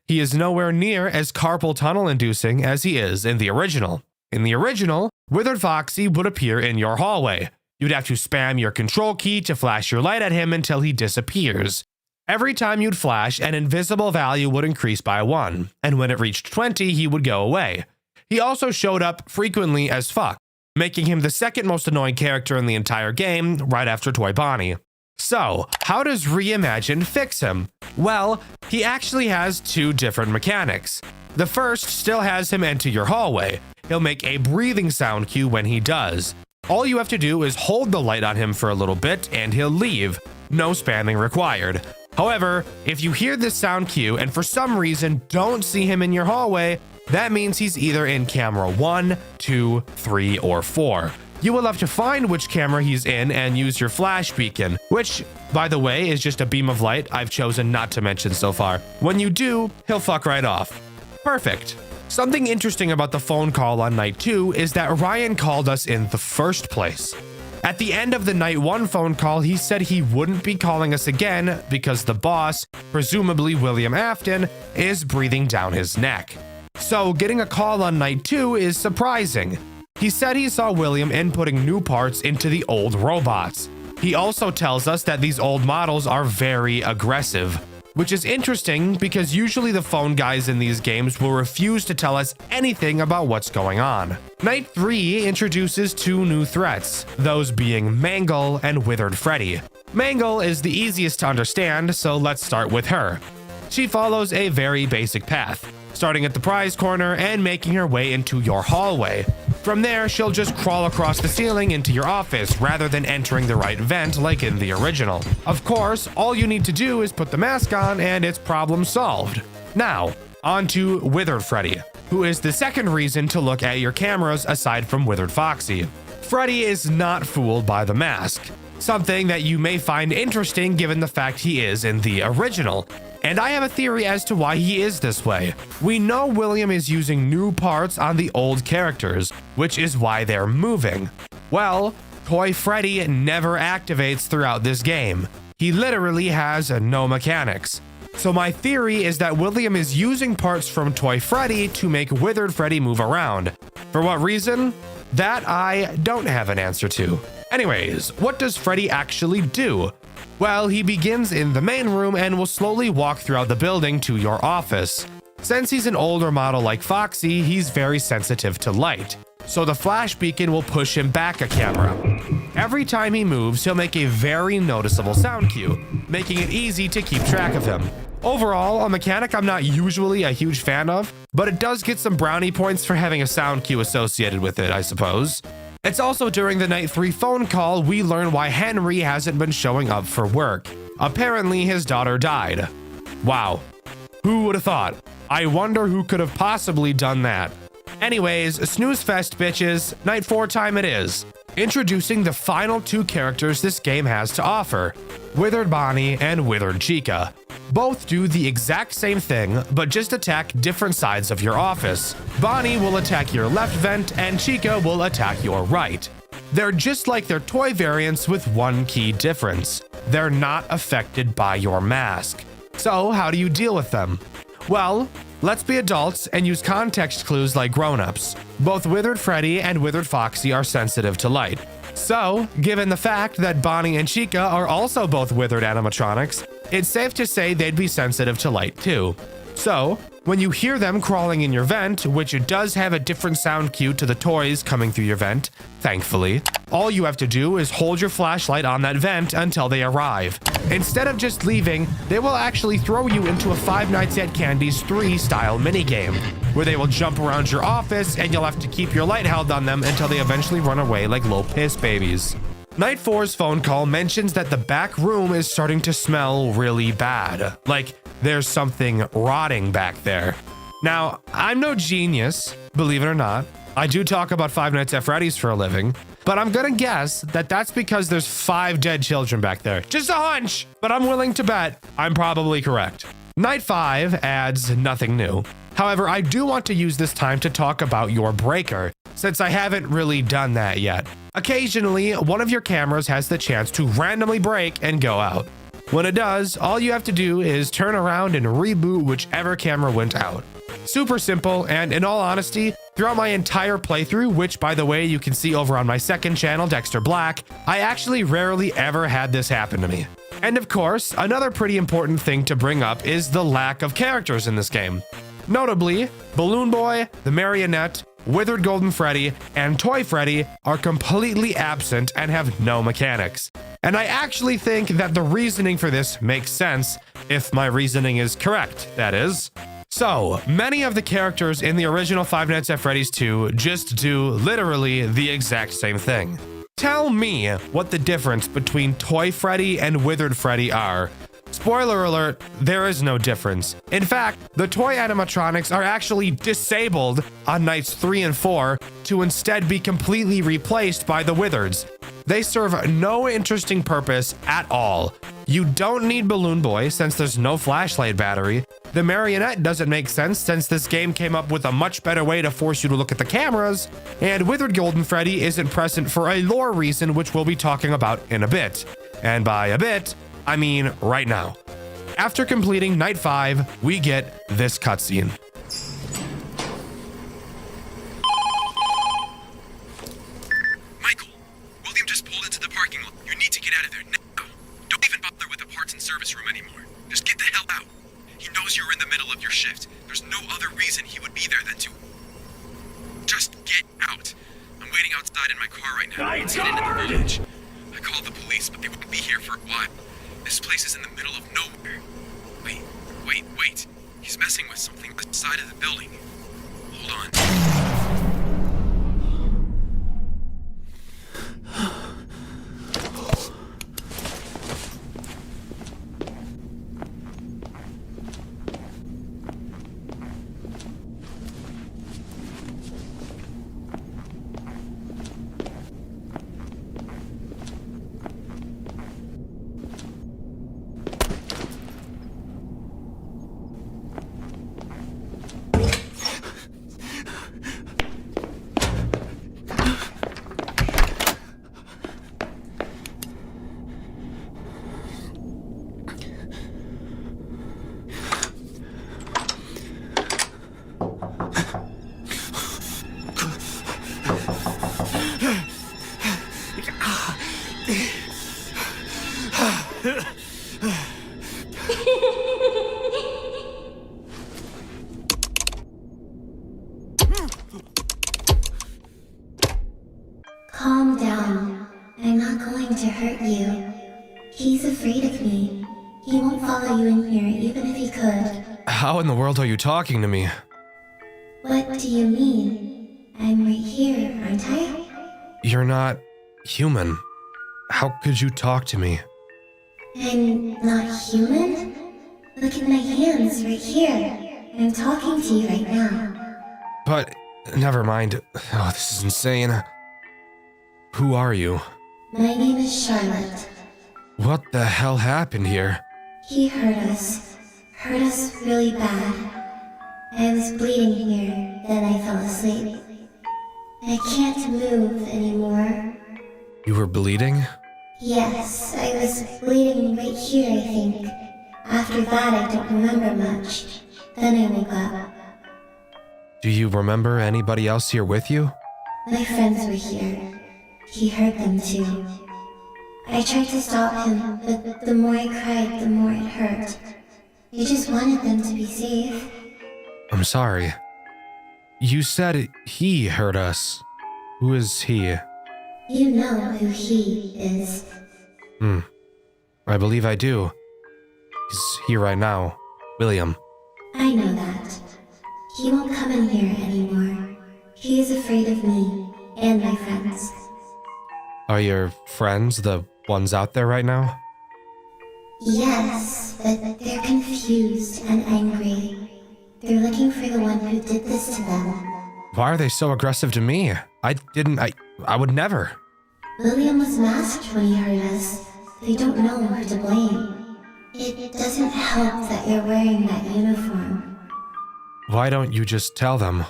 he is nowhere near as carpal tunnel inducing as he is in the original. In the original, Withered Foxy would appear in your hallway. You'd have to spam your control key to flash your light at him until he disappears. Every time you'd flash, an invisible value would increase by 1, and when it reached 20, he would go away. He also showed up frequently as fuck, making him the second most annoying character in the entire game, right after Toy Bonnie. So, how does Reimagined fix him? Well, he actually has two different mechanics. The first still has him enter your hallway. He'll make a breathing sound cue when he does. All you have to do is hold the light on him for a little bit and he'll leave. No spamming required. However, if you hear this sound cue and for some reason don't see him in your hallway, that means he's either in camera 1, 2, 3, or 4. You will have to find which camera he's in and use your flash beacon, which, by the way, is just a beam of light I've chosen not to mention so far. When you do, he'll fuck right off. Perfect. Something interesting about the phone call on Night 2 is that Ryan called us in the first place. At the end of the Night 1 phone call, he said he wouldn't be calling us again because the boss, presumably William Afton, is breathing down his neck. So getting a call on Night 2 is surprising. He said he saw William inputting new parts into the old robots. He also tells us that these old models are very aggressive, which is interesting because usually the phone guys in these games will refuse to tell us anything about what's going on. Night 3 introduces two new threats, those being Mangle and Withered Freddy. Mangle is the easiest to understand, so let's start with her. She follows a very basic path, starting at the prize corner and making her way into your hallway. From there, she'll just crawl across the ceiling into your office rather than entering the right vent like in the original. Of course, all you need to do is put the mask on and it's problem solved. Now, on to Withered Freddy, who is the second reason to look at your cameras aside from Withered Foxy. Freddy is not fooled by the mask, something that you may find interesting given the fact he is in the original. And I have a theory as to why he is this way. We know William is using new parts on the old characters, which is why they're moving. Well, Toy Freddy never activates throughout this game. He literally has no mechanics. So my theory is that William is using parts from Toy Freddy to make Withered Freddy move around. For what reason? That I don't have an answer to. Anyways, what does Freddy actually do? Well, he begins in the main room and will slowly walk throughout the building to your office. Since he's an older model like Foxy, he's very sensitive to light, so the flash beacon will push him back a camera. Every time he moves, he'll make a very noticeable sound cue, making it easy to keep track of him. Overall, a mechanic I'm not usually a huge fan of, but it does get some brownie points for having a sound cue associated with it, I suppose. It's also during the Night 3 phone call we learn why Henry hasn't been showing up for work. Apparently his daughter died. Wow. Who would have thought? I wonder who could have possibly done that. Anyways, snooze fest bitches, Night 4 time it is. Introducing the final two characters this game has to offer, Withered Bonnie and Withered Chica. Both do the exact same thing, but just attack different sides of your office. Bonnie will attack your left vent and Chica will attack your right. They're just like their toy variants with one key difference. They're not affected by your mask. So how do you deal with them? Well, Let's be adults and use context clues like grown-ups. Both Withered Freddy and Withered Foxy are sensitive to light. So, given the fact that Bonnie and Chica are also both withered animatronics, it's safe to say they'd be sensitive to light too. So, when you hear them crawling in your vent, which it does have a different sound cue to the toys coming through your vent, thankfully, all you have to do is hold your flashlight on that vent until they arrive. Instead of just leaving, they will actually throw you into a Five Nights at Candy's 3 style minigame, where they will jump around your office and you'll have to keep your light held on them until they eventually run away like little piss babies. Night 4's phone call mentions that the back room is starting to smell really bad, like there's something rotting back there. Now, I'm no genius, believe it or not. I do talk about Five Nights at Freddy's for a living, but I'm gonna guess that that's because there's 5 dead children back there. Just a hunch, but I'm willing to bet I'm probably correct. Night 5 adds nothing new. However, I do want to use this time to talk about your breaker, since I haven't really done that yet. Occasionally, one of your cameras has the chance to randomly break and go out. When it does, all you have to do is turn around and reboot whichever camera went out. Super simple, and in all honesty, throughout my entire playthrough, which by the way you can see over on my second channel, Dexter Black, I actually rarely ever had this happen to me. And of course, another pretty important thing to bring up is the lack of characters in this game. Notably, Balloon Boy, the Marionette, Withered Golden Freddy, and Toy Freddy are completely absent and have no mechanics. And I actually think that the reasoning for this makes sense, if my reasoning is correct, that is. So, many of the characters in the original Five Nights at Freddy's 2 just do literally the exact same thing. Tell me what the difference between Toy Freddy and Withered Freddy are. Spoiler alert, there is no difference. In fact, the toy animatronics are actually disabled on nights 3 and 4 to instead be completely replaced by the Withereds. They serve no interesting purpose at all. You don't need Balloon Boy since there's no flashlight battery. The Marionette doesn't make sense since this game came up with a much better way to force you to look at the cameras. And Withered Golden Freddy isn't present for a lore reason, which we'll be talking about in a bit. And by a bit, I mean right now. After completing Night 5, we get this cutscene. Michael, William just pulled into the parking lot. You need to get out of there now. Don't even bother with the parts and service room anymore. Just get the hell out. He knows you're in the middle of your shift. There's no other reason he would be there than to... Just get out. I'm waiting outside in my car right now. Let's get into the village. I called the police, but they won't be here for a while. This place is in the middle of nowhere. Wait. He's messing with something on the side of the building. Hold on. Calm down. I'm not going to hurt you. He's afraid of me. He won't follow you in here even if he could. How in the world are you talking to me? What do you mean? I'm right here, aren't I? You're not human. How could you talk to me? I'm not human? Look at my hands right here. I'm talking to you right now. But, never mind. Oh, this is insane. Who are you? My name is Charlotte. What the hell happened here? He hurt us really bad. I was bleeding here, then I fell asleep. I can't move anymore. You were bleeding? Yes, I was bleeding right here, I think. After that, I don't remember much. Then I woke up. Do you remember anybody else here with you? My friends were here. He heard them too. I tried to stop him, but the more I cried, the more it hurt. I just wanted them to be safe. I'm sorry. You said he heard us. Who is he? You know who he is. I believe I do. He's here right now. William. I know that. He won't come in here anymore. He is afraid of me and my friends. Are your friends the ones out there right now? Yes, but they're confused and angry. They're looking for the one who did this to them. Why are they so aggressive to me? I would never. William was masked when he hurt us. They don't know who to blame. It doesn't help that you're wearing that uniform. Why don't you just tell them?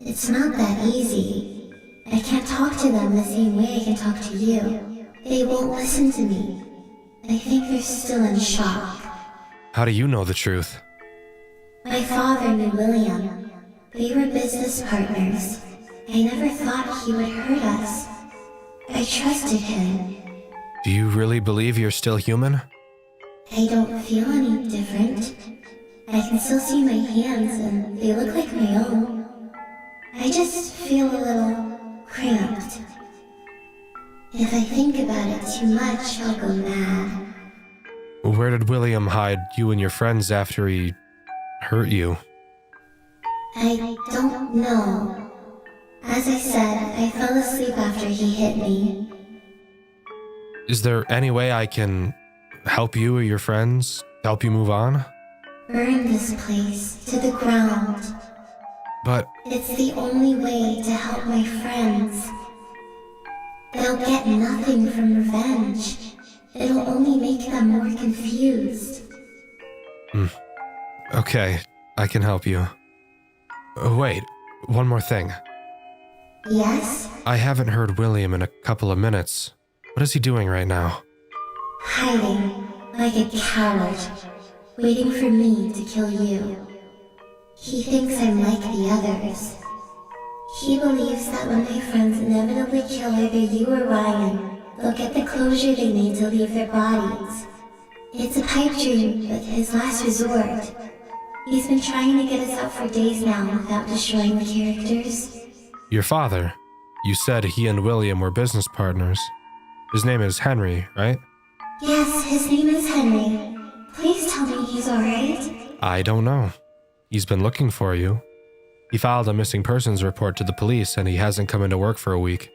It's not that easy. I can't talk to them the same way I can talk to you. They won't listen to me. I think they're still in shock. How do you know the truth? My father knew William. They were business partners. I never thought he would hurt us. I trusted him. Do you really believe you're still human? I don't feel any different. I can still see my hands and they look like my own. I just feel a little cramped. If I think about it too much, I'll go mad. Where did William hide you and your friends after he hurt you? I don't know. As I said, I fell asleep after he hit me. Is there any way I can help you or your friends? Help you move on? Burn this place to the ground. But It's the only way to help my friends. They'll get nothing from revenge. It'll only make them more confused. okay, I can help you. Wait, one more thing. Yes? I haven't heard William in a couple of minutes. What is he doing right now? Hiding, like a coward, waiting for me to kill you. He thinks I'm like the others. He believes that when my friends inevitably kill either you or Ryan, they'll get the closure they need to leave their bodies. It's a pipe dream, but his last resort. He's been trying to get us out for days now without destroying the characters. Your father. You said he and William were business partners. His name is Henry, right? Yes, his name is Henry. Please tell me he's alright. I don't know. He's been looking for you. He filed a missing persons report to the police and he hasn't come into work for a week.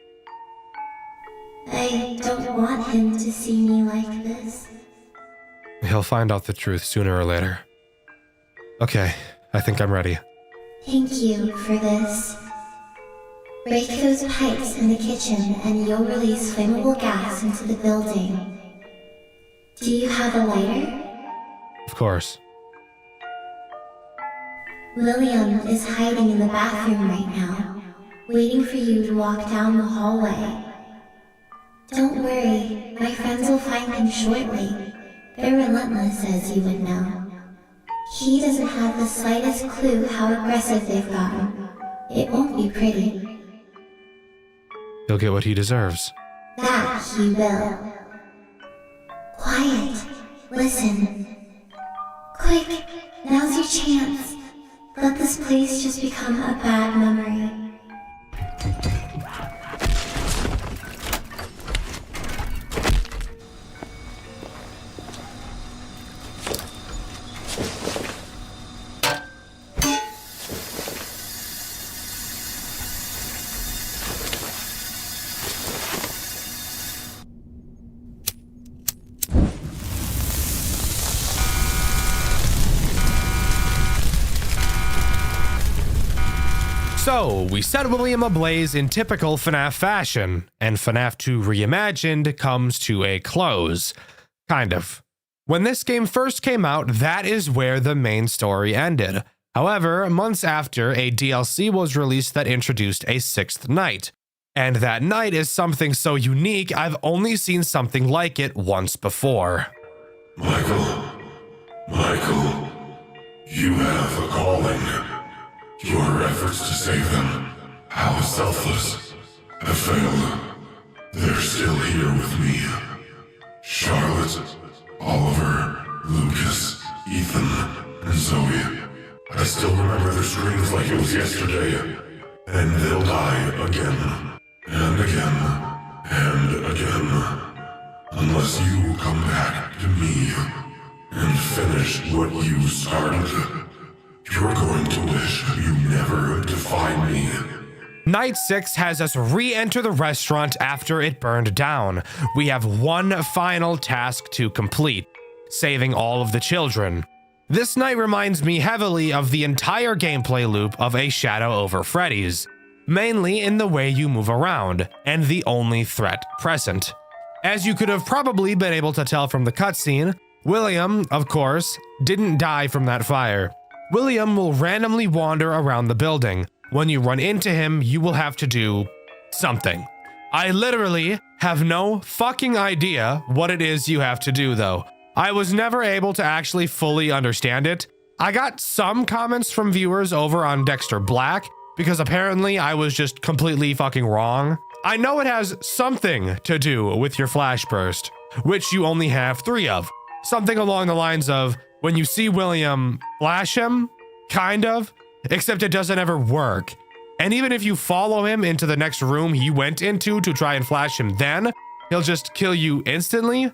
I don't want him to see me like this. He'll find out the truth sooner or later. Okay, I think I'm ready. Thank you for this. Break those pipes in the kitchen and you'll release flammable gas into the building. Do you have a lighter? Of course. William is hiding in the bathroom right now, waiting for you to walk down the hallway. Don't worry, my friends will find him shortly. They're relentless, as you would know. He doesn't have the slightest clue how aggressive they've gotten. It won't be pretty. He'll get what he deserves. That he will. Quiet. Listen. Quick, now's your chance. Let this place just become a bad memory. So, we set William ablaze in typical FNAF fashion, and FNAF 2 Reimagined comes to a close. Kind of. When this game first came out, that is where the main story ended. However, months after, a DLC was released that introduced a sixth night. And that night is something so unique, I've only seen something like it once before. Michael, You have a calling. Your efforts to save them, how selfless, have failed. They're still here with me. Charlotte, Oliver, Lucas, Ethan, and Zoe. I still remember their screams like it was yesterday. And they'll die again, and again, and again. Unless you come back to me and finish what you started. You're going to wish you never defied me. Night 6 has us re-enter the restaurant after it burned down. We have one final task to complete, saving all of the children. This night reminds me heavily of the entire gameplay loop of A Shadow over Freddy's, mainly in the way you move around, and the only threat present. As you could have probably been able to tell from the cutscene, William, of course, didn't die from that fire. William will randomly wander around the building. When you run into him, you will have to do something. I literally have no fucking idea what it is you have to do though. I was never able to actually fully understand it. I got some comments from viewers over on Dexter Black because apparently I was just completely fucking wrong. I know it has something to do with your flash burst, which you only have 3 of. Something along the lines of when you see William, flash him, kind of, except it doesn't ever work. And even if you follow him into the next room he went into to try and flash him then, he'll just kill you instantly.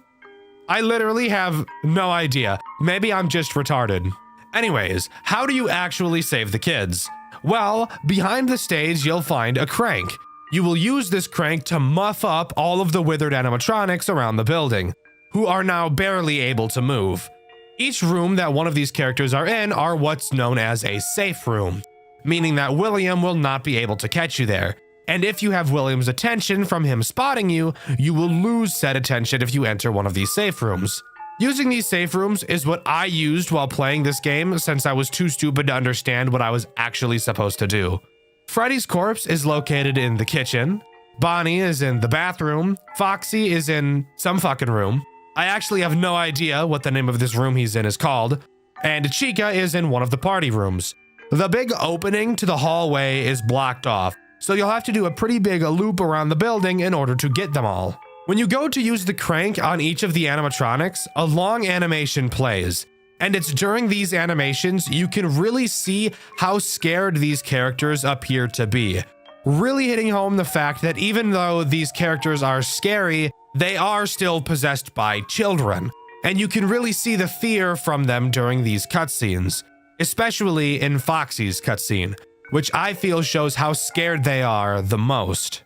I literally have no idea. Maybe I'm just retarded. Anyways, how do you actually save the kids? Well, behind the stage, you'll find a crank. You will use this crank to muff up all of the withered animatronics around the building, who are now barely able to move. Each room that one of these characters are in are what's known as a safe room, meaning that William will not be able to catch you there. And if you have William's attention from him spotting you, you will lose said attention if you enter one of these safe rooms. Using these safe rooms is what I used while playing this game since I was too stupid to understand what I was actually supposed to do. Freddy's corpse is located in the kitchen, Bonnie is in the bathroom, Foxy is in some fucking room. I actually have no idea what the name of this room he's in is called, and Chica is in one of the party rooms. The big opening to the hallway is blocked off, so you'll have to do a pretty big loop around the building in order to get them all. When you go to use the crank on each of the animatronics, a long animation plays, and it's during these animations you can really see how scared these characters appear to be, really hitting home the fact that even though these characters are scary, they are still possessed by children, and you can really see the fear from them during these cutscenes, especially in Foxy's cutscene, which I feel shows how scared they are the most.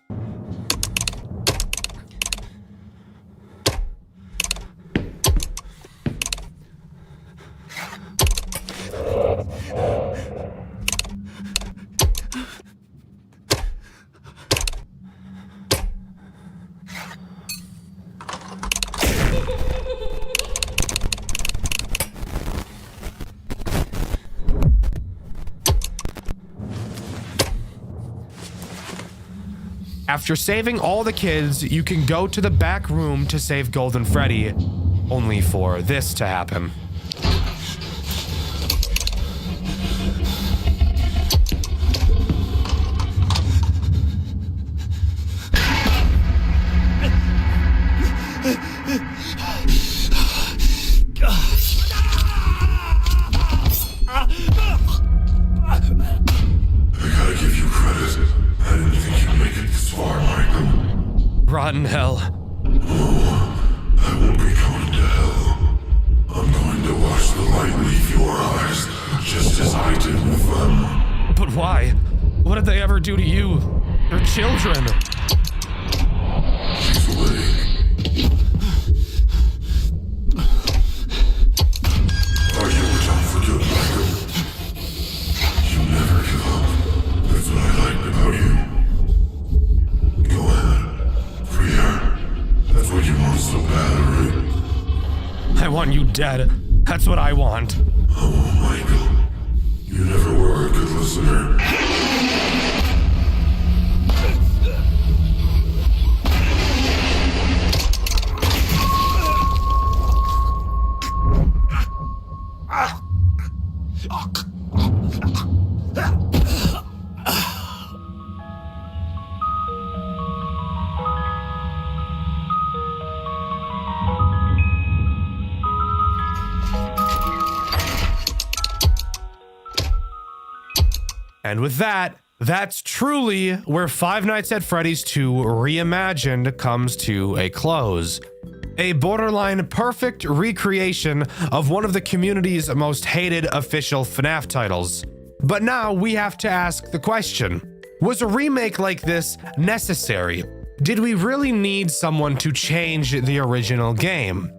After saving all the kids, you can go to the back room to save Golden Freddy, only for this to happen. Rotten hell. Oh, I won't be going to hell. I'm going to watch the light leave your eyes, just as I did with them. But why? What did they ever do to you? They're children. She's awake. Are you done for good, Michael? You never give up. That's what I liked about you. Go ahead. Free her. That's what you want so bad, right? I want you dead. That's what I want. Oh, Michael. You never were a good listener. And with that, that's truly where Five Nights at Freddy's 2 Reimagined comes to a close. A borderline perfect recreation of one of the community's most hated official FNAF titles. But now we have to ask the question, was a remake like this necessary? Did we really need someone to change the original game?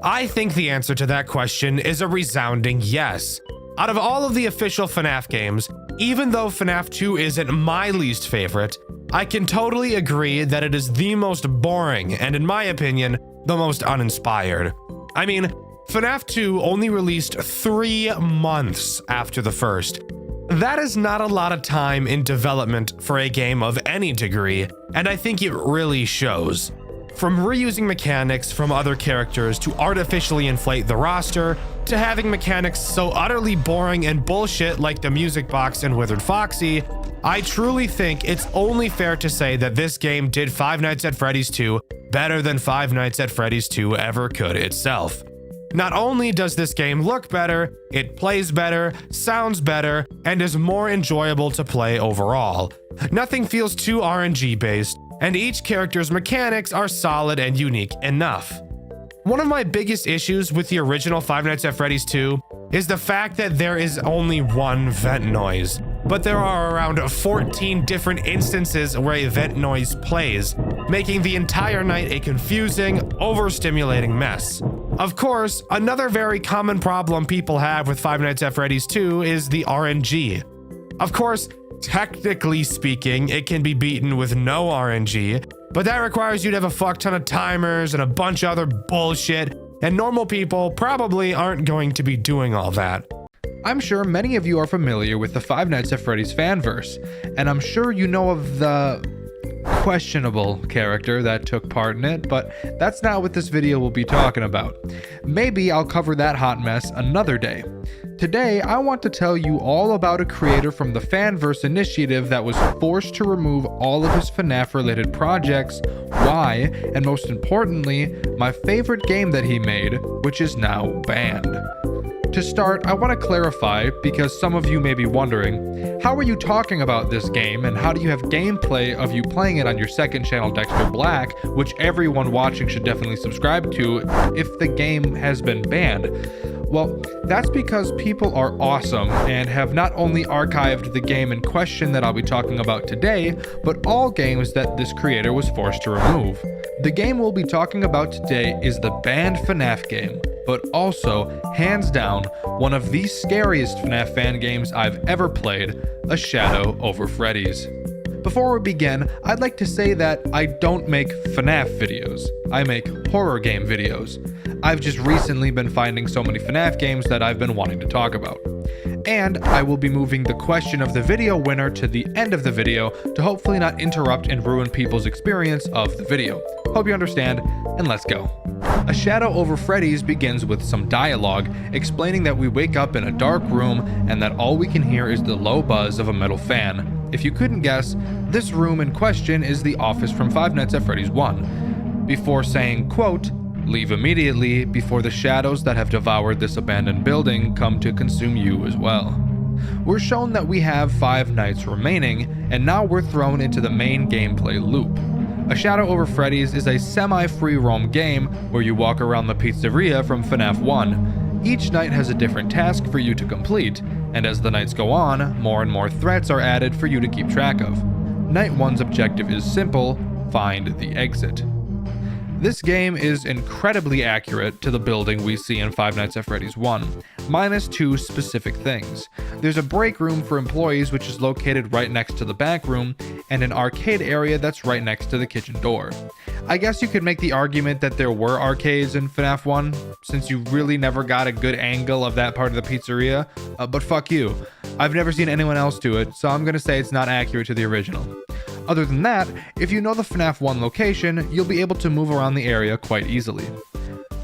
I think the answer to that question is a resounding yes. Out of all of the official FNAF games, even though FNAF 2 isn't my least favorite, I can totally agree that it is the most boring and, in my opinion, the most uninspired. I mean, FNAF 2 only released 3 months after the first. That is not a lot of time in development for a game of any degree, and I think it really shows. From reusing mechanics from other characters to artificially inflate the roster, to having mechanics so utterly boring and bullshit like the music box in Withered Foxy, I truly think it's only fair to say that this game did Five Nights at Freddy's 2 better than Five Nights at Freddy's 2 ever could itself. Not only does this game look better, it plays better, sounds better, and is more enjoyable to play overall. Nothing feels too RNG based, and each character's mechanics are solid and unique enough. One of my biggest issues with the original Five Nights at Freddy's 2 is the fact that there is only one vent noise, but there are around 14 different instances where a vent noise plays, making the entire night a confusing, overstimulating mess. Of course, another very common problem people have with Five Nights at Freddy's 2 is the RNG. Of course, technically speaking, it can be beaten with no RNG, but that requires you to have a fuck ton of timers and a bunch of other bullshit, and normal people probably aren't going to be doing all that. I'm sure many of you are familiar with the Five Nights at Freddy's fanverse, and I'm sure you know of the questionable character that took part in it, but that's not what this video will be talking about. Maybe I'll cover that hot mess another day. Today, I want to tell you all about a creator from the Fanverse initiative that was forced to remove all of his FNAF-related projects, why, and most importantly, my favorite game that he made, which is now banned. To start, I want to clarify, because some of you may be wondering, how are you talking about this game and how do you have gameplay of you playing it on your second channel Dexter Black, which everyone watching should definitely subscribe to if the game has been banned? Well, that's because people are awesome and have not only archived the game in question that I'll be talking about today, but all games that this creator was forced to remove. The game we'll be talking about today is the banned FNAF game, but also, hands down, one of the scariest FNAF fan games I've ever played, A Shadow Over Freddy's. Before we begin, I'd like to say that I don't make FNAF videos. I make horror game videos. I've just recently been finding so many FNAF games that I've been wanting to talk about. And I will be moving the question of the video winner to the end of the video to hopefully not interrupt and ruin people's experience of the video. Hope you understand, and let's go. A Shadow Over Freddy's begins with some dialogue explaining that we wake up in a dark room and that all we can hear is the low buzz of a metal fan. If you couldn't guess, this room in question is the office from Five Nights at Freddy's 1. Before saying, quote, "Leave immediately before the shadows that have devoured this abandoned building come to consume you as well." We're shown that we have 5 nights remaining, and now we're thrown into the main gameplay loop. A Shadow Over Freddy's is a semi-free roam game where you walk around the pizzeria from FNAF 1. Each night has a different task for you to complete, and as the nights go on, more and more threats are added for you to keep track of. Night 1's objective is simple: find the exit. This game is incredibly accurate to the building we see in Five Nights at Freddy's 1, minus 2 specific things. There's a break room for employees which is located right next to the back room, and an arcade area that's right next to the kitchen door. I guess you could make the argument that there were arcades in FNAF 1, since you really never got a good angle of that part of the pizzeria, but fuck you. I've never seen anyone else do it, so I'm gonna say it's not accurate to the original. Other than that, if you know the FNAF 1 location, you'll be able to move around the area quite easily.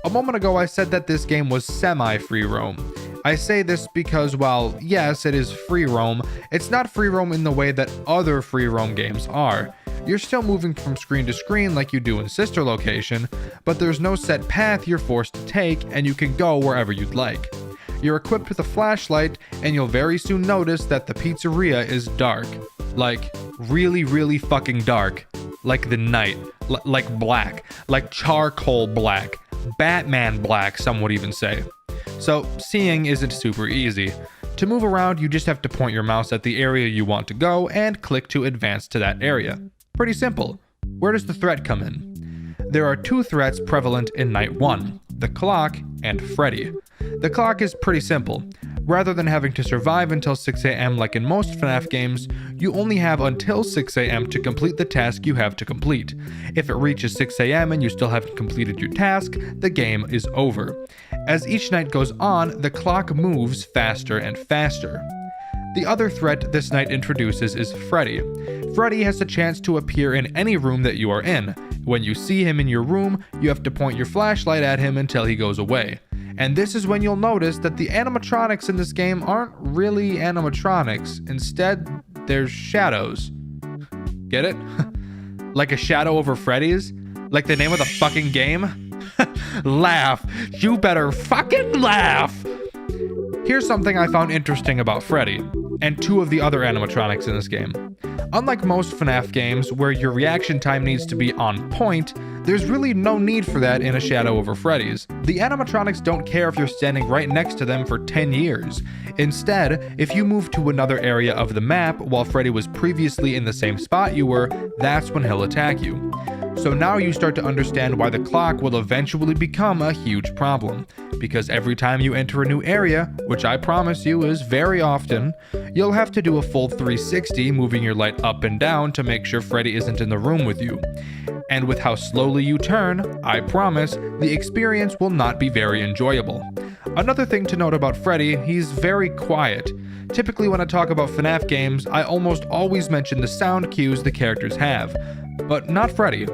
A moment ago I said that this game was semi-free roam. I say this because while yes, it is free roam, it's not free roam in the way that other free roam games are. You're still moving from screen to screen like you do in Sister Location, but there's no set path you're forced to take and you can go wherever you'd like. You're equipped with a flashlight, and you'll very soon notice that the pizzeria is dark. Like, really, really fucking dark. Like the night. Like black. Like charcoal black. Batman black, some would even say. So, seeing isn't super easy. To move around, you just have to point your mouse at the area you want to go and click to advance to that area. Pretty simple. Where does the threat come in? There are two threats prevalent in Night 1, the clock and Freddy. The clock is pretty simple. Rather than having to survive until 6 a.m. like in most FNAF games, you only have until 6 a.m. to complete the task you have to complete. If it reaches 6 a.m. and you still haven't completed your task, the game is over. As each night goes on, the clock moves faster and faster. The other threat this night introduces is Freddy. Freddy has a chance to appear in any room that you are in. When you see him in your room, you have to point your flashlight at him until he goes away. And this is when you'll notice that the animatronics in this game aren't really animatronics. Instead, they're shadows. Get it? Like a shadow over Freddy's? Like the name of the fucking game? Laugh. You better fucking laugh. Here's something I found interesting about Freddy, and two of the other animatronics in this game. Unlike most FNAF games where your reaction time needs to be on point, there's really no need for that in a Shadow over Freddy's. The animatronics don't care if you're standing right next to them for 10 years. Instead, if you move to another area of the map while Freddy was previously in the same spot you were, that's when he'll attack you. So now you start to understand why the clock will eventually become a huge problem. Because every time you enter a new area, which I promise you is very often, you'll have to do a full 360 moving your light up and down to make sure Freddy isn't in the room with you. And with how slowly you turn, I promise, the experience will not be very enjoyable. Another thing to note about Freddy, he's very quiet. Typically when I talk about FNAF games, I almost always mention the sound cues the characters have. But not Freddy.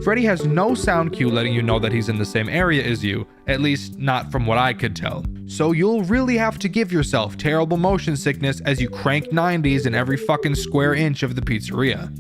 Freddy has no sound cue letting you know that he's in the same area as you, at least not from what I could tell. So you'll really have to give yourself terrible motion sickness as you crank 90s in every fucking square inch of the pizzeria.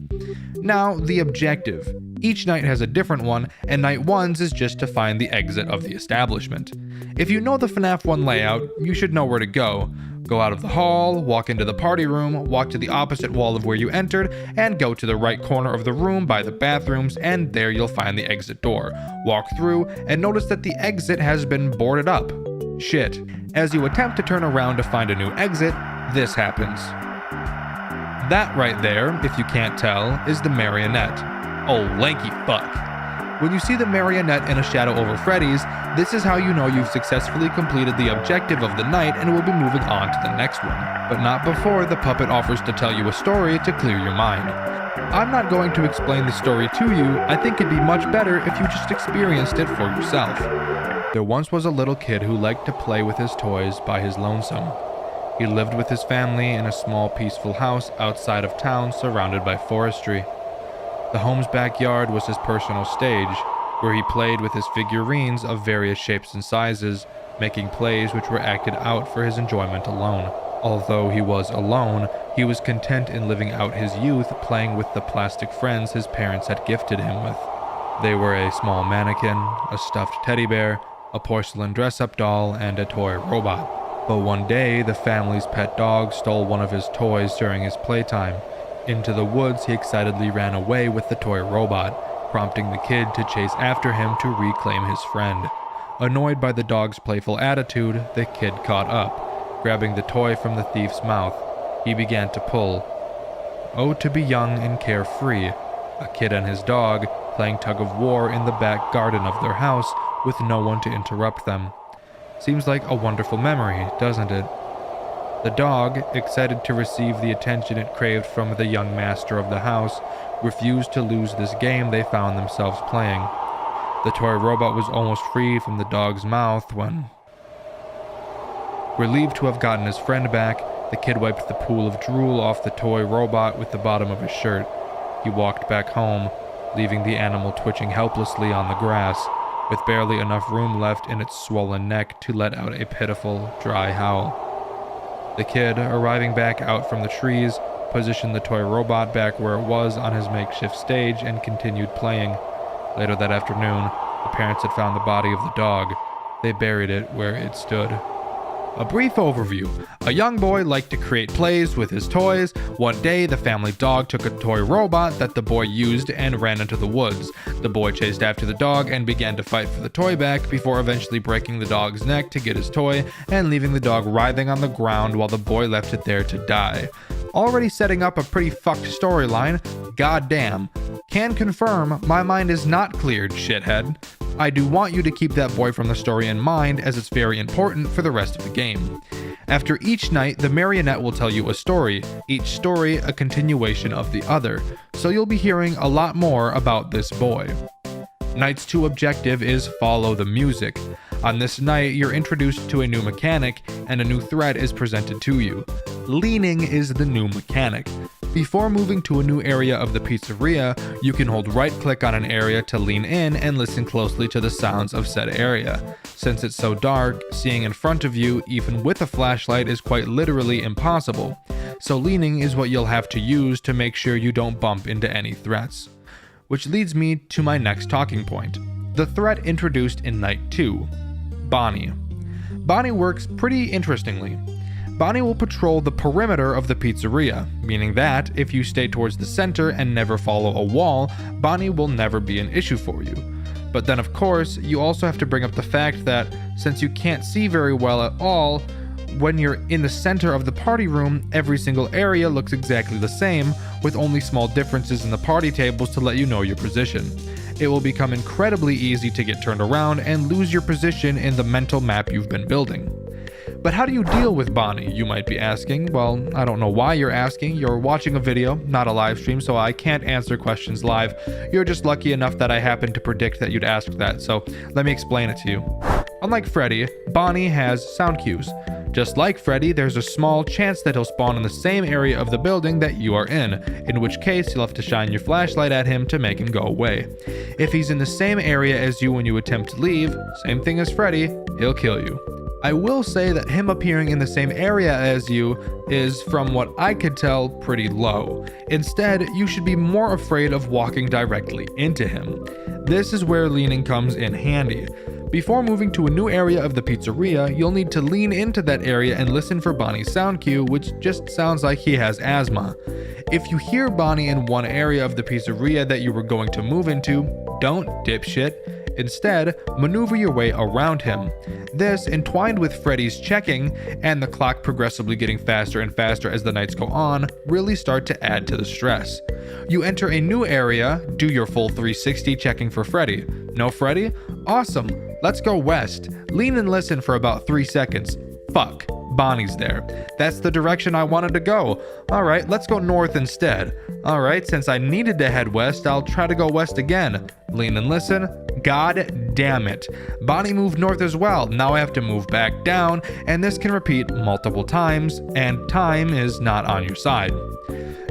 Now, the objective. Each night has a different one, and night 1's is just to find the exit of the establishment. If you know the FNAF 1 layout, you should know where to go. Go out of the hall, walk into the party room, walk to the opposite wall of where you entered, and go to the right corner of the room by the bathrooms, and there you'll find the exit door. Walk through, and notice that the exit has been boarded up. Shit. As you attempt to turn around to find a new exit, this happens. That right there, if you can't tell, is the marionette. Oh, lanky fuck. When you see the marionette in a Shadow over Freddy's, this is how you know you've successfully completed the objective of the night and will be moving on to the next one. But not before the puppet offers to tell you a story to clear your mind. I'm not going to explain the story to you. I think it'd be much better if you just experienced it for yourself. There once was a little kid who liked to play with his toys by his lonesome. He lived with his family in a small peaceful house outside of town surrounded by forestry. The home's backyard was his personal stage, where he played with his figurines of various shapes and sizes, making plays which were acted out for his enjoyment alone. Although he was alone, he was content in living out his youth playing with the plastic friends his parents had gifted him with. They were a small mannequin, a stuffed teddy bear, a porcelain dress-up doll, and a toy robot. But one day, the family's pet dog stole one of his toys during his playtime. Into the woods, he excitedly ran away with the toy robot, prompting the kid to chase after him to reclaim his friend. Annoyed by the dog's playful attitude, the kid caught up. Grabbing the toy from the thief's mouth, he began to pull. Oh, to be young and carefree. A kid and his dog playing tug-of-war in the back garden of their house with no one to interrupt them. Seems like a wonderful memory, doesn't it? The dog, excited to receive the attention it craved from the young master of the house, refused to lose this game they found themselves playing. The toy robot was almost free from the dog's mouth when... Relieved to have gotten his friend back, the kid wiped the pool of drool off the toy robot with the bottom of his shirt. He walked back home, leaving the animal twitching helplessly on the grass, with barely enough room left in its swollen neck to let out a pitiful, dry howl. The kid, arriving back out from the trees, positioned the toy robot back where it was on his makeshift stage and continued playing. Later that afternoon, the parents had found the body of the dog. They buried it where it stood. A brief overview. A young boy liked to create plays with his toys. One day, the family dog took a toy robot that the boy used and ran into the woods. The boy chased after the dog and began to fight for the toy back before eventually breaking the dog's neck to get his toy and leaving the dog writhing on the ground while the boy left it there to die. Already setting up a pretty fucked storyline. Goddamn. Can confirm my mind is not cleared, shithead. I do want you to keep that boy from the story in mind, as it's very important for the rest of the game. After each night, the marionette will tell you a story, each story a continuation of the other, so you'll be hearing a lot more about this boy. Night's 2 objective is follow the music. On this night, you're introduced to a new mechanic, and a new threat is presented to you. Leaning is the new mechanic. Before moving to a new area of the pizzeria, you can hold right-click on an area to lean in and listen closely to the sounds of said area. Since it's so dark, seeing in front of you, even with a flashlight, is quite literally impossible. So leaning is what you'll have to use to make sure you don't bump into any threats. Which leads me to my next talking point. The threat introduced in Night 2. Bonnie. Bonnie works pretty interestingly. Bonnie will patrol the perimeter of the pizzeria, meaning that if you stay towards the center and never follow a wall, Bonnie will never be an issue for you. But then of course, you also have to bring up the fact that since you can't see very well at all, when you're in the center of the party room, every single area looks exactly the same, with only small differences in the party tables to let you know your position. It will become incredibly easy to get turned around and lose your position in the mental map you've been building. But how do you deal with Bonnie, you might be asking? Well, I don't know why you're asking. You're watching a video, not a live stream, so I can't answer questions live. You're just lucky enough that I happened to predict that you'd ask that, so let me explain it to you. Unlike Freddy, Bonnie has sound cues. Just like Freddy, there's a small chance that he'll spawn in the same area of the building that you are in which case you'll have to shine your flashlight at him to make him go away. If he's in the same area as you when you attempt to leave, same thing as Freddy, he'll kill you. I will say that him appearing in the same area as you is, from what I could tell, pretty low. Instead, you should be more afraid of walking directly into him. This is where leaning comes in handy. Before moving to a new area of the pizzeria, you'll need to lean into that area and listen for Bonnie's sound cue, which just sounds like he has asthma. If you hear Bonnie in one area of the pizzeria that you were going to move into, don't dipshit. Instead, maneuver your way around him. This, entwined with Freddy's checking and the clock progressively getting faster and faster as the nights go on, really start to add to the stress. You enter a new area, do your full 360 checking for Freddy. No Freddy? Awesome. Let's go west. Lean and listen for about 3 seconds. Fuck. Bonnie's there. That's the direction I wanted to go. Alright, let's go north instead. Alright, since I needed to head west, I'll try to go west again. Lean and listen. God damn it. Bonnie moved north as well. Now I have to move back down, and this can repeat multiple times, and time is not on your side.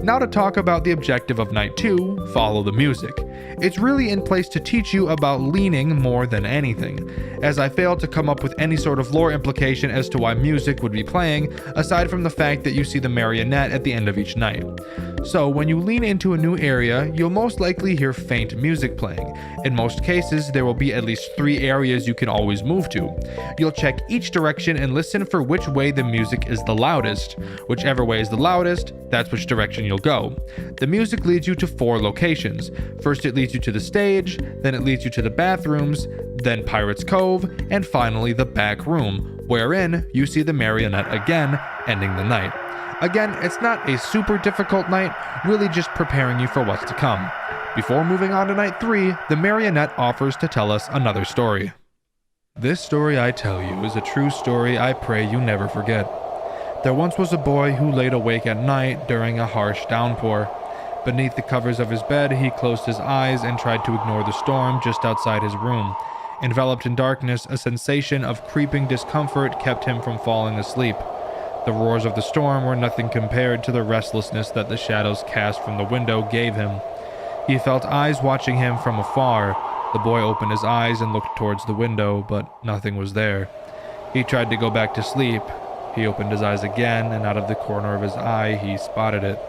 Now to talk about the objective of Night 2, follow the music. It's really in place to teach you about leaning more than anything, as I failed to come up with any sort of lore implication as to why music would be playing, aside from the fact that you see the marionette at the end of each night. So when you lean into a new area, you'll most likely hear faint music playing. In most cases, there will be at least 3 areas you can always move to. You'll check each direction and listen for which way the music is the loudest. Whichever way is the loudest, that's which direction you'll go. The music leads you to 4 locations. First it leads you to the stage, then it leads you to the bathrooms, then Pirate's Cove, and finally the back room, wherein you see the marionette again, ending the night. Again, it's not a super difficult night, really just preparing you for what's to come. Before moving on to Night 3, the marionette offers to tell us another story. This story I tell you is a true story I pray you never forget. There once was a boy who laid awake at night during a harsh downpour. Beneath the covers of his bed, he closed his eyes and tried to ignore the storm just outside his room. Enveloped in darkness, a sensation of creeping discomfort kept him from falling asleep. The roars of the storm were nothing compared to the restlessness that the shadows cast from the window gave him. He felt eyes watching him from afar. The boy opened his eyes and looked towards the window, but nothing was there. He tried to go back to sleep. He opened his eyes again, and out of the corner of his eye he spotted it.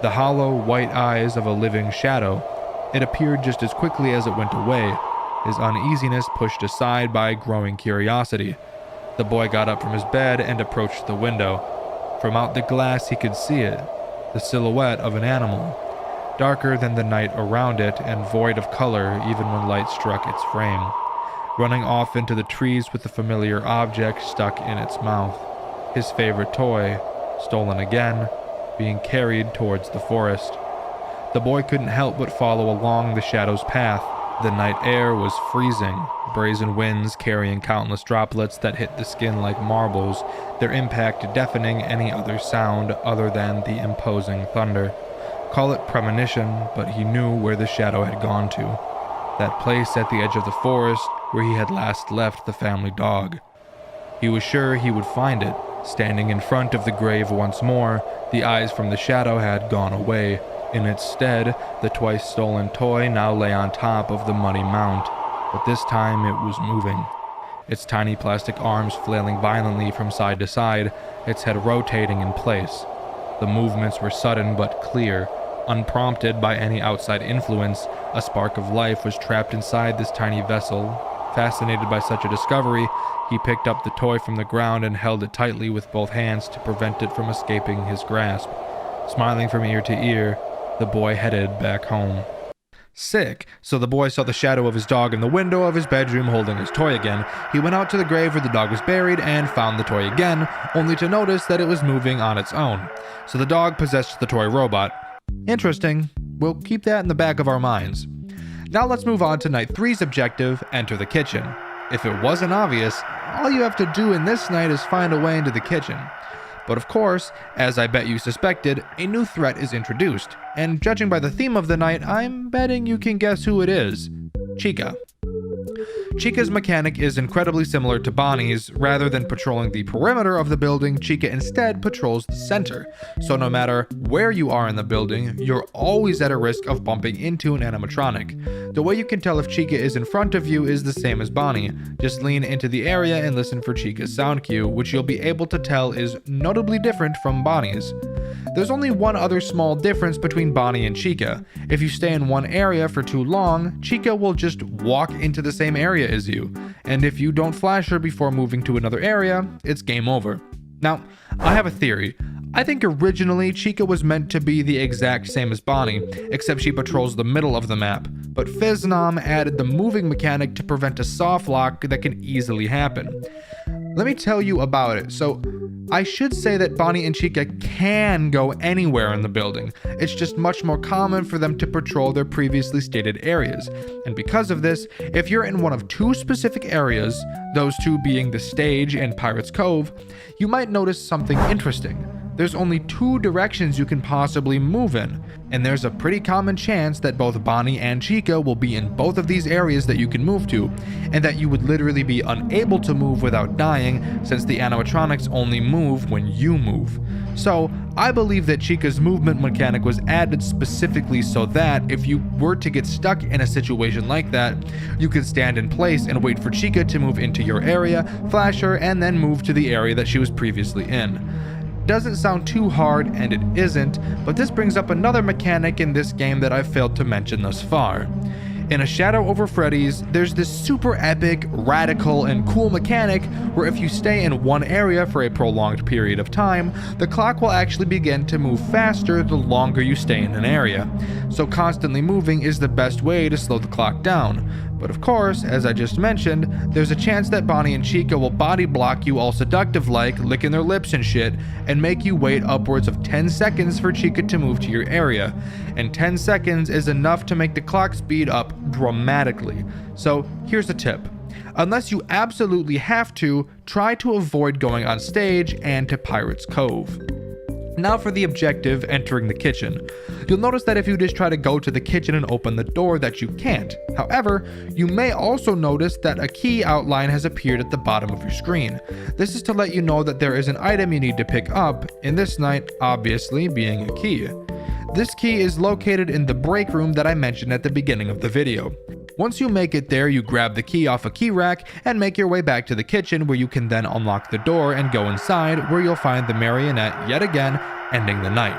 The hollow, white eyes of a living shadow. It appeared just as quickly as it went away, his uneasiness pushed aside by growing curiosity. The boy got up from his bed and approached the window. From out the glass he could see it, the silhouette of an animal, darker than the night around it and void of color even when light struck its frame, running off into the trees with a familiar object stuck in its mouth. His favorite toy, stolen again, being carried towards the forest. The boy couldn't help but follow along the shadow's path. The night air was freezing, brazen winds carrying countless droplets that hit the skin like marbles, their impact deafening any other sound other than the imposing thunder. Call it premonition, but he knew where the shadow had gone to. That place at the edge of the forest where he had last left the family dog. He was sure he would find it, standing in front of the grave once more. The eyes from the shadow had gone away. In its stead, the twice stolen toy now lay on top of the muddy mount, but this time it was moving. Its tiny plastic arms flailing violently from side to side, its head rotating in place. The movements were sudden but clear, unprompted by any outside influence. A spark of life was trapped inside this tiny vessel. Fascinated by such a discovery, he picked up the toy from the ground and held it tightly with both hands to prevent it from escaping his grasp. Smiling from ear to ear, the boy headed back home. Sick. So the boy saw the shadow of his dog in the window of his bedroom holding his toy again. He went out to the grave where the dog was buried and found the toy again, only to notice that it was moving on its own. So the dog possessed the toy robot. Interesting. We'll keep that in the back of our minds. Now let's move on to night 3's objective, enter the kitchen. If it wasn't obvious, all you have to do in this night is find a way into the kitchen. But of course, as I bet you suspected, a new threat is introduced, and judging by the theme of the night, I'm betting you can guess who it is. Chica. Chica's mechanic is incredibly similar to Bonnie's. Rather than patrolling the perimeter of the building, Chica instead patrols the center. So no matter where you are in the building, you're always at a risk of bumping into an animatronic. The way you can tell if Chica is in front of you is the same as Bonnie. Just lean into the area and listen for Chica's sound cue, which you'll be able to tell is notably different from Bonnie's. There's only one other small difference between Bonnie and Chica. If you stay in one area for too long, Chica will just walk into the same area as you, and if you don't flash her before moving to another area, it's game over. Now, I have a theory. I think originally Chica was meant to be the exact same as Bonnie, except she patrols the middle of the map, but Fiznom added the moving mechanic to prevent a soft lock that can easily happen. Let me tell you about it. So, I should say that Bonnie and Chica can go anywhere in the building. It's just much more common for them to patrol their previously stated areas. And because of this, if you're in one of two specific areas, those two being the stage and Pirate's Cove, you might notice something interesting. There's only two directions you can possibly move in, and there's a pretty common chance that both Bonnie and Chica will be in both of these areas that you can move to, and that you would literally be unable to move without dying, since the animatronics only move when you move. So, I believe that Chica's movement mechanic was added specifically so that if you were to get stuck in a situation like that, you could stand in place and wait for Chica to move into your area, flash her, and then move to the area that she was previously in. Doesn't sound too hard, and it isn't, but this brings up another mechanic in this game that I've failed to mention thus far. In A Shadow Over Freddy's, there's this super epic, radical, and cool mechanic where if you stay in one area for a prolonged period of time, the clock will actually begin to move faster the longer you stay in an area. So constantly moving is the best way to slow the clock down. But of course, as I just mentioned, there's a chance that Bonnie and Chica will body block you all seductive like, licking their lips and shit, and make you wait upwards of 10 seconds for Chica to move to your area. And 10 seconds is enough to make the clock speed up dramatically. So here's a tip. Unless you absolutely have to, try to avoid going on stage and to Pirate's Cove. Now for the objective, entering the kitchen. You'll notice that if you just try to go to the kitchen and open the door that you can't. However, you may also notice that a key outline has appeared at the bottom of your screen. This is to let you know that there is an item you need to pick up, in this night obviously being a key. This key is located in the break room that I mentioned at the beginning of the video. Once you make it there, you grab the key off a key rack and make your way back to the kitchen, where you can then unlock the door and go inside, where you'll find the marionette yet again, ending the night.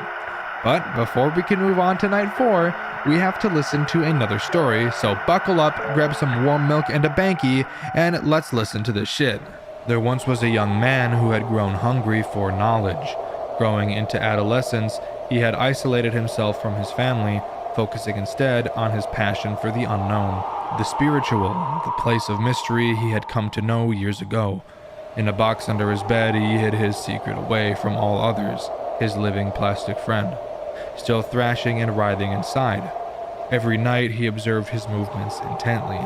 But before we can move on to night 4, we have to listen to another story, so buckle up, grab some warm milk and a Banky, and let's listen to this shit. There once was a young man who had grown hungry for knowledge. Growing into adolescence, he had isolated himself from his family, focusing instead on his passion for the unknown, the spiritual, the place of mystery he had come to know years ago. In a box under his bed, he hid his secret away from all others, his living plastic friend, still thrashing and writhing inside. Every night he observed his movements intently.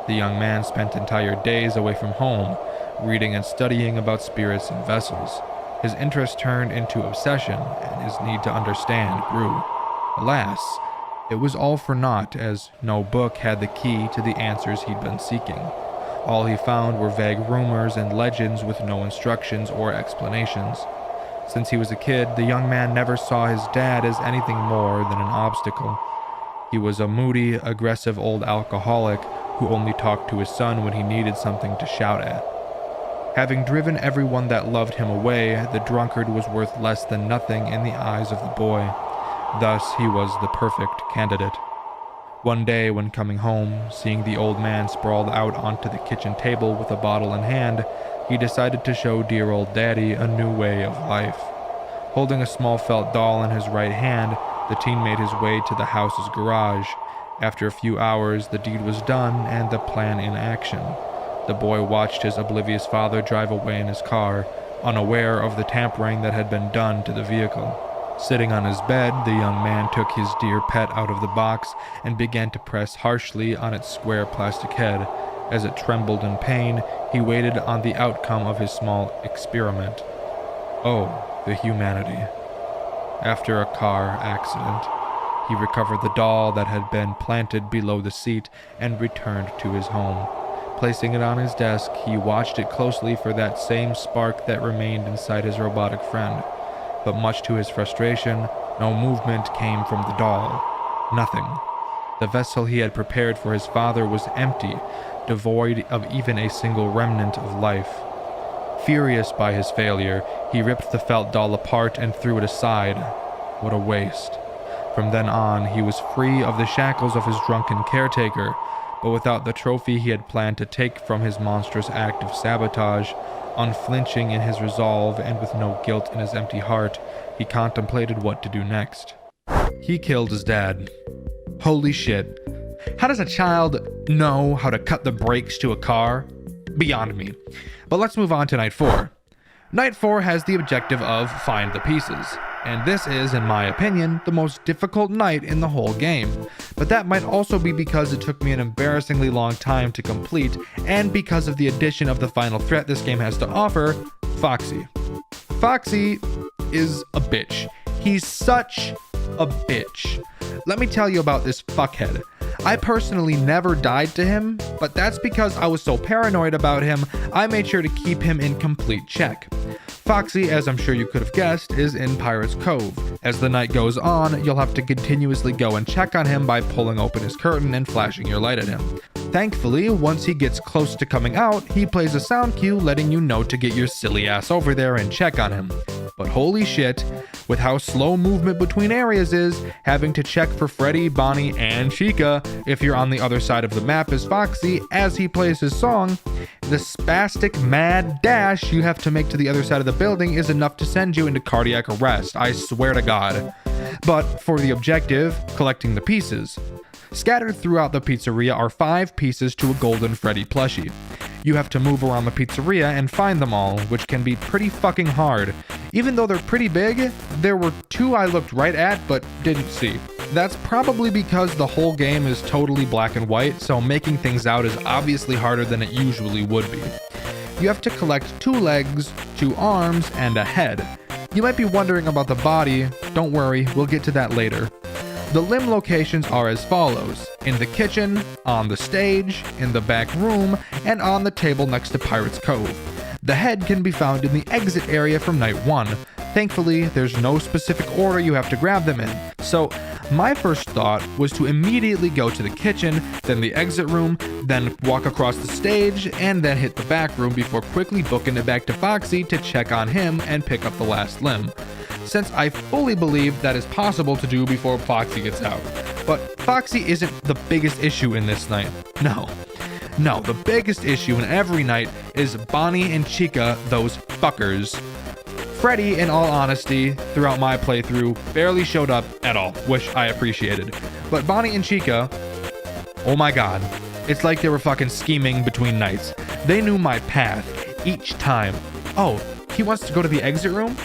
The young man spent entire days away from home, reading and studying about spirits and vessels. His interest turned into obsession, and his need to understand grew. Alas, it was all for naught, as no book had the key to the answers he'd been seeking. All he found were vague rumors and legends with no instructions or explanations. Since he was a kid, the young man never saw his dad as anything more than an obstacle. He was a moody, aggressive old alcoholic who only talked to his son when he needed something to shout at. Having driven everyone that loved him away, the drunkard was worth less than nothing in the eyes of the boy. Thus, he was the perfect candidate. One day, when coming home, seeing the old man sprawled out onto the kitchen table with a bottle in hand, he decided to show dear old daddy a new way of life. Holding a small felt doll in his right hand, the teen made his way to the house's garage. After a few hours, the deed was done and the plan in action. The boy watched his oblivious father drive away in his car, unaware of the tampering that had been done to the vehicle. Sitting on his bed, the young man took his dear pet out of the box and began to press harshly on its square plastic head. As it trembled in pain, he waited on the outcome of his small experiment. Oh, the humanity. After a car accident, he recovered the doll that had been planted below the seat and returned to his home. Placing it on his desk, he watched it closely for that same spark that remained inside his robotic friend. But much to his frustration, no movement came from the doll. Nothing. The vessel he had prepared for his father was empty, devoid of even a single remnant of life. Furious by his failure, he ripped the felt doll apart and threw it aside. What a waste. From then on, he was free of the shackles of his drunken caretaker, but without the trophy he had planned to take from his monstrous act of sabotage, unflinching in his resolve and with no guilt in his empty heart, he contemplated what to do next. He killed his dad. Holy shit. How does a child know how to cut the brakes to a car? Beyond me. But let's move on to Night 4. Night 4 has the objective of find the pieces, and this is, in my opinion, the most difficult night in the whole game. But that might also be because it took me an embarrassingly long time to complete, and because of the addition of the final threat this game has to offer, Foxy. Foxy is a bitch. He's such a bitch. Let me tell you about this fuckhead. I personally never died to him, but that's because I was so paranoid about him, I made sure to keep him in complete check. Foxy, as I'm sure you could have guessed, is in Pirate's Cove. As the night goes on, you'll have to continuously go and check on him by pulling open his curtain and flashing your light at him. Thankfully, once he gets close to coming out, he plays a sound cue letting you know to get your silly ass over there and check on him. But holy shit, with how slow movement between areas is, having to check for Freddy, Bonnie, and Chica if you're on the other side of the map as Foxy as he plays his song, the spastic mad dash you have to make to the other side of the building is enough to send you into cardiac arrest, I swear to God. But for the objective, collecting the pieces. Scattered throughout the pizzeria are 5 pieces to a golden Freddy plushie. You have to move around the pizzeria and find them all, which can be pretty fucking hard. Even though they're pretty big, there were 2 I looked right at but didn't see. That's probably because the whole game is totally black and white, so making things out is obviously harder than it usually would be. You have to collect 2 legs, 2 arms, and a head. You might be wondering about the body. Don't worry, we'll get to that later. The limb locations are as follows: in the kitchen, on the stage, in the back room, and on the table next to Pirate's Cove. The head can be found in the exit area from Night 1. Thankfully, there's no specific order you have to grab them in. So, my first thought was to immediately go to the kitchen, then the exit room, then walk across the stage, and then hit the back room before quickly booking it back to Foxy to check on him and pick up the last limb, since I fully believe that is possible to do before Foxy gets out. But Foxy isn't the biggest issue in this night. No. No, the biggest issue in every night is Bonnie and Chica, those fuckers. Freddy, in all honesty, throughout my playthrough, barely showed up at all, which I appreciated. But Bonnie and Chica, oh my god, it's like they were fucking scheming between nights. They knew my path each time. Oh, he wants to go to the exit room?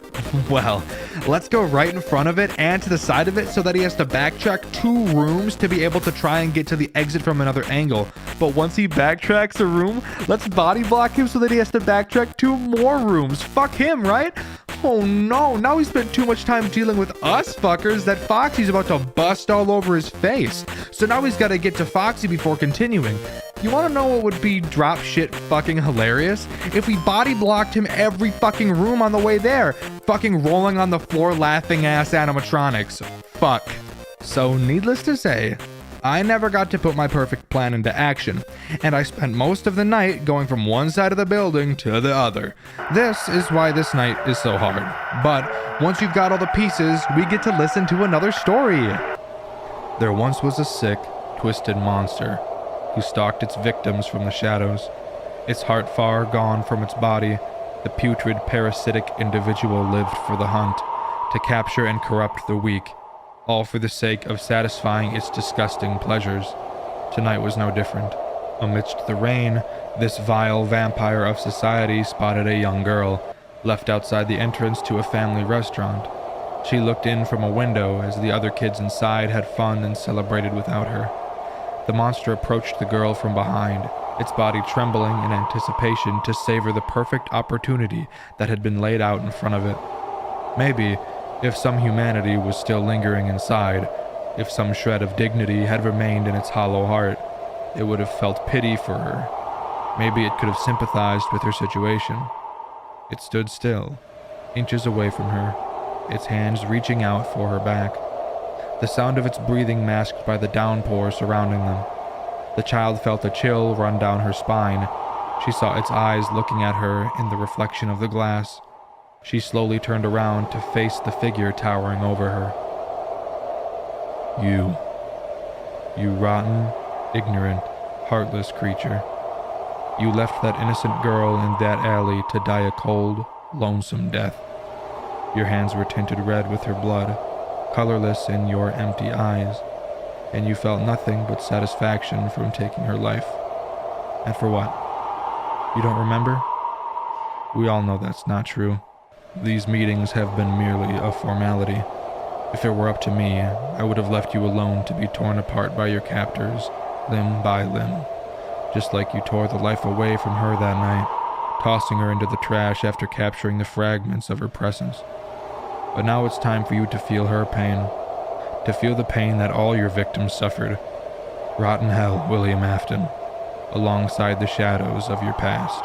Well, let's go right in front of it and to the side of it so that he has to backtrack 2 rooms to be able to try and get to the exit from another angle. But once he backtracks a room, let's body block him so that he has to backtrack 2 more rooms. Fuck him, right? Oh no, now he spent too much time dealing with us fuckers that Foxy's about to bust all over his face. So now he's got to get to Foxy before continuing. You want to know what would be drop shit fucking hilarious? If we body blocked him every fucking room on the way there. Fucking rolling on the floor laughing ass animatronics. Fuck. So needless to say, I never got to put my perfect plan into action, and I spent most of the night going from one side of the building to the other. This is why this night is so hard. But once you've got all the pieces, we get to listen to another story. There once was a sick, twisted monster who stalked its victims from the shadows. Its heart far gone from its body, the putrid, parasitic individual lived for the hunt, to capture and corrupt the weak, all for the sake of satisfying its disgusting pleasures. Tonight was no different. Amidst the rain, this vile vampire of society spotted a young girl, left outside the entrance to a family restaurant. She looked in from a window as the other kids inside had fun and celebrated without her. The monster approached the girl from behind, its body trembling in anticipation to savor the perfect opportunity that had been laid out in front of it. Maybe, if some humanity was still lingering inside, if some shred of dignity had remained in its hollow heart, it would have felt pity for her. Maybe it could have sympathized with her situation. It stood still, inches away from her, its hands reaching out for her back. The sound of its breathing masked by the downpour surrounding them. The child felt a chill run down her spine. She saw its eyes looking at her in the reflection of the glass. She slowly turned around to face the figure towering over her. You rotten, ignorant, heartless creature. You left that innocent girl in that alley to die a cold, lonesome death. Your hands were tinted red with her blood, colorless in your empty eyes, and you felt nothing but satisfaction from taking her life. And for what? You don't remember? We all know that's not true. These meetings have been merely a formality. If it were up to me, I would have left you alone to be torn apart by your captors, limb by limb, just like you tore the life away from her that night, tossing her into the trash after capturing the fragments of her presence. But now it's time for you to feel her pain, to feel the pain that all your victims suffered. Rotten hell, William Afton, alongside the shadows of your past.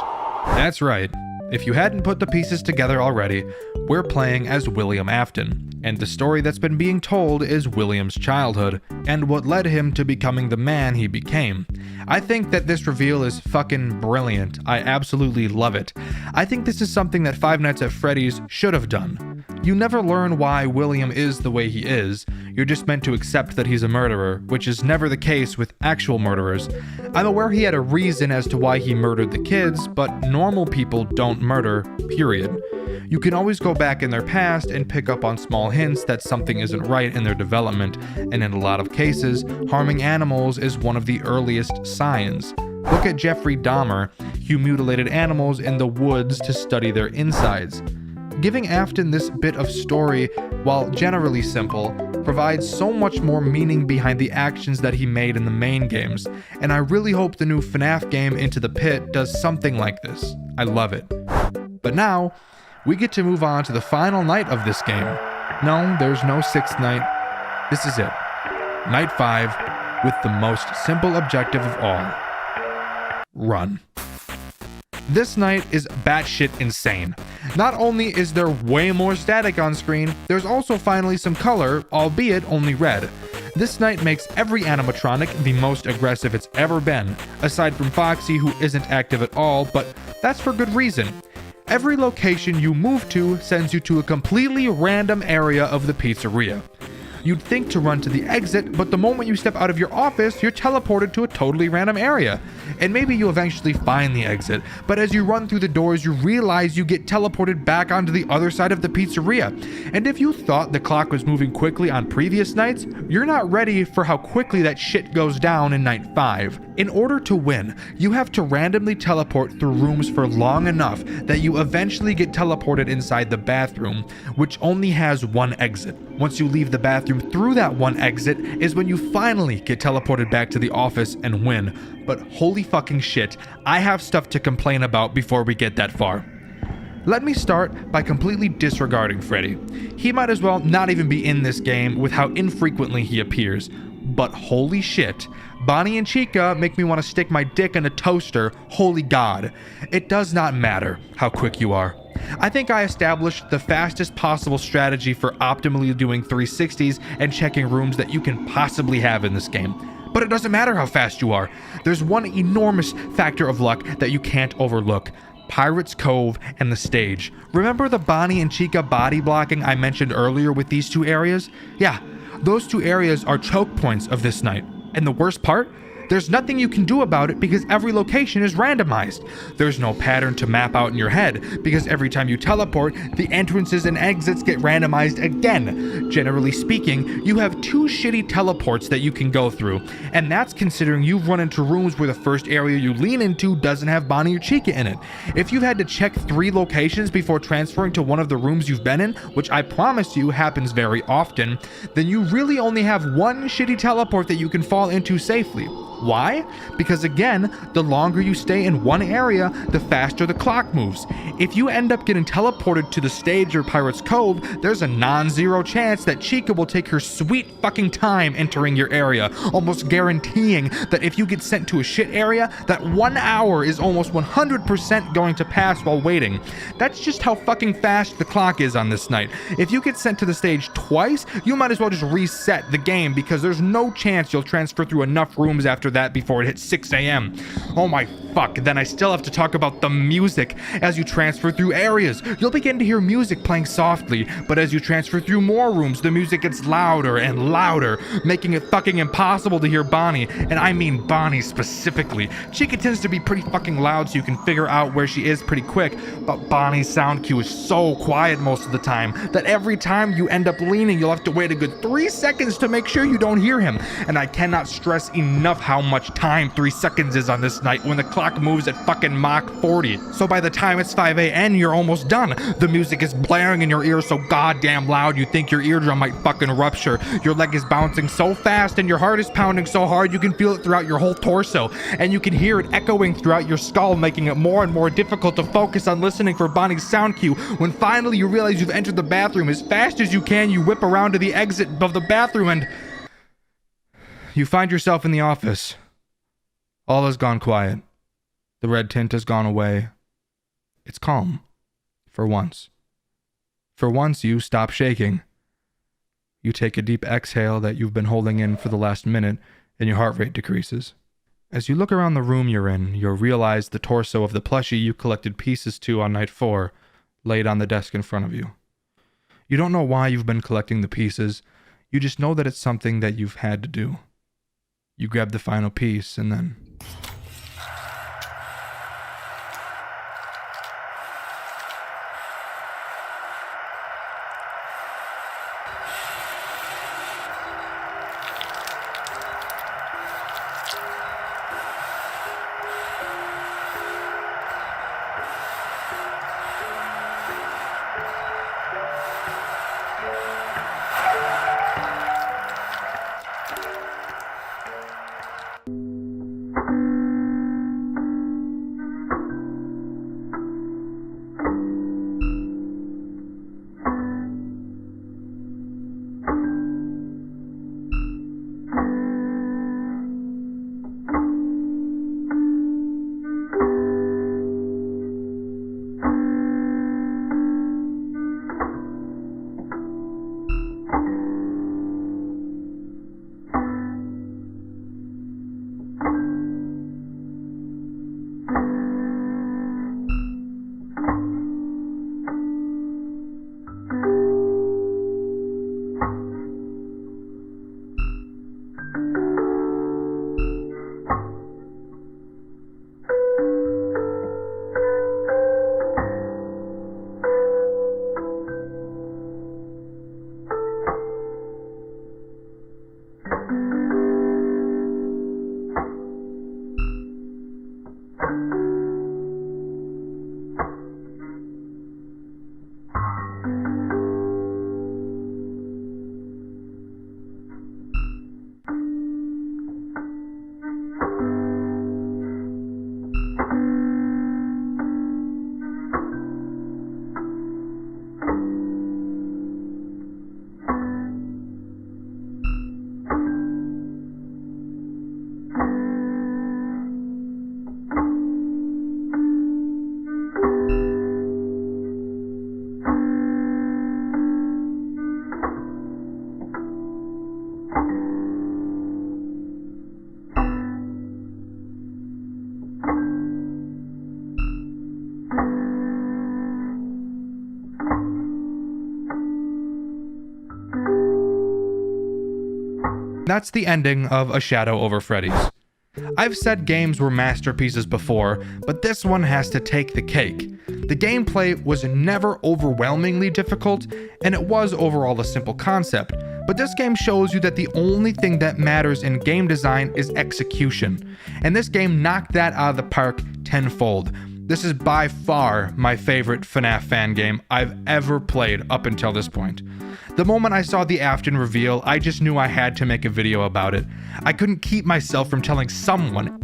That's right. If you hadn't put the pieces together already, we're playing as William Afton, and the story that's been being told is William's childhood, and what led him to becoming the man he became. I think that this reveal is fucking brilliant. I absolutely love it. I think this is something that Five Nights at Freddy's should have done. You never learn why William is the way he is. You're just meant to accept that he's a murderer, which is never the case with actual murderers. I'm aware he had a reason as to why he murdered the kids, but normal people don't murder, period. You can always go back in their past and pick up on small hints that something isn't right in their development, and in a lot of cases, harming animals is one of the earliest signs. Look at Jeffrey Dahmer, who mutilated animals in the woods to study their insides. Giving Afton this bit of story, while generally simple, provides so much more meaning behind the actions that he made in the main games, and I really hope the new FNAF game Into the Pit does something like this. I love it. But now, we get to move on to the final night of this game. No, there's no sixth night. This is it. Night 5, with the most simple objective of all. Run. This night is batshit insane. Not only is there way more static on screen, there's also finally some color, albeit only red. This night makes every animatronic the most aggressive it's ever been, aside from Foxy, who isn't active at all, but that's for good reason. Every location you move to sends you to a completely random area of the pizzeria. You'd think to run to the exit, but the moment you step out of your office, you're teleported to a totally random area. And maybe you eventually find the exit, but as you run through the doors, you realize you get teleported back onto the other side of the pizzeria. And if you thought the clock was moving quickly on previous nights, you're not ready for how quickly that shit goes down in night 5. In order to win, you have to randomly teleport through rooms for long enough that you eventually get teleported inside the bathroom, which only has one exit. Once you leave the bathroom through that one exit is when you finally get teleported back to the office and win. But holy fucking shit, I have stuff to complain about before we get that far. Let me start by completely disregarding Freddy. He might as well not even be in this game with how infrequently he appears. But holy shit, Bonnie and Chica make me want to stick my dick in a toaster, holy god. It does not matter how quick you are. I think I established the fastest possible strategy for optimally doing 360s and checking rooms that you can possibly have in this game. But it doesn't matter how fast you are. There's one enormous factor of luck that you can't overlook. Pirate's Cove and the stage. Remember the Bonnie and Chica body blocking I mentioned earlier with these two areas? Yeah, those two areas are choke points of this night. And the worst part? There's nothing you can do about it because every location is randomized. There's no pattern to map out in your head because every time you teleport, the entrances and exits get randomized again. Generally speaking, you have 2 shitty teleports that you can go through, and that's considering you've run into rooms where the first area you lean into doesn't have Bonnie or Chica in it. If you've had to check 3 locations before transferring to one of the rooms you've been in, which I promise you happens very often, then you really only have one shitty teleport that you can fall into safely. Why? Because again, the longer you stay in one area, the faster the clock moves. If you end up getting teleported to the stage or Pirate's Cove, there's a non-zero chance that Chica will take her sweet fucking time entering your area, almost guaranteeing that if you get sent to a shit area, that 1 hour is almost 100% going to pass while waiting. That's just how fucking fast the clock is on this night. If you get sent to the stage twice, you might as well just reset the game because there's no chance you'll transfer through enough rooms after that before it hits 6 a.m. Oh my fuck, then I still have to talk about the music. As you transfer through areas, you'll begin to hear music playing softly, but as you transfer through more rooms, the music gets louder and louder, making it fucking impossible to hear Bonnie, and I mean Bonnie specifically. Chica tends to be pretty fucking loud so you can figure out where she is pretty quick, but Bonnie's sound cue is so quiet most of the time that every time you end up leaning, you'll have to wait a good 3 seconds to make sure you don't hear him, and I cannot stress enough how much time 3 seconds is on this night when the clock moves at fucking Mach 40. So by the time it's 5 a.m. you're almost done. The music is blaring in your ears so goddamn loud you think your eardrum might fucking rupture. Your leg is bouncing so fast and your heart is pounding so hard you can feel it throughout your whole torso, and you can hear it echoing throughout your skull, making it more and more difficult to focus on listening for Bonnie's sound cue. When finally you realize you've entered the bathroom, as fast as you can you whip around to the exit of the bathroom and you find yourself in the office. All has gone quiet. The red tint has gone away. It's calm. For once. For once, you stop shaking. You take a deep exhale that you've been holding in for the last minute, and your heart rate decreases. As you look around the room you're in, you'll realize the torso of the plushie you collected pieces to on night 4 laid on the desk in front of you. You don't know why you've been collecting the pieces. You just know that it's something that you've had to do. You grab the final piece, and then That's the ending of A Shadow Over Freddy's. I've said games were masterpieces before, but this one has to take the cake. The gameplay was never overwhelmingly difficult, and it was overall a simple concept, but this game shows you that the only thing that matters in game design is execution, and this game knocked that out of the park tenfold. This is by far my favorite FNAF fan game I've ever played up until this point. The moment I saw the Afton reveal, I just knew I had to make a video about it. I couldn't keep myself from telling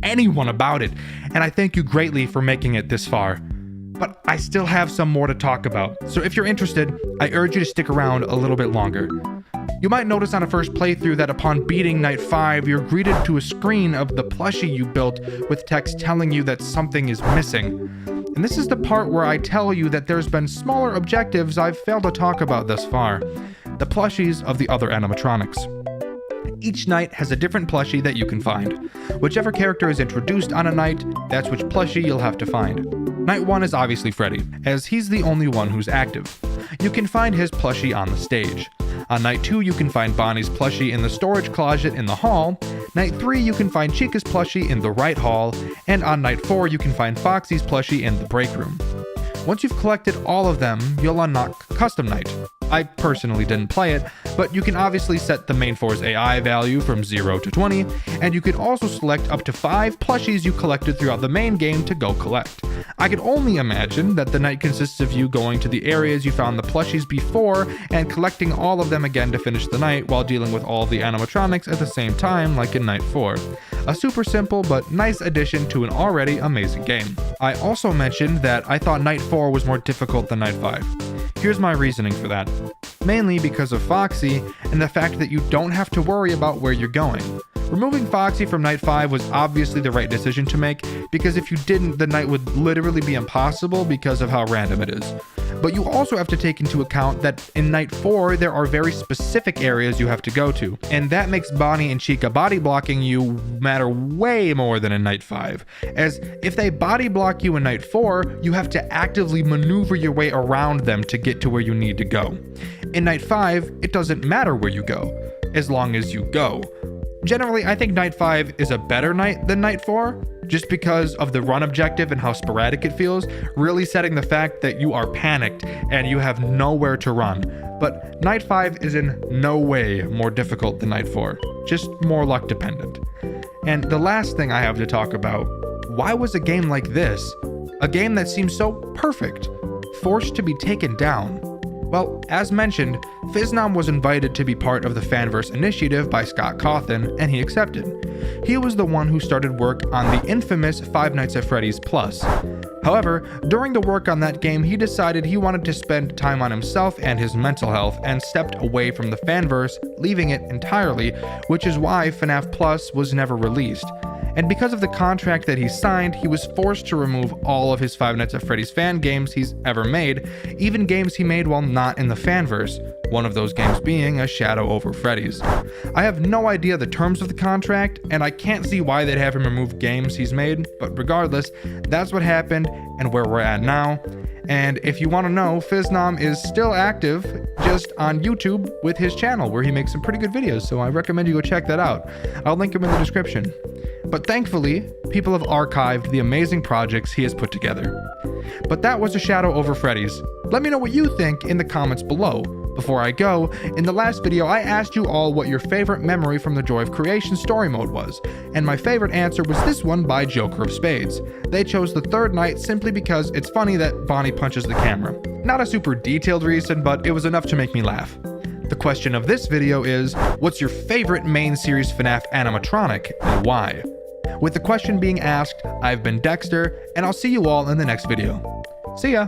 anyone about it, and I thank you greatly for making it this far. But I still have some more to talk about, so if you're interested, I urge you to stick around a little bit longer. You might notice on a first playthrough that upon beating Night 5, you're greeted to a screen of the plushie you built with text telling you that something is missing. And this is the part where I tell you that there's been smaller objectives I've failed to talk about thus far. The plushies of the other animatronics. Each night has a different plushie that you can find. Whichever character is introduced on a night, that's which plushie you'll have to find. Night 1 is obviously Freddy, as he's the only one who's active. You can find his plushie on the stage. On night 2, you can find Bonnie's plushie in the storage closet in the hall. Night 3, you can find Chica's plushie in the right hall. And on night 4, you can find Foxy's plushie in the break room. Once you've collected all of them, you'll unlock Custom Night. I personally didn't play it, but you can obviously set the main 4's AI value from 0 to 20, and you can also select up to 5 plushies you collected throughout the main game to go collect. I can only imagine that the night consists of you going to the areas you found the plushies before and collecting all of them again to finish the night while dealing with all the animatronics at the same time like in Night 4. A super simple but nice addition to an already amazing game. I also mentioned that I thought Night 4 was more difficult than Night 5. Here's my reasoning for that. Mainly because of Foxy and the fact that you don't have to worry about where you're going. Removing Foxy from Night 5 was obviously the right decision to make, because if you didn't, the night would literally be impossible because of how random it is. But you also have to take into account that in Night 4, there are very specific areas you have to go to, and that makes Bonnie and Chica body blocking you matter way more than in Night 5, as if they body block you in Night 4, you have to actively maneuver your way around them to get to where you need to go. In Night 5, it doesn't matter where you go, as long as you go. Generally, I think Night 5 is a better night than Night 4, just because of the run objective and how sporadic it feels, really setting the fact that you are panicked and you have nowhere to run. But Night 5 is in no way more difficult than Night 4, just more luck dependent. And the last thing I have to talk about, why was a game like this, a game that seems so perfect, forced to be taken down? Well, as mentioned, FizzNom was invited to be part of the Fanverse initiative by Scott Cawthon, and he accepted. He was the one who started work on the infamous Five Nights at Freddy's Plus. However, during the work on that game, he decided he wanted to spend time on himself and his mental health and stepped away from the Fanverse, leaving it entirely, which is why FNAF Plus was never released. And because of the contract that he signed, he was forced to remove all of his Five Nights at Freddy's fan games he's ever made, even games he made while not in the Fanverse, one of those games being A Shadow Over Freddy's. I have no idea the terms of the contract, and I can't see why they'd have him remove games he's made, but regardless, that's what happened and where we're at now. And if you want to know, FizzNom is still active just on YouTube with his channel where he makes some pretty good videos, so I recommend you go check that out. I'll link him in the description. But thankfully, people have archived the amazing projects he has put together. But that was A Shadow Over Freddy's. Let me know what you think in the comments below. Before I go, in the last video I asked you all what your favorite memory from the Joy of Creation story mode was, and my favorite answer was this one by Joker of Spades. They chose the third night simply because it's funny that Bonnie punches the camera. Not a super detailed reason, but it was enough to make me laugh. The question of this video is, what's your favorite main series FNAF animatronic and why? With the question being asked, I've been Dexter, and I'll see you all in the next video. See ya!